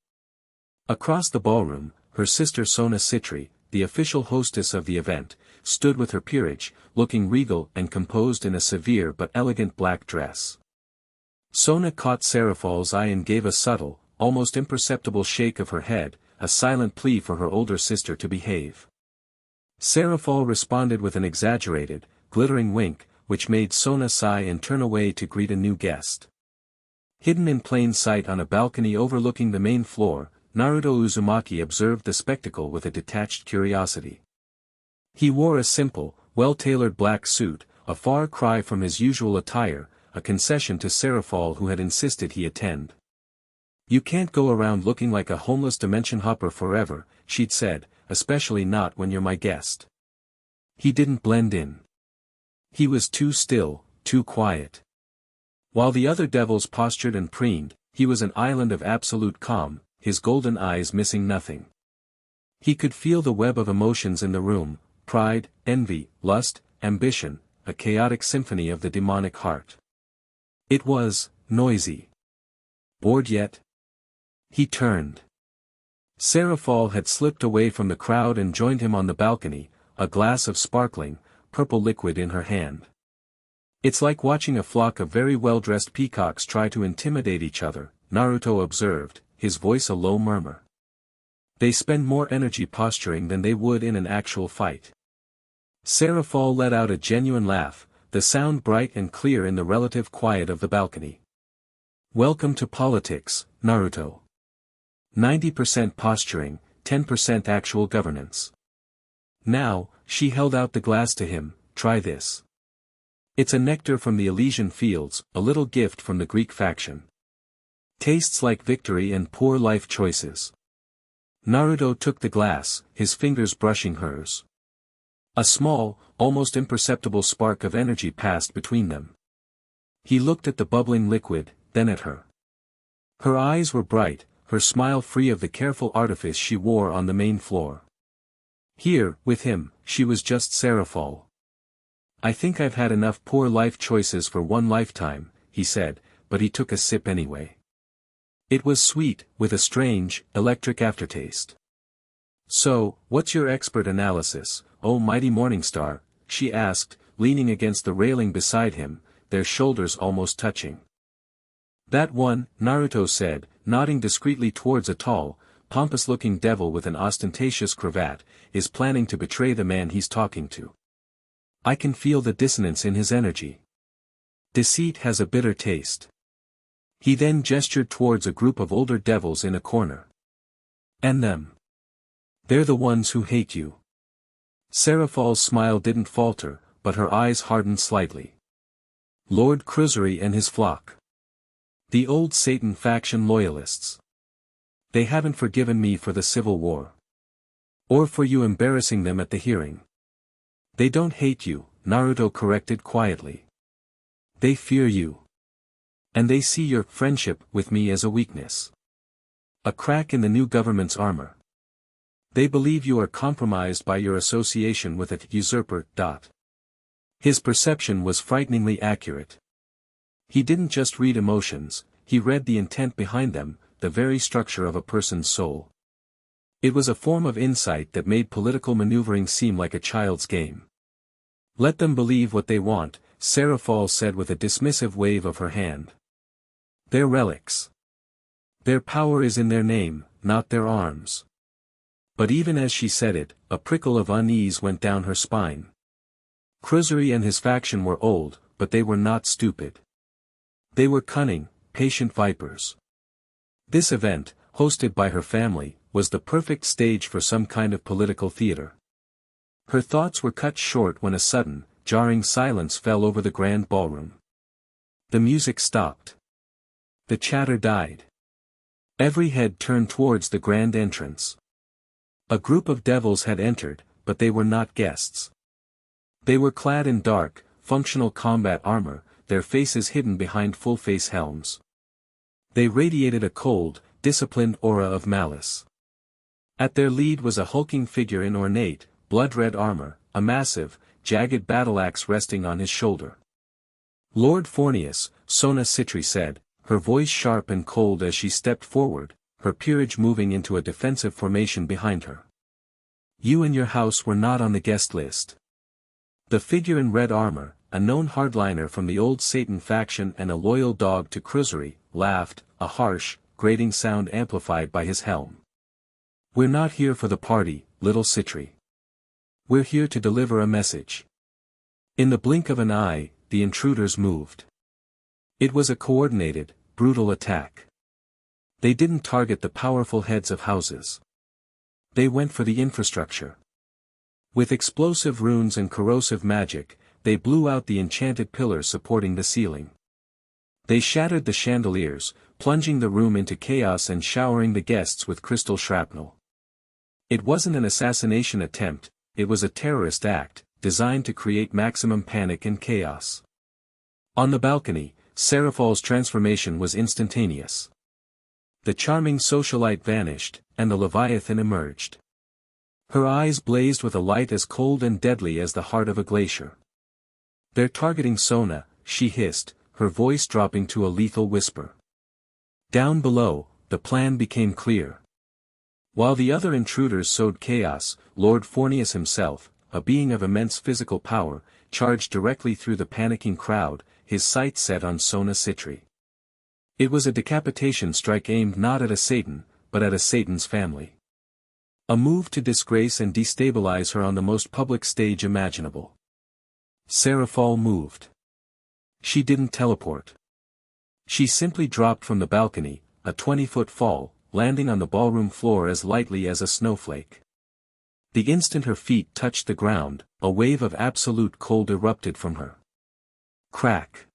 Across the ballroom, her sister Sona Citri, the official hostess of the event, stood with her peerage, looking regal and composed in a severe but elegant black dress. Sona caught Serafall's eye and gave a subtle, almost imperceptible shake of her head, a silent plea for her older sister to behave. Serafall responded with an exaggerated, glittering wink, which made Sona sigh and turn away to greet a new guest. Hidden in plain sight on a balcony overlooking the main floor, Naruto Uzumaki observed the spectacle with a detached curiosity. He wore a simple, well-tailored black suit, a far cry from his usual attire, a concession to Serafall who had insisted he attend. "You can't go around looking like a homeless dimension hopper forever," she'd said, "especially not when you're my guest." He didn't blend in. He was too still, too quiet. While the other devils postured and preened, he was an island of absolute calm, his golden eyes missing nothing. He could feel the web of emotions in the room, pride, envy, lust, ambition, a chaotic symphony of the demonic heart. It was noisy. Bored yet? He turned. Serafall had slipped away from the crowd and joined him on the balcony, a glass of sparkling, purple liquid in her hand. "It's like watching a flock of very well-dressed peacocks try to intimidate each other," Naruto observed, his voice a low murmur. "They spend more energy posturing than they would in an actual fight." Serafall let out a genuine laugh, the sound bright and clear in the relative quiet of the balcony. "Welcome to politics, Naruto. 90% posturing, 10% actual governance. Now," she held out the glass to him, "try this. It's a nectar from the Elysian fields, a little gift from the Greek faction. Tastes like victory and poor life choices." Naruto took the glass, his fingers brushing hers. A small, almost imperceptible spark of energy passed between them. He looked at the bubbling liquid, then at her. Her eyes were bright, her smile free of the careful artifice she wore on the main floor. Here, with him, she was just Serafall. "I think I've had enough poor life choices for one lifetime," he said, but he took a sip anyway. It was sweet, with a strange, electric aftertaste. "So, what's your expert analysis, oh mighty Morningstar?" she asked, leaning against the railing beside him, their shoulders almost touching. "That one," Naruto said, nodding discreetly towards a tall, pompous-looking devil with an ostentatious cravat, "is planning to betray the man he's talking to. I can feel the dissonance in his energy. Deceit has a bitter taste." He then gestured towards a group of older devils in a corner. "And them. They're the ones who hate you." Serafall's smile didn't falter, but her eyes hardened slightly. "Lord Cruzuri and his flock. The old Satan faction loyalists. They haven't forgiven me for the Civil War. Or for you embarrassing them at the hearing." "They don't hate you," Naruto corrected quietly. "They fear you. And they see your friendship with me as a weakness. A crack in the new government's armor. They believe you are compromised by your association with a usurper. His perception was frighteningly accurate. He didn't just read emotions, he read the intent behind them, the very structure of a person's soul. It was a form of insight that made political maneuvering seem like a child's game. "Let them believe what they want," Serafall said with a dismissive wave of her hand. "They're relics. Their power is in their name, not their arms. But even as she said it, a prickle of unease went down her spine. Cruzuri and his faction were old, but they were not stupid. They were cunning, patient vipers. This event, hosted by her family, was the perfect stage for some kind of political theater. Her thoughts were cut short when a sudden, jarring silence fell over the grand ballroom. The music stopped. The chatter died. Every head turned towards the grand entrance. A group of devils had entered, but they were not guests. They were clad in dark, functional combat armor, their faces hidden behind full-face helms. They radiated a cold, disciplined aura of malice. At their lead was a hulking figure in ornate, blood-red armor, a massive, jagged battle-axe resting on his shoulder. "Lord Fornius," Sona Citri said, her voice sharp and cold as she stepped forward, her peerage moving into a defensive formation behind her. "You and your house were not on the guest list." The figure in red armor, a known hardliner from the old Satan faction and a loyal dog to Cruzuri, laughed, a harsh, grating sound amplified by his helm. "We're not here for the party, little Citri. We're here to deliver a message." In the blink of an eye, the intruders moved. It was a coordinated, brutal attack. They didn't target the powerful heads of houses. They went for the infrastructure. With explosive runes and corrosive magic, they blew out the enchanted pillars supporting the ceiling. They shattered the chandeliers, plunging the room into chaos and showering the guests with crystal shrapnel. It wasn't an assassination attempt, it was a terrorist act, designed to create maximum panic and chaos. On the balcony, Serafall's transformation was instantaneous. The charming socialite vanished, and the Leviathan emerged. Her eyes blazed with a light as cold and deadly as the heart of a glacier. "They're targeting Sona," she hissed, her voice dropping to a lethal whisper. Down below, the plan became clear. While the other intruders sowed chaos, Lord Fornius himself, a being of immense physical power, charged directly through the panicking crowd, his sights set on Sona Citri. It was a decapitation strike aimed not at a Satan, but at a Satan's family. A move to disgrace and destabilize her on the most public stage imaginable. Serafall moved. She didn't teleport. She simply dropped from the balcony, a 20-foot fall, landing on the ballroom floor as lightly as a snowflake. The instant her feet touched the ground, a wave of absolute cold erupted from her. Crack.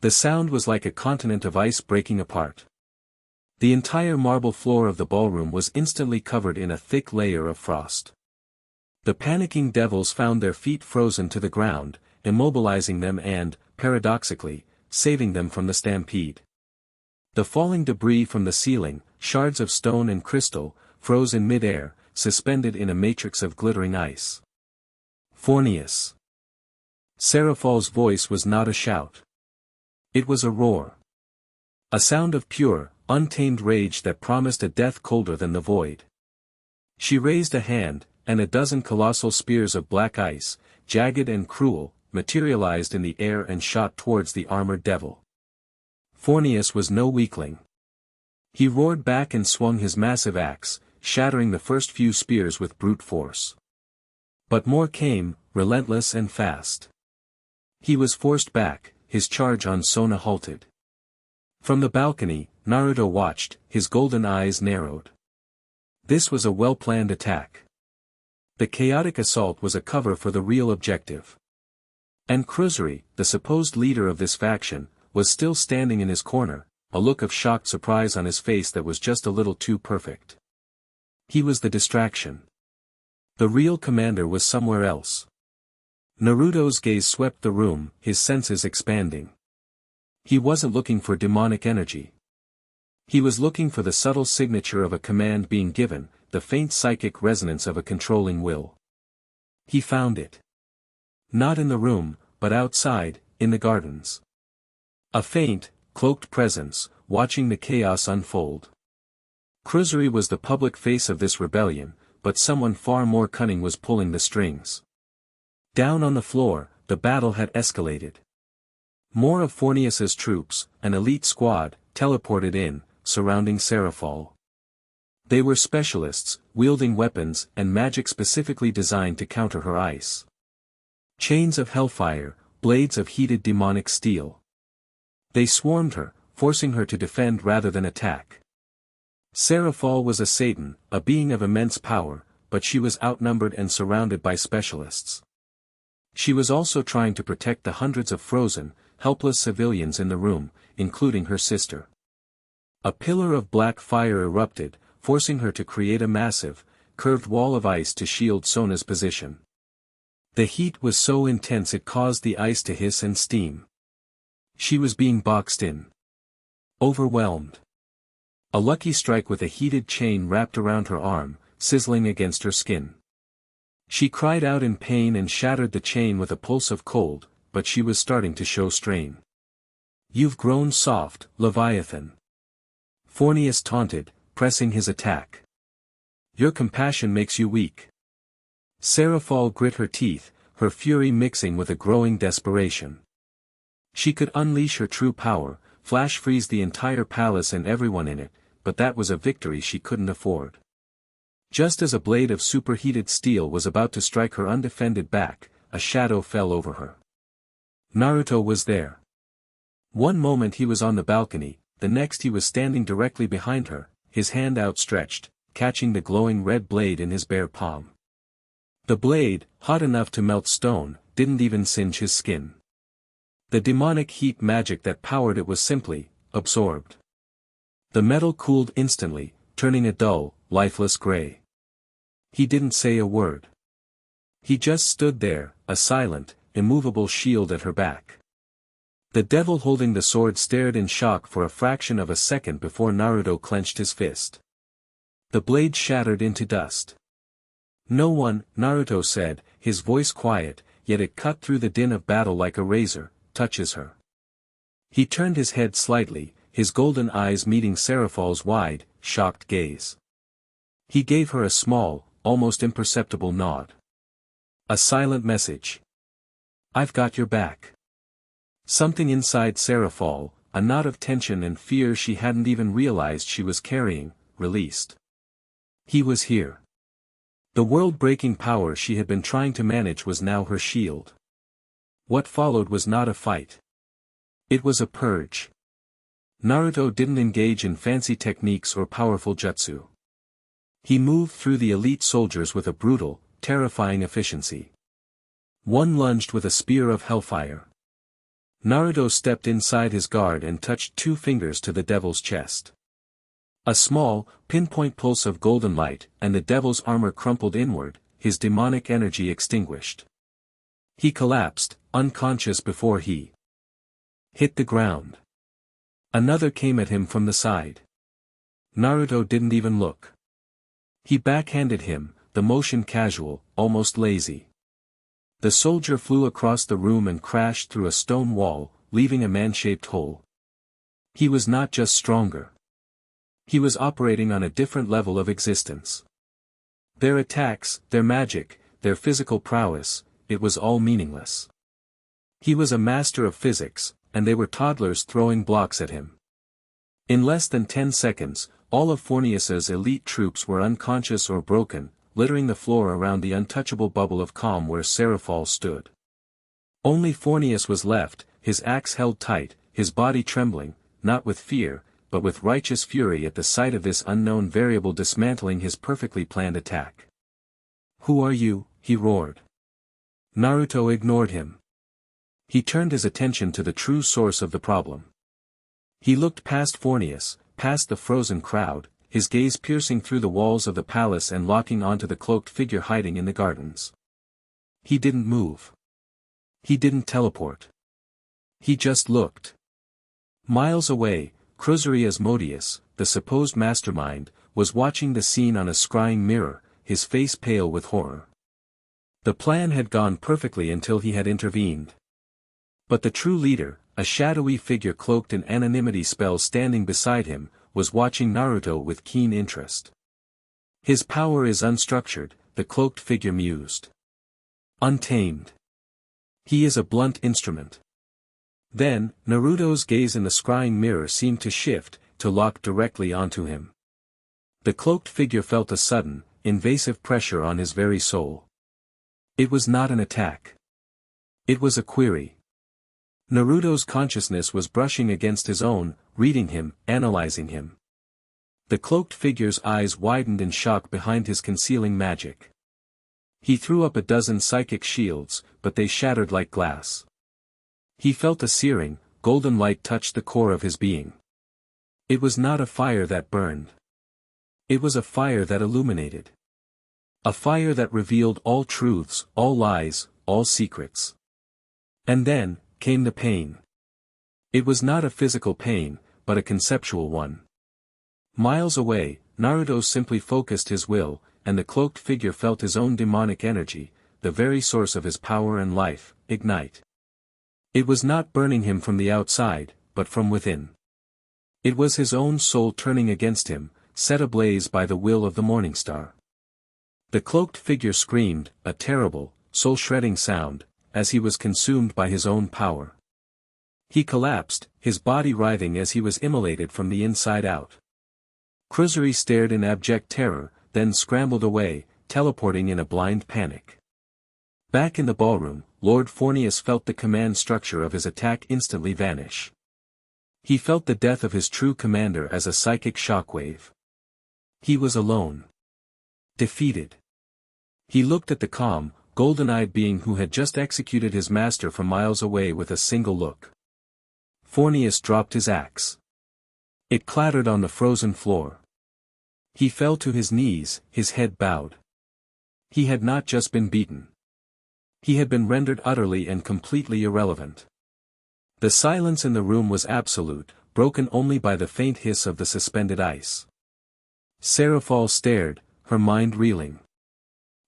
The sound was like a continent of ice breaking apart. The entire marble floor of the ballroom was instantly covered in a thick layer of frost. The panicking devils found their feet frozen to the ground, immobilizing them and, paradoxically, saving them from the stampede. The falling debris from the ceiling, shards of stone and crystal, froze in mid-air, suspended in a matrix of glittering ice. "Fornius." Serafall's voice was not a shout. It was a roar. A sound of pure, untamed rage that promised a death colder than the void. She raised a hand, and a dozen colossal spears of black ice, jagged and cruel, materialized in the air and shot towards the armored devil. Fornius was no weakling. He roared back and swung his massive axe, shattering the first few spears with brute force. But more came, relentless and fast. He was forced back, his charge on Sona halted. From the balcony, Naruto watched, his golden eyes narrowed. This was a well-planned attack. The chaotic assault was a cover for the real objective. And Cruzuri, the supposed leader of this faction, was still standing in his corner, a look of shocked surprise on his face that was just a little too perfect. He was the distraction. The real commander was somewhere else. Naruto's gaze swept the room, his senses expanding. He wasn't looking for demonic energy. He was looking for the subtle signature of a command being given, the faint psychic resonance of a controlling will. He found it. Not in the room, but outside, in the gardens. A faint, cloaked presence, watching the chaos unfold. Cruzuri was the public face of this rebellion, but someone far more cunning was pulling the strings. Down on the floor, the battle had escalated. More of Fornius's troops, an elite squad, teleported in, surrounding Serafall. They were specialists, wielding weapons and magic specifically designed to counter her ice. Chains of hellfire, blades of heated demonic steel. They swarmed her, forcing her to defend rather than attack. Serafall was a Satan, a being of immense power, but she was outnumbered and surrounded by specialists. She was also trying to protect the hundreds of frozen, helpless civilians in the room, including her sister. A pillar of black fire erupted, forcing her to create a massive, curved wall of ice to shield Sona's position. The heat was so intense it caused the ice to hiss and steam. She was being boxed in. Overwhelmed. A lucky strike with a heated chain wrapped around her arm, sizzling against her skin. She cried out in pain and shattered the chain with a pulse of cold, but she was starting to show strain. "You've grown soft, Leviathan." Fornius taunted, pressing his attack. "Your compassion makes you weak." Serafall grit her teeth, her fury mixing with a growing desperation. She could unleash her true power, flash freeze the entire palace and everyone in it, but that was a victory she couldn't afford. Just as a blade of superheated steel was about to strike her undefended back, a shadow fell over her. Naruto was there. One moment he was on the balcony, the next he was standing directly behind her, his hand outstretched, catching the glowing red blade in his bare palm. The blade, hot enough to melt stone, didn't even singe his skin. The demonic heat magic that powered it was simply absorbed. The metal cooled instantly, turning a dull, lifeless gray. He didn't say a word. He just stood there, a silent, immovable shield at her back. The devil holding the sword stared in shock for a fraction of a second before Naruto clenched his fist. The blade shattered into dust. "No one," Naruto said, his voice quiet, yet it cut through the din of battle like a razor, "touches her." He turned his head slightly, his golden eyes meeting Serafall's wide, shocked gaze. He gave her a small, almost imperceptible nod. A silent message. "I've got your back." Something inside Serafall, a knot of tension and fear she hadn't even realized she was carrying, released. He was here. The world-breaking power she had been trying to manage was now her shield. What followed was not a fight. It was a purge. Naruto didn't engage in fancy techniques or powerful jutsu. He moved through the elite soldiers with a brutal, terrifying efficiency. One lunged with a spear of hellfire. Naruto stepped inside his guard and touched 2 fingers to the devil's chest. A small, pinpoint pulse of golden light, and the devil's armor crumpled inward, his demonic energy extinguished. He collapsed, unconscious before he hit the ground. Another came at him from the side. Naruto didn't even look. He backhanded him, the motion casual, almost lazy. The soldier flew across the room and crashed through a stone wall, leaving a man-shaped hole. He was not just stronger. He was operating on a different level of existence. Their attacks, their magic, their physical prowess, it was all meaningless. He was a master of physics, and they were toddlers throwing blocks at him. In less than 10 seconds, all of Fornius's elite troops were unconscious or broken, littering the floor around the untouchable bubble of calm where Serafall stood. Only Fornius was left, his axe held tight, his body trembling, not with fear, but with righteous fury at the sight of this unknown variable dismantling his perfectly planned attack. "Who are you?" he roared. Naruto ignored him. He turned his attention to the true source of the problem. He looked past Fornius, past the frozen crowd, his gaze piercing through the walls of the palace and locking onto the cloaked figure hiding in the gardens. He didn't move. He didn't teleport. He just looked. Miles away, Cruzuri Asmodeus, the supposed mastermind, was watching the scene on a scrying mirror, his face pale with horror. The plan had gone perfectly until he had intervened. But the true leader, a shadowy figure cloaked in anonymity spells standing beside him, was watching Naruto with keen interest. "His power is unstructured," the cloaked figure mused. "Untamed. He is a blunt instrument." Then, Naruto's gaze in the scrying mirror seemed to shift, to lock directly onto him. The cloaked figure felt a sudden, invasive pressure on his very soul. It was not an attack. It was a query. Naruto's consciousness was brushing against his own, reading him, analyzing him. The cloaked figure's eyes widened in shock behind his concealing magic. He threw up a dozen psychic shields, but they shattered like glass. He felt a searing, golden light touch the core of his being. It was not a fire that burned. It was a fire that illuminated. A fire that revealed all truths, all lies, all secrets. And then, came the pain. It was not a physical pain, but a conceptual one. Miles away, Naruto simply focused his will, and the cloaked figure felt his own demonic energy, the very source of his power and life, ignite. It was not burning him from the outside, but from within. It was his own soul turning against him, set ablaze by the will of the morning star. The cloaked figure screamed, a terrible, soul-shredding sound, as he was consumed by his own power. He collapsed, his body writhing as he was immolated from the inside out. Kruzuri stared in abject terror, then scrambled away, teleporting in a blind panic. Back in the ballroom, Lord Fornius felt the command structure of his attack instantly vanish. He felt the death of his true commander as a psychic shockwave. He was alone. Defeated. He looked at the calm, golden-eyed being who had just executed his master from miles away with a single look. Fornius dropped his axe. It clattered on the frozen floor. He fell to his knees, his head bowed. He had not just been beaten. He had been rendered utterly and completely irrelevant. The silence in the room was absolute, broken only by the faint hiss of the suspended ice. Serafall stared, her mind reeling.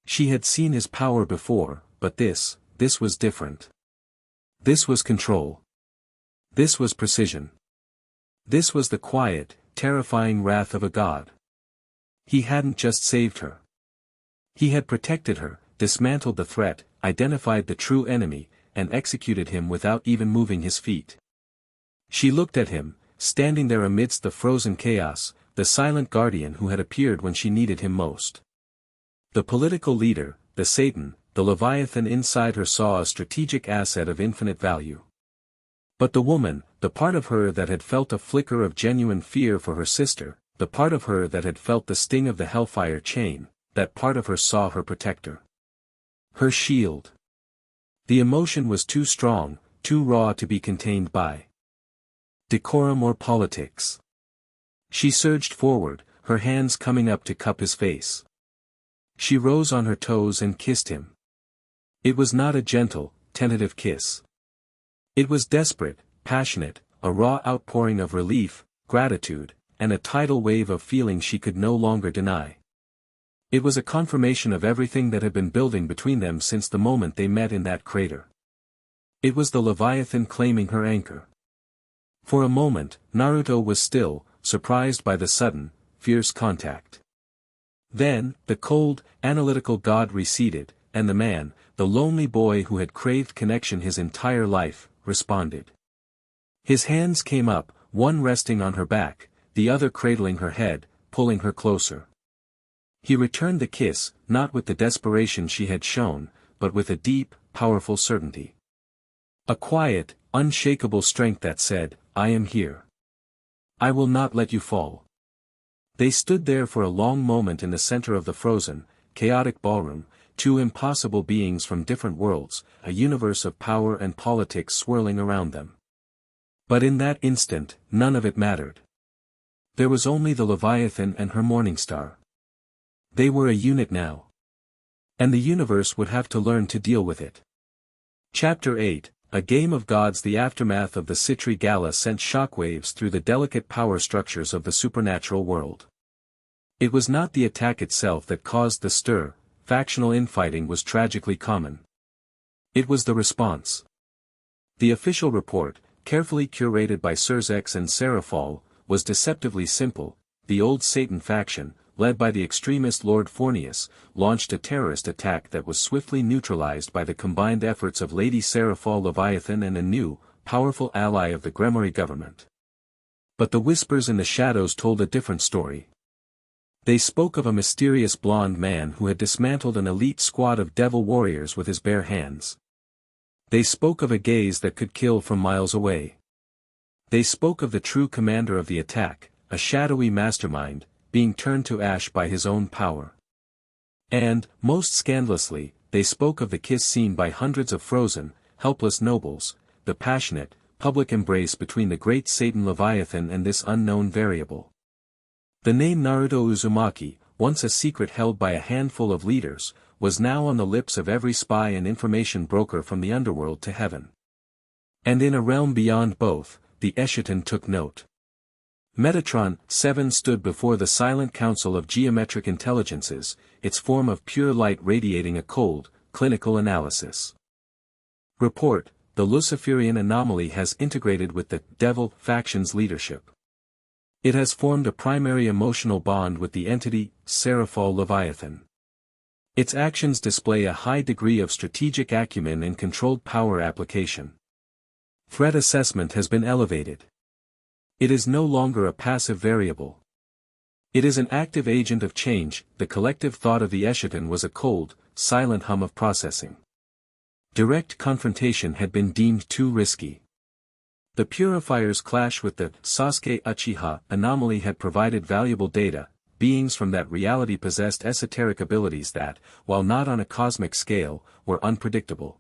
She had seen his power before, but this was different. This was control. This was precision. This was the quiet, terrifying wrath of a god. He hadn't just saved her. He had protected her, dismantled the threat, identified the true enemy, and executed him without even moving his feet. She looked at him, standing there amidst the frozen chaos, the silent guardian who had appeared when she needed him most. The political leader, the Satan, the Leviathan inside her saw a strategic asset of infinite value. But the woman, the part of her that had felt a flicker of genuine fear for her sister, the part of her that had felt the sting of the hellfire chain, that part of her saw her protector. Her shield. The emotion was too strong, too raw to be contained by decorum or politics. She surged forward, her hands coming up to cup his face. She rose on her toes and kissed him. It was not a gentle, tentative kiss. It was desperate, passionate, a raw outpouring of relief, gratitude, and a tidal wave of feeling she could no longer deny. It was a confirmation of everything that had been building between them since the moment they met in that crater. It was the Leviathan claiming her anchor. For a moment, Naruto was still, surprised by the sudden, fierce contact. Then, the cold, analytical god receded, and the man, the lonely boy who had craved connection his entire life, responded. His hands came up, one resting on her back, the other cradling her head, pulling her closer. He returned the kiss, not with the desperation she had shown, but with a deep, powerful certainty. A quiet, unshakable strength that said, "I am here. I will not let you fall." They stood there for a long moment in the center of the frozen, chaotic ballroom, two impossible beings from different worlds, a universe of power and politics swirling around them. But in that instant, none of it mattered. There was only the Leviathan and her morning star. They were a unit now. And the universe would have to learn to deal with it. Chapter 8, A Game of Gods. The aftermath of the Citri Gala sent shockwaves through the delicate power structures of the supernatural world. It was not the attack itself that caused the stir, factional infighting was tragically common. It was the response. The official report, carefully curated by Serzex and Serafall, was deceptively simple. The old Satan faction, led by the extremist Lord Fornius, launched a terrorist attack that was swiftly neutralized by the combined efforts of Lady Serafall Leviathan and a new, powerful ally of the Gremory government. But the whispers in the shadows told a different story. They spoke of a mysterious blonde man who had dismantled an elite squad of devil warriors with his bare hands. They spoke of a gaze that could kill from miles away. They spoke of the true commander of the attack, a shadowy mastermind, being turned to ash by his own power. And, most scandalously, they spoke of the kiss seen by hundreds of frozen, helpless nobles, the passionate, public embrace between the great Satan Leviathan and this unknown variable. The name Naruto Uzumaki, once a secret held by a handful of leaders, was now on the lips of every spy and information broker from the underworld to heaven. And in a realm beyond both, the Eschaton took note. Metatron 7 stood before the silent council of geometric intelligences, its form of pure light radiating a cold, clinical analysis. Report: the Luciferian anomaly has integrated with the devil faction's leadership. It has formed a primary emotional bond with the entity, Serafall Leviathan. Its actions display a high degree of strategic acumen and controlled power application. Threat assessment has been elevated. It is no longer a passive variable. It is an active agent of change. The collective thought of the Eschaton was a cold, silent hum of processing. Direct confrontation had been deemed too risky. The Purifier's clash with the Sasuke Uchiha anomaly had provided valuable data. Beings from that reality possessed esoteric abilities that, while not on a cosmic scale, were unpredictable.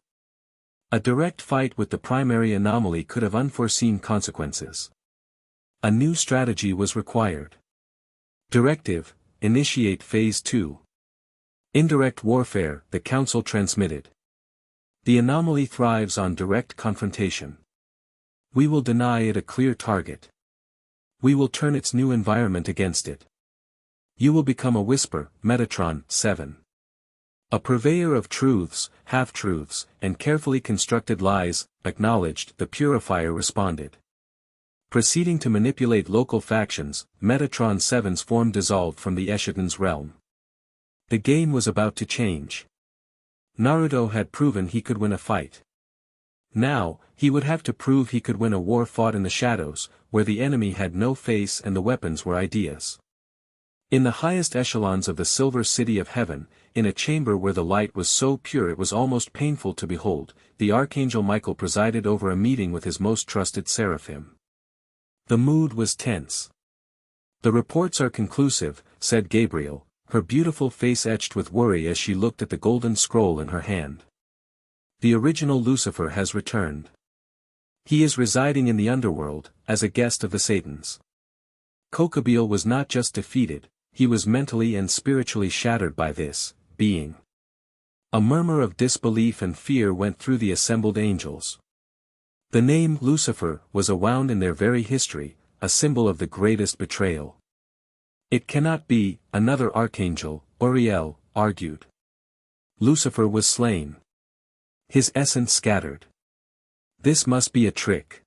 A direct fight with the primary anomaly could have unforeseen consequences. A new strategy was required. Directive: initiate Phase 2. Indirect warfare, the Council transmitted. The anomaly thrives on direct confrontation. We will deny it a clear target. We will turn its new environment against it. You will become a whisper, Metatron 7. A purveyor of truths, half-truths, and carefully constructed lies, acknowledged, the Purifier responded. Proceeding to manipulate local factions, Metatron 7's form dissolved from the Eschaton's realm. The game was about to change. Naruto had proven he could win a fight. Now, he would have to prove he could win a war fought in the shadows, where the enemy had no face and the weapons were ideas. In the highest echelons of the Silver City of Heaven, in a chamber where the light was so pure it was almost painful to behold, the Archangel Michael presided over a meeting with his most trusted seraphim. The mood was tense. "The reports are conclusive," said Gabriel, her beautiful face etched with worry as she looked at the golden scroll in her hand. "The original Lucifer has returned. He is residing in the underworld, as a guest of the Satans." Kokabeel was not just defeated, he was mentally and spiritually shattered by this being. A murmur of disbelief and fear went through the assembled angels. The name Lucifer was a wound in their very history, a symbol of the greatest betrayal. "It cannot be," another archangel, Uriel, argued. "Lucifer was slain. His essence scattered. This must be a trick.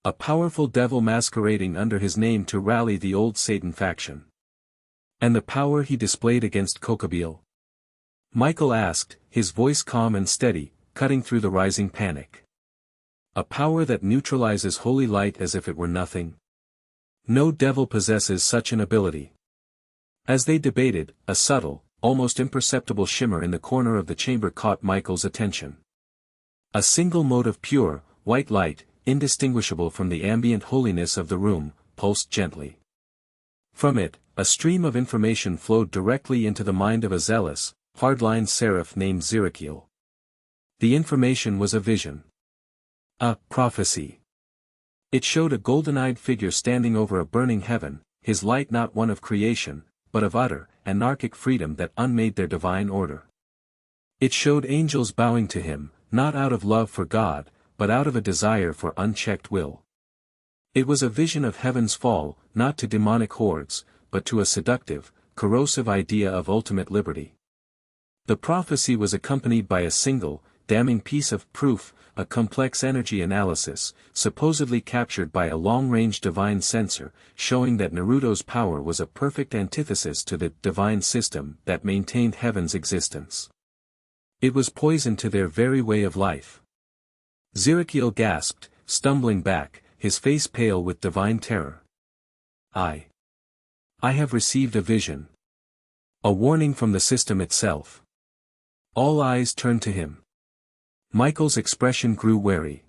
A powerful devil masquerading under his name to rally the old Satan faction. And the power he displayed against Kokabeel?" Michael asked, his voice calm and steady, cutting through the rising panic. "A power that neutralizes holy light as if it were nothing? No devil possesses such an ability." As they debated, a subtle, almost imperceptible shimmer in the corner of the chamber caught Michael's attention. A single mote of pure, white light, indistinguishable from the ambient holiness of the room, pulsed gently. From it, a stream of information flowed directly into the mind of a zealous, hardline seraph named Zirakiel. The information was a vision. A prophecy. It showed a golden-eyed figure standing over a burning heaven, his light not one of creation, but of utter, anarchic freedom that unmade their divine order. It showed angels bowing to him, not out of love for God, but out of a desire for unchecked will. It was a vision of heaven's fall, not to demonic hordes, but to a seductive, corrosive idea of ultimate liberty. The prophecy was accompanied by a single, damning piece of proof, a complex energy analysis, supposedly captured by a long-range divine sensor, showing that Naruto's power was a perfect antithesis to the divine system that maintained heaven's existence. It was poison to their very way of life. Zirakiel gasped, stumbling back, his face pale with divine terror. I I have received a vision. A warning from the system itself. All eyes turned to him. Michael's expression grew wary.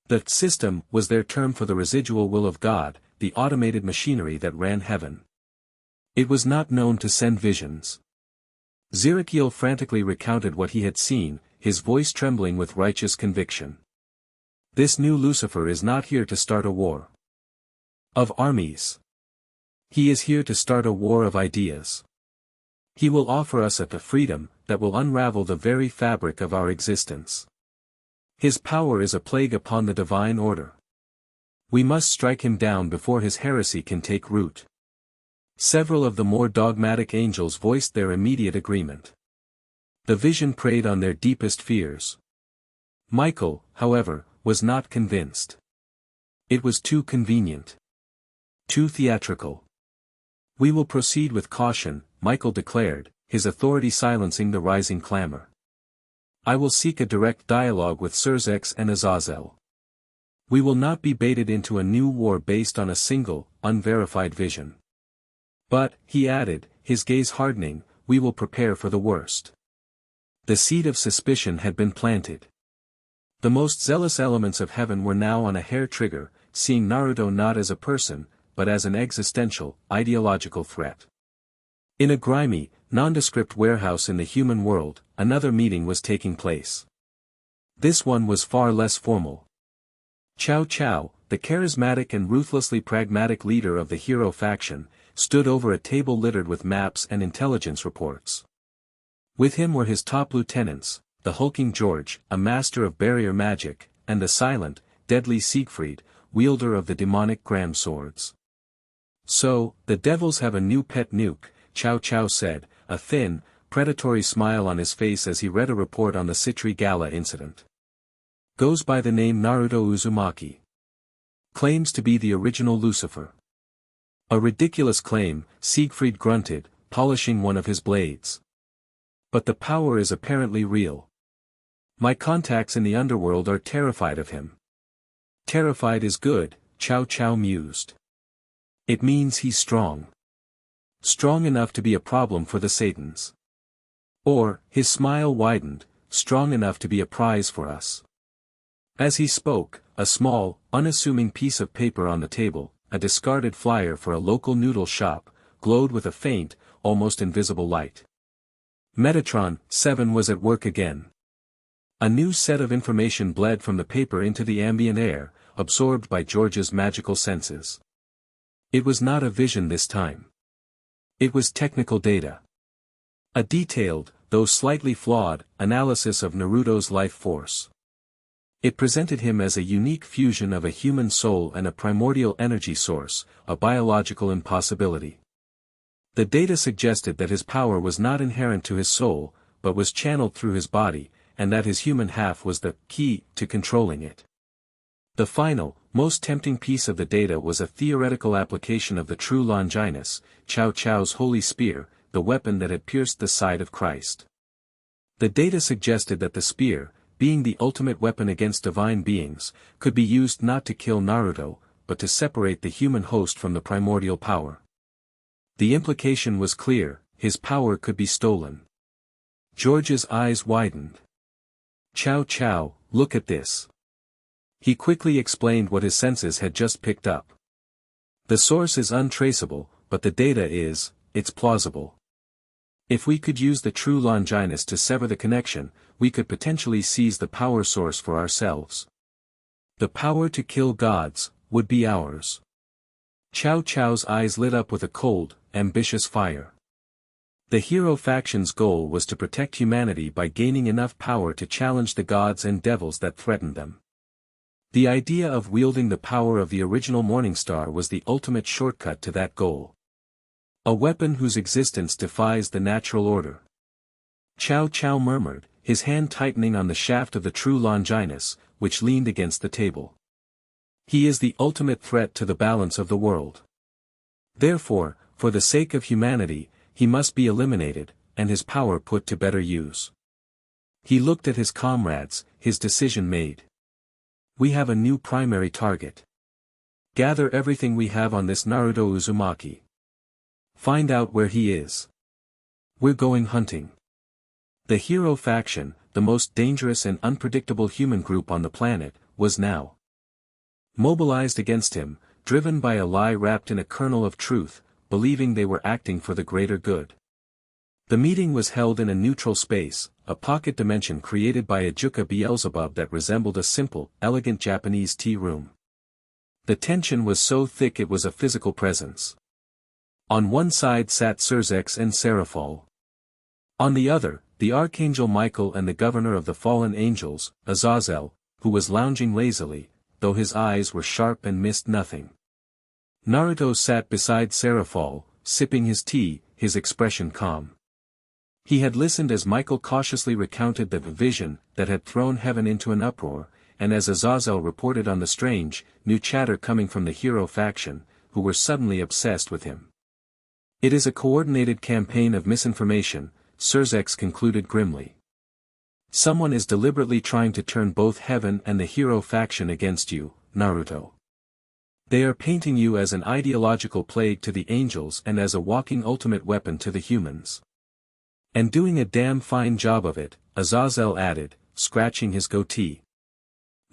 The system was their term for the residual will of God, the automated machinery that ran heaven. It was not known to send visions. Zerakiel frantically recounted what he had seen, his voice trembling with righteous conviction. This new Lucifer is not here to start a war of armies. He is here to start a war of ideas. He will offer us a freedom that will unravel the very fabric of our existence. His power is a plague upon the divine order. We must strike him down before his heresy can take root. Several of the more dogmatic angels voiced their immediate agreement. The vision preyed on their deepest fears. Michael, however, was not convinced. It was too convenient. Too theatrical. We will proceed with caution, Michael declared, his authority silencing the rising clamor. I will seek a direct dialogue with Serzex and Azazel. We will not be baited into a new war based on a single, unverified vision. But, he added, his gaze hardening, we will prepare for the worst. The seed of suspicion had been planted. The most zealous elements of heaven were now on a hair trigger, seeing Naruto not as a person, but as an existential, ideological threat. In a grimy, nondescript warehouse in the human world, another meeting was taking place. This one was far less formal. Cao Cao, the charismatic and ruthlessly pragmatic leader of the hero faction, stood over a table littered with maps and intelligence reports. With him were his top lieutenants, the hulking George, a master of barrier magic, and the silent, deadly Siegfried, wielder of the demonic gram swords. So, the devils have a new pet nuke, Cao Cao said, a thin, predatory smile on his face as he read a report on the Citri Gala incident. Goes by the name Naruto Uzumaki. Claims to be the original Lucifer. A ridiculous claim, Siegfried grunted, polishing one of his blades. But the power is apparently real. My contacts in the underworld are terrified of him. Terrified is good, Cao Cao mused. It means he's strong. Strong enough to be a problem for the Satans. Or, his smile widened, strong enough to be a prize for us. As he spoke, a small, unassuming piece of paper on the table, a discarded flyer for a local noodle shop, glowed with a faint, almost invisible light. Metatron 7 was at work again. A new set of information bled from the paper into the ambient air, absorbed by George's magical senses. It was not a vision this time. It was technical data. A detailed, though slightly flawed, analysis of Naruto's life force. It presented him as a unique fusion of a human soul and a primordial energy source, a biological impossibility. The data suggested that his power was not inherent to his soul, but was channeled through his body, and that his human half was the key to controlling it. The final, most tempting piece of the data was a theoretical application of the true Longinus, Cao Cao's holy spear, the weapon that had pierced the side of Christ. The data suggested that the spear, being the ultimate weapon against divine beings, could be used not to kill Naruto, but to separate the human host from the primordial power. The implication was clear, his power could be stolen. George's eyes widened. Cao Cao, look at this. He quickly explained what his senses had just picked up. The source is untraceable, but the data is, it's plausible. If we could use the true Longinus to sever the connection, we could potentially seize the power source for ourselves. The power to kill gods, would be ours. Cao Cao's eyes lit up with a cold, ambitious fire. The hero faction's goal was to protect humanity by gaining enough power to challenge the gods and devils that threatened them. The idea of wielding the power of the original Morningstar was the ultimate shortcut to that goal. A weapon whose existence defies the natural order. Cao Cao murmured, his hand tightening on the shaft of the true Longinus, which leaned against the table. He is the ultimate threat to the balance of the world. Therefore, for the sake of humanity, he must be eliminated, and his power put to better use. He looked at his comrades, his decision made. We have a new primary target. Gather everything we have on this Naruto Uzumaki. Find out where he is. We're going hunting. The hero faction, the most dangerous and unpredictable human group on the planet, was now mobilized against him, driven by a lie wrapped in a kernel of truth, believing they were acting for the greater good. The meeting was held in a neutral space, a pocket dimension created by a Juka Beelzebub that resembled a simple, elegant Japanese tea room. The tension was so thick it was a physical presence. On one side sat Serafall and Serafall. On the other, the Archangel Michael and the governor of the fallen angels, Azazel, who was lounging lazily, though his eyes were sharp and missed nothing. Naruto sat beside Serafall, sipping his tea, his expression calm. He had listened as Michael cautiously recounted the vision that had thrown heaven into an uproar, and as Azazel reported on the strange, new chatter coming from the hero faction, who were suddenly obsessed with him. It is a coordinated campaign of misinformation, Serafall concluded grimly. Someone is deliberately trying to turn both heaven and the hero faction against you, Naruto. They are painting you as an ideological plague to the angels and as a walking ultimate weapon to the humans. And doing a damn fine job of it, Azazel added, scratching his goatee.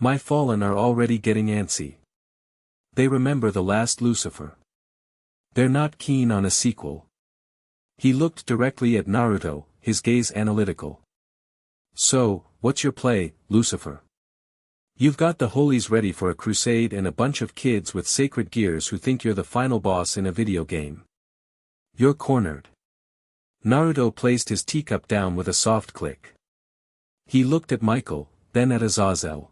My fallen are already getting antsy. They remember the last Lucifer. They're not keen on a sequel. He looked directly at Naruto, his gaze analytical. So, what's your play, Lucifer? You've got the holies ready for a crusade and a bunch of kids with sacred gears who think you're the final boss in a video game. You're cornered. Naruto placed his teacup down with a soft click. He looked at Michael, then at Azazel.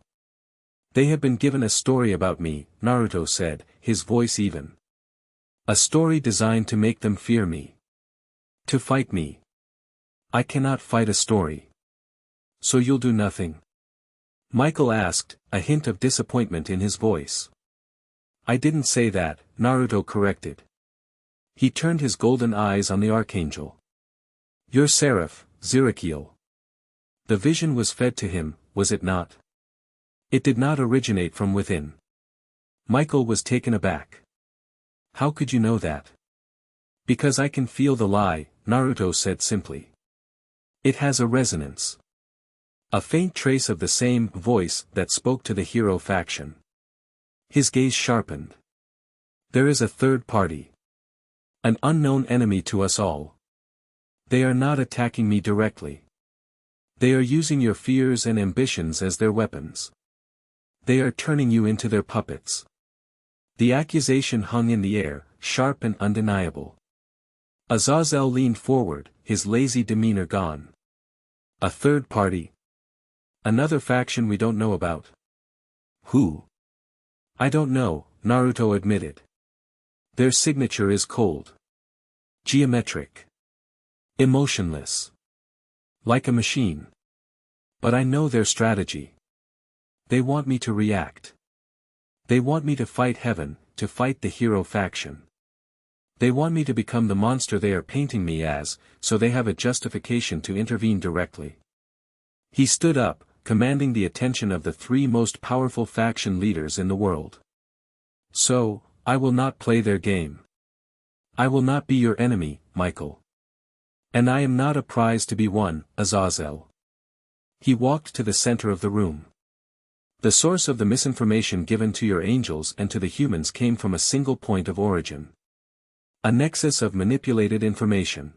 They have been given a story about me, Naruto said, his voice even. A story designed to make them fear me. To fight me. I cannot fight a story. So you'll do nothing? Michael asked, a hint of disappointment in his voice. I didn't say that, Naruto corrected. He turned his golden eyes on the Archangel. You're Seraph, Zirakiel. The vision was fed to him, was it not? It did not originate from within. Michael was taken aback. How could you know that? Because I can feel the lie, Naruto said simply. It has a resonance. A faint trace of the same voice that spoke to the hero faction. His gaze sharpened. There is a third party. An unknown enemy to us all. They are not attacking me directly. They are using your fears and ambitions as their weapons. They are turning you into their puppets. The accusation hung in the air, sharp and undeniable. Azazel leaned forward, his lazy demeanor gone. A third party? Another faction we don't know about? Who? I don't know, Naruto admitted. Their signature is cold. Geometric. Emotionless. Like a machine. But I know their strategy. They want me to react. They want me to fight heaven, to fight the hero faction. They want me to become the monster they are painting me as, so they have a justification to intervene directly. He stood up, commanding the attention of the three most powerful faction leaders in the world. So, I will not play their game. I will not be your enemy, Michael. And I am not a prize to be won, Azazel. He walked to the center of the room. The source of the misinformation given to your angels and to the humans came from a single point of origin. A nexus of manipulated information.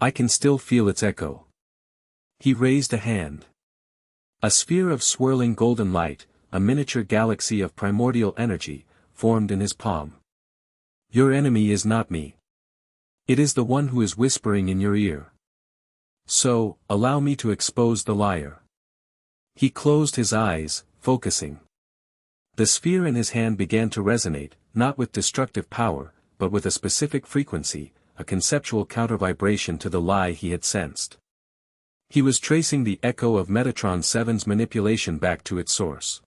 I can still feel its echo. He raised a hand. A sphere of swirling golden light, a miniature galaxy of primordial energy, formed in his palm. Your enemy is not me. It is the one who is whispering in your ear. So, allow me to expose the liar. He closed his eyes, focusing. The sphere in his hand began to resonate, not with destructive power, but with a specific frequency, a conceptual counter-vibration to the lie he had sensed. He was tracing the echo of Metatron 7's manipulation back to its source.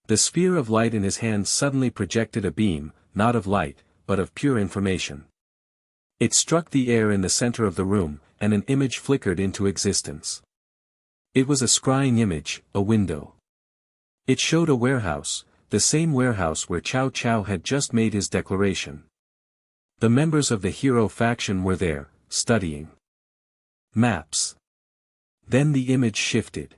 The sphere of light in his hand suddenly projected a beam, not of light, but of pure information. It struck the air in the center of the room, and an image flickered into existence. It was a scrying image, a window. It showed a warehouse, the same warehouse where Chow Chow had just made his declaration. The members of the hero faction were there, studying maps. Then the image shifted.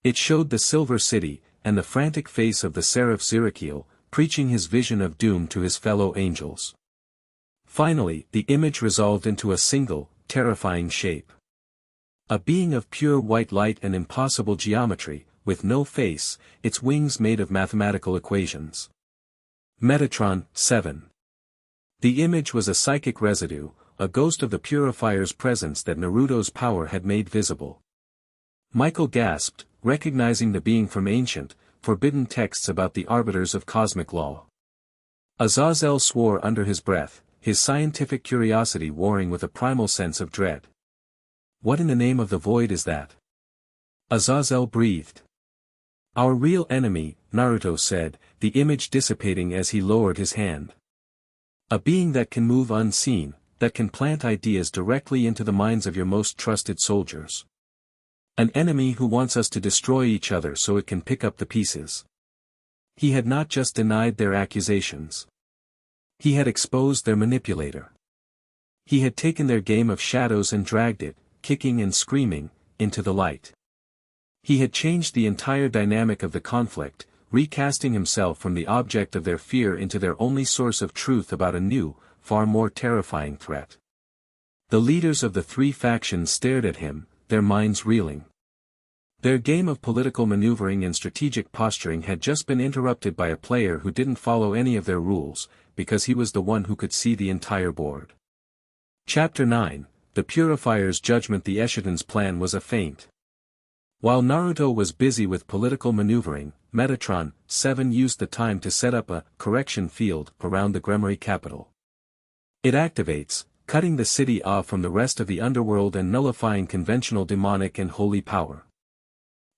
It showed the Silver City, and the frantic face of the seraph Serafall, preaching his vision of doom to his fellow angels. Finally, the image resolved into a single, terrifying shape. A being of pure white light and impossible geometry, with no face, its wings made of mathematical equations. Metatron, 7. The image was a psychic residue, a ghost of the purifier's presence that Naruto's power had made visible. Michael gasped, recognizing the being from ancient, forbidden texts about the arbiters of cosmic law. Azazel swore under his breath, his scientific curiosity warring with a primal sense of dread. What in the name of the void is that? Azazel breathed. Our real enemy, Naruto said, the image dissipating as he lowered his hand. A being that can move unseen, that can plant ideas directly into the minds of your most trusted soldiers. An enemy who wants us to destroy each other so it can pick up the pieces. He had not just denied their accusations. He had exposed their manipulator. He had taken their game of shadows and dragged it, kicking and screaming, into the light. He had changed the entire dynamic of the conflict, recasting himself from the object of their fear into their only source of truth about a new, far more terrifying threat. The leaders of the three factions stared at him, their minds reeling. Their game of political maneuvering and strategic posturing had just been interrupted by a player who didn't follow any of their rules, because he was the one who could see the entire board. Chapter 9, The Purifier's Judgment. The Eshidan's plan was a feint. While Naruto was busy with political maneuvering, Metatron, 7 used the time to set up a correction field around the Gremory capital. It activates, cutting the city off from the rest of the underworld and nullifying conventional demonic and holy power.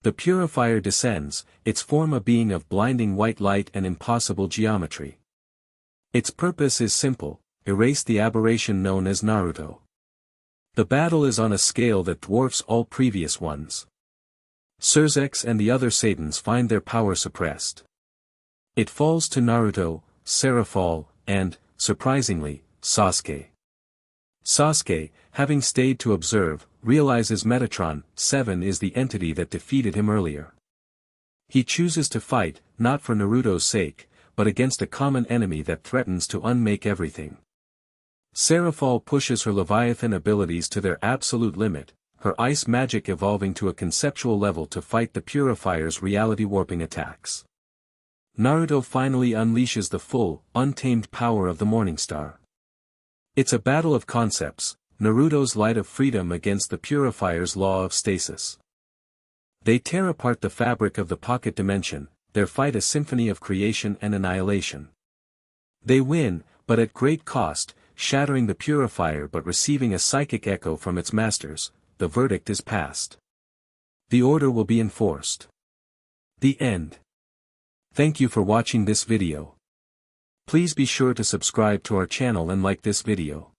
The Purifier descends, its form a being of blinding white light and impossible geometry. Its purpose is simple: erase the aberration known as Naruto. The battle is on a scale that dwarfs all previous ones. Serzex and the other Satans find their power suppressed. It falls to Naruto, Serafall, and, surprisingly, Sasuke. Sasuke, having stayed to observe, realizes Metatron, 7 is the entity that defeated him earlier. He chooses to fight, not for Naruto's sake, but against a common enemy that threatens to unmake everything. Serafall pushes her Leviathan abilities to their absolute limit, her ice magic evolving to a conceptual level to fight the Purifier's reality-warping attacks. Naruto finally unleashes the full, untamed power of the Morningstar. It's a battle of concepts, Naruto's light of freedom against the Purifier's law of stasis. They tear apart the fabric of the pocket dimension, their fight a symphony of creation and annihilation. They win, but at great cost, shattering the Purifier but receiving a psychic echo from its masters. The verdict is passed. The order will be enforced. The end. Thank you for watching this video. Please be sure to subscribe to our channel and like this video.